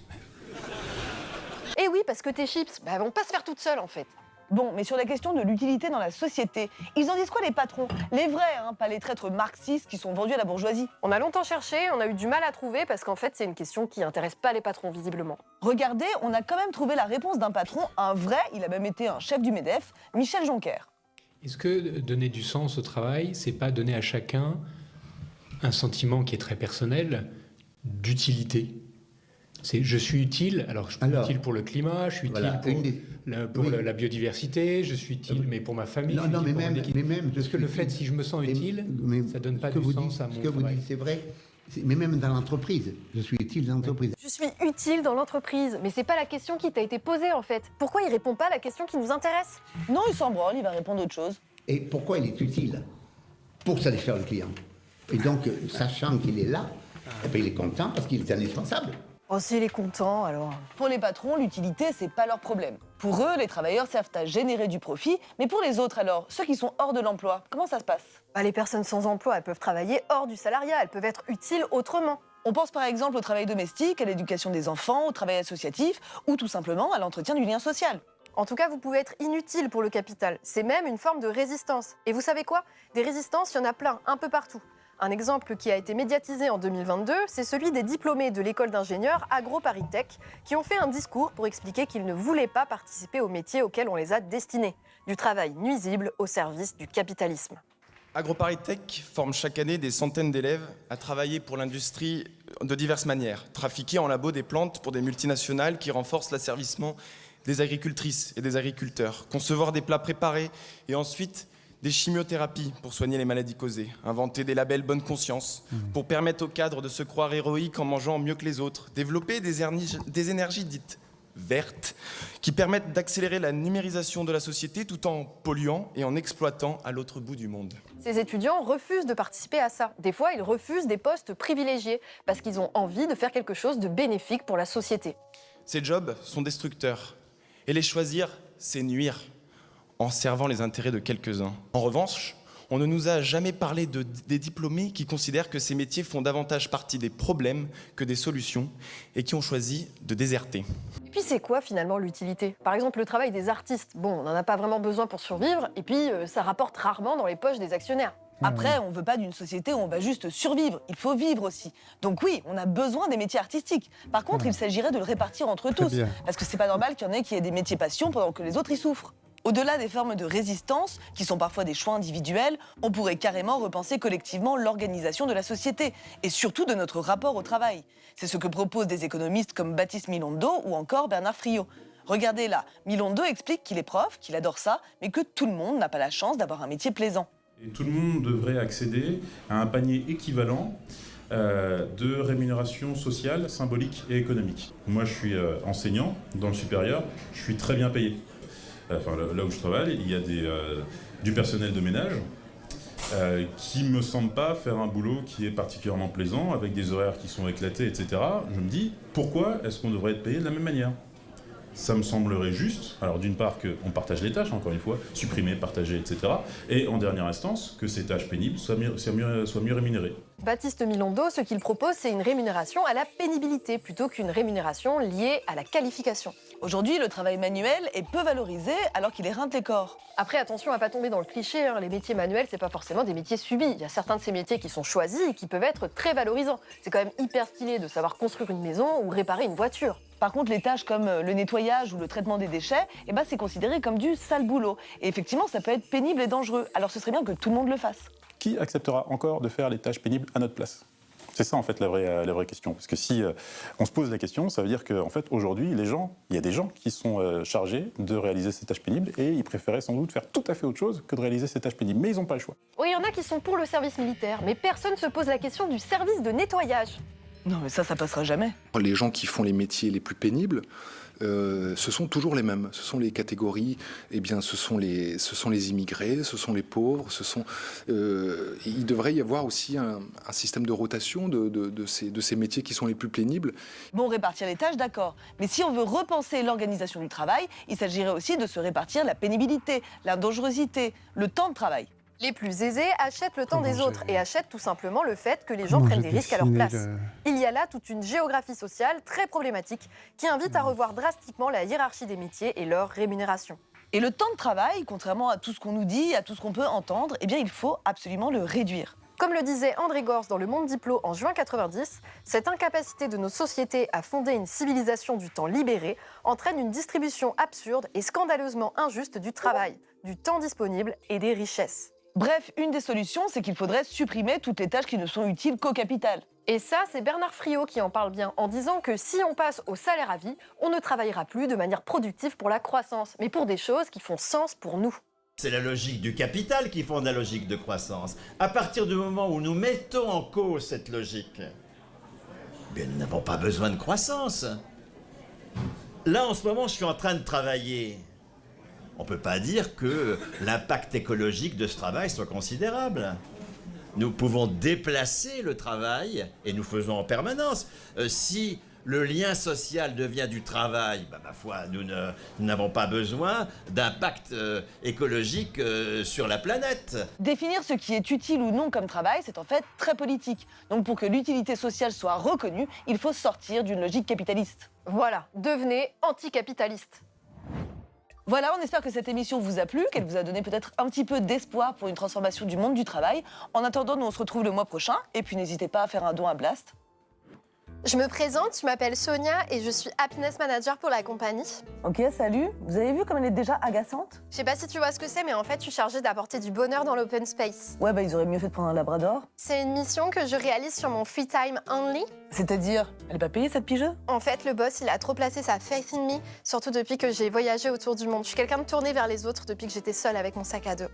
Eh oui, parce que tes chips, elles vont pas se faire toutes seules en fait. Bon, mais sur la question de l'utilité dans la société, ils en disent quoi les patrons? Les vrais, hein, pas les traîtres marxistes qui sont vendus à la bourgeoisie. On a longtemps cherché, on a eu du mal à trouver parce qu'en fait c'est une question qui intéresse pas les patrons visiblement. Regardez, on a quand même trouvé la réponse d'un patron, un vrai, il a même été un chef du MEDEF, Michel Joncker. Est-ce que donner du sens au travail, c'est pas donner à chacun un sentiment qui est très personnel d'utilité? C'est je suis utile, alors je suis utile pour le climat, je suis utile pour la biodiversité, je suis utile mais pour ma famille. Non, mais même parce que le fait, si je me sens utile, ça donne pas du sens à mon travail. Ce que vous dites, c'est vrai, mais même dans l'entreprise, je suis utile dans l'entreprise. Je suis utile dans l'entreprise, mais c'est pas la question qui t'a été posée en fait. Pourquoi il répond pas à la question qui nous intéresse? Non, il s'en branle, il va répondre autre chose. Et pourquoi il est utile? Pour satisfaire le client. Et donc, sachant qu'il est là, eh bien, il est content parce qu'il est indispensable. Oh, s'il est content, alors. Pour les patrons, l'utilité, c'est pas leur problème. Pour eux, les travailleurs servent à générer du profit, mais pour les autres alors, ceux qui sont hors de l'emploi, comment ça se passe? Bah, les personnes sans emploi, elles peuvent travailler hors du salariat, elles peuvent être utiles autrement. On pense par exemple au travail domestique, à l'éducation des enfants, au travail associatif, ou tout simplement à l'entretien du lien social. En tout cas, vous pouvez être inutile pour le capital. C'est même une forme de résistance. Et vous savez quoi? Des résistances, il y en a plein, un peu partout. Un exemple qui a été médiatisé en 2022, c'est celui des diplômés de l'école d'ingénieurs AgroParisTech qui ont fait un discours pour expliquer qu'ils ne voulaient pas participer au métier auquel on les a destinés, du travail nuisible au service du capitalisme. AgroParisTech forme chaque année des centaines d'élèves à travailler pour l'industrie de diverses manières, trafiquer en labo des plantes pour des multinationales qui renforcent l'asservissement des agricultrices et des agriculteurs, concevoir des plats préparés et ensuite des chimiothérapies pour soigner les maladies causées, inventer des labels bonne conscience pour permettre aux cadres de se croire héroïques en mangeant mieux que les autres, développer des énergies dites vertes qui permettent d'accélérer la numérisation de la société tout en polluant et en exploitant à l'autre bout du monde. Ces étudiants refusent de participer à ça. Des fois, ils refusent des postes privilégiés parce qu'ils ont envie de faire quelque chose de bénéfique pour la société. Ces jobs sont destructeurs et les choisir, c'est nuire en servant les intérêts de quelques-uns. En revanche, on ne nous a jamais parlé des diplômés qui considèrent que ces métiers font davantage partie des problèmes que des solutions et qui ont choisi de déserter. Et puis c'est quoi finalement l'utilité? Par exemple le travail des artistes, bon on n'en a pas vraiment besoin pour survivre et puis ça rapporte rarement dans les poches des actionnaires. Après, on veut pas d'une société où on va juste survivre, il faut vivre aussi. Donc oui, on a besoin des métiers artistiques. Par contre, il s'agirait de le répartir entre tous, parce que c'est pas normal qu'il y en ait qui aient des métiers passion pendant que les autres y souffrent. Au-delà des formes de résistance, qui sont parfois des choix individuels, on pourrait carrément repenser collectivement l'organisation de la société, et surtout de notre rapport au travail. C'est ce que proposent des économistes comme Baptiste Milondo ou encore Bernard Friot. Regardez là, Milondo explique qu'il est prof, qu'il adore ça, mais que tout le monde n'a pas la chance d'avoir un métier plaisant. Et tout le monde devrait accéder à un panier équivalent de rémunération sociale, symbolique et économique. Moi, je suis enseignant dans le supérieur, je suis très bien payé. Enfin, là où je travaille, il y a du personnel de ménage qui me semble pas faire un boulot qui est particulièrement plaisant, avec des horaires qui sont éclatés, etc. Je me dis, pourquoi est-ce qu'on devrait être payé de la même manière ? Ça me semblerait juste, alors d'une part qu'on partage les tâches, encore une fois, supprimer, partager, etc. Et en dernière instance, que ces tâches pénibles soient mieux rémunérées. Baptiste Milondo, ce qu'il propose, c'est une rémunération à la pénibilité, plutôt qu'une rémunération liée à la qualification. Aujourd'hui, le travail manuel est peu valorisé alors qu'il éreinte les corps. Après, attention à pas tomber dans le cliché, hein. Les métiers manuels, c'est pas forcément des métiers subis. Il y a certains de ces métiers qui sont choisis et qui peuvent être très valorisants. C'est quand même hyper stylé de savoir construire une maison ou réparer une voiture. Par contre, les tâches comme le nettoyage ou le traitement des déchets, c'est considéré comme du sale boulot. Et effectivement, ça peut être pénible et dangereux. Alors ce serait bien que tout le monde le fasse. Qui acceptera encore de faire les tâches pénibles à notre place ? C'est ça en fait la vraie question. Parce que si on se pose la question, ça veut dire qu'en fait aujourd'hui, il y a des gens qui sont chargés de réaliser ces tâches pénibles et ils préféraient sans doute faire tout à fait autre chose que de réaliser ces tâches pénibles. Mais ils n'ont pas le choix. Oui, il y en a qui sont pour le service militaire, mais personne ne se pose la question du service de nettoyage. Non mais ça passera jamais. Les gens qui font les métiers les plus pénibles, ce sont toujours les mêmes. Ce sont les catégories, ce sont les immigrés, ce sont les pauvres, il devrait y avoir aussi un système de rotation de ces métiers qui sont les plus pénibles. Bon, répartir les tâches, d'accord. Mais si on veut repenser l'organisation du travail, il s'agirait aussi de se répartir la pénibilité, la dangerosité, le temps de travail. Les plus aisés achètent le temps des autres et achètent tout simplement le fait que les gens prennent des risques à leur place. Il y a là toute une géographie sociale très problématique qui invite à revoir drastiquement la hiérarchie des métiers et leur rémunération. Et le temps de travail, contrairement à tout ce qu'on nous dit, à tout ce qu'on peut entendre, il faut absolument le réduire. Comme le disait André Gorz dans Le Monde Diplo en juin 90, cette incapacité de nos sociétés à fonder une civilisation du temps libéré entraîne une distribution absurde et scandaleusement injuste du travail, du temps disponible et des richesses. Bref, une des solutions, c'est qu'il faudrait supprimer toutes les tâches qui ne sont utiles qu'au capital. Et ça, c'est Bernard Friot qui en parle bien, en disant que si on passe au salaire à vie, on ne travaillera plus de manière productive pour la croissance, mais pour des choses qui font sens pour nous. C'est la logique du capital qui fonde la logique de croissance. À partir du moment où nous mettons en cause cette logique, nous n'avons pas besoin de croissance. Là, en ce moment, je suis en train de travailler. On ne peut pas dire que l'impact écologique de ce travail soit considérable. Nous pouvons déplacer le travail, et nous faisons en permanence. Si le lien social devient du travail, ma foi, nous n'avons pas besoin d'impact écologique sur la planète. Définir ce qui est utile ou non comme travail, c'est en fait très politique. Donc pour que l'utilité sociale soit reconnue, il faut sortir d'une logique capitaliste. Voilà, devenez anticapitaliste. Voilà, on espère que cette émission vous a plu, qu'elle vous a donné peut-être un petit peu d'espoir pour une transformation du monde du travail. En attendant, nous on se retrouve le mois prochain, et puis n'hésitez pas à faire un don à Blast. Je me présente, je m'appelle Sonia et je suis Happiness Manager pour la compagnie. Ok, salut. Vous avez vu comme elle est déjà agaçante? Je sais pas si tu vois ce que c'est, mais en fait, je suis chargée d'apporter du bonheur dans l'open space. Ouais, ils auraient mieux fait de prendre un labrador. C'est une mission que je réalise sur mon free time only. C'est-à-dire, elle est pas payée cette pigeux? En fait, le boss, il a trop placé sa faith in me, surtout depuis que j'ai voyagé autour du monde. Je suis quelqu'un de tourné vers les autres depuis que j'étais seule avec mon sac à dos.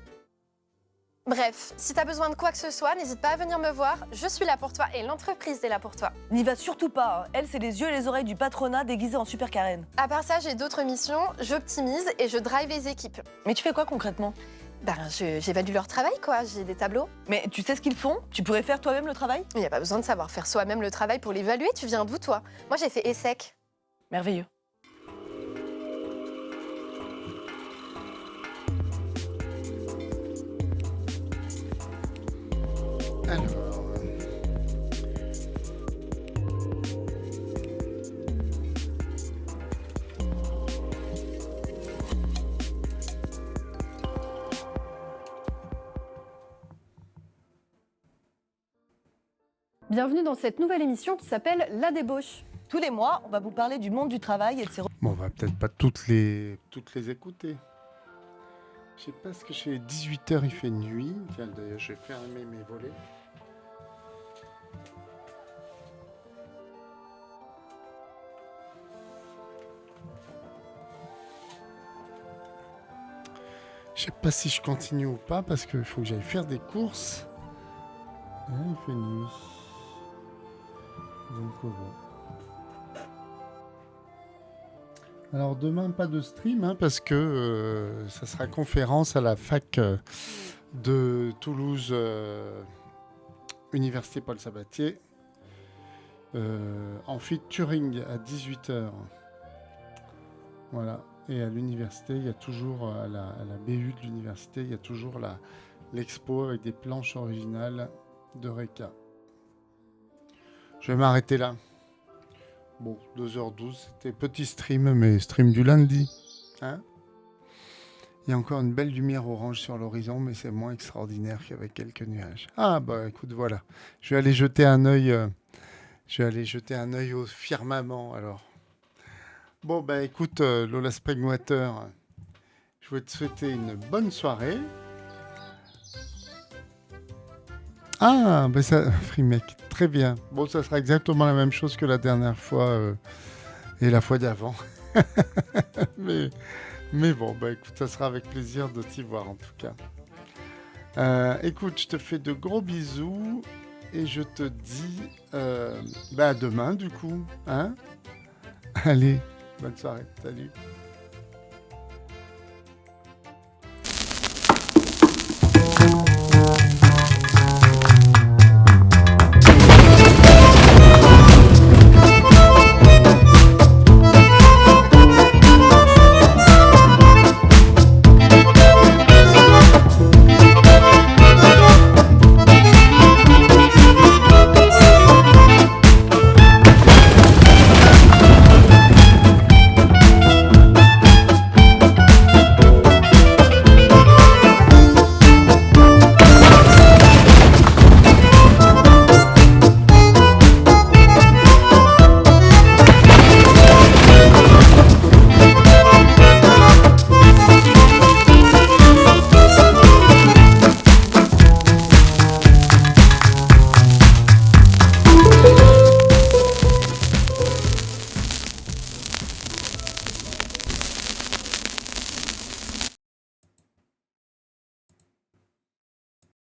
Bref, si t'as besoin de quoi que ce soit, n'hésite pas à venir me voir. Je suis là pour toi et l'entreprise est là pour toi. N'y va surtout pas. Hein. Elle, c'est les yeux et les oreilles du patronat déguisés en super Karen. À part ça, j'ai d'autres missions. J'optimise et je drive les équipes. Mais tu fais quoi concrètement? J'évalue leur travail, quoi. J'ai des tableaux. Mais tu sais ce qu'ils font? Tu pourrais faire toi-même le travail? Il n'y a pas besoin de savoir faire soi-même le travail pour l'évaluer. Tu viens d'où, toi? Moi, j'ai fait ESSEC. Merveilleux. Alors... Bienvenue dans cette nouvelle émission qui s'appelle La Débauche. Tous les mois, on va vous parler du monde du travail et de ses... Bon, on va peut-être pas toutes les écouter. Je sais pas ce que chez 18h il fait nuit. Tiens, d'ailleurs, je vais fermer mes volets. Je sais pas si je continue ou pas parce qu'il faut que j'aille faire des courses. Ah, il fait nuit. Donc voilà. Alors demain pas de stream hein, parce que ça sera conférence à la fac de Toulouse, Université Paul Sabatier, amphi Turing à 18h. Voilà. Et à l'université, il y a toujours, à la BU de l'université, il y a toujours l'expo avec des planches originales de Reka. Je vais m'arrêter là. Bon, 2h12, c'était petit stream, mais stream du lundi. Hein? Il y a encore une belle lumière orange sur l'horizon, mais c'est moins extraordinaire qu'avec quelques nuages. Ah bah écoute, voilà. Je vais aller jeter un œil au firmament, alors. Bon, bah écoute, Lola Springwater, je vais te souhaiter une bonne soirée. Ah, bah ça, Freemake, très bien. Bon, ça sera exactement la même chose que la dernière fois et la fois d'avant. mais bon, bah écoute, ça sera avec plaisir de t'y voir en tout cas. Écoute, je te fais de gros bisous et je te dis à demain du coup. Hein? Allez. Bonne soirée, salut.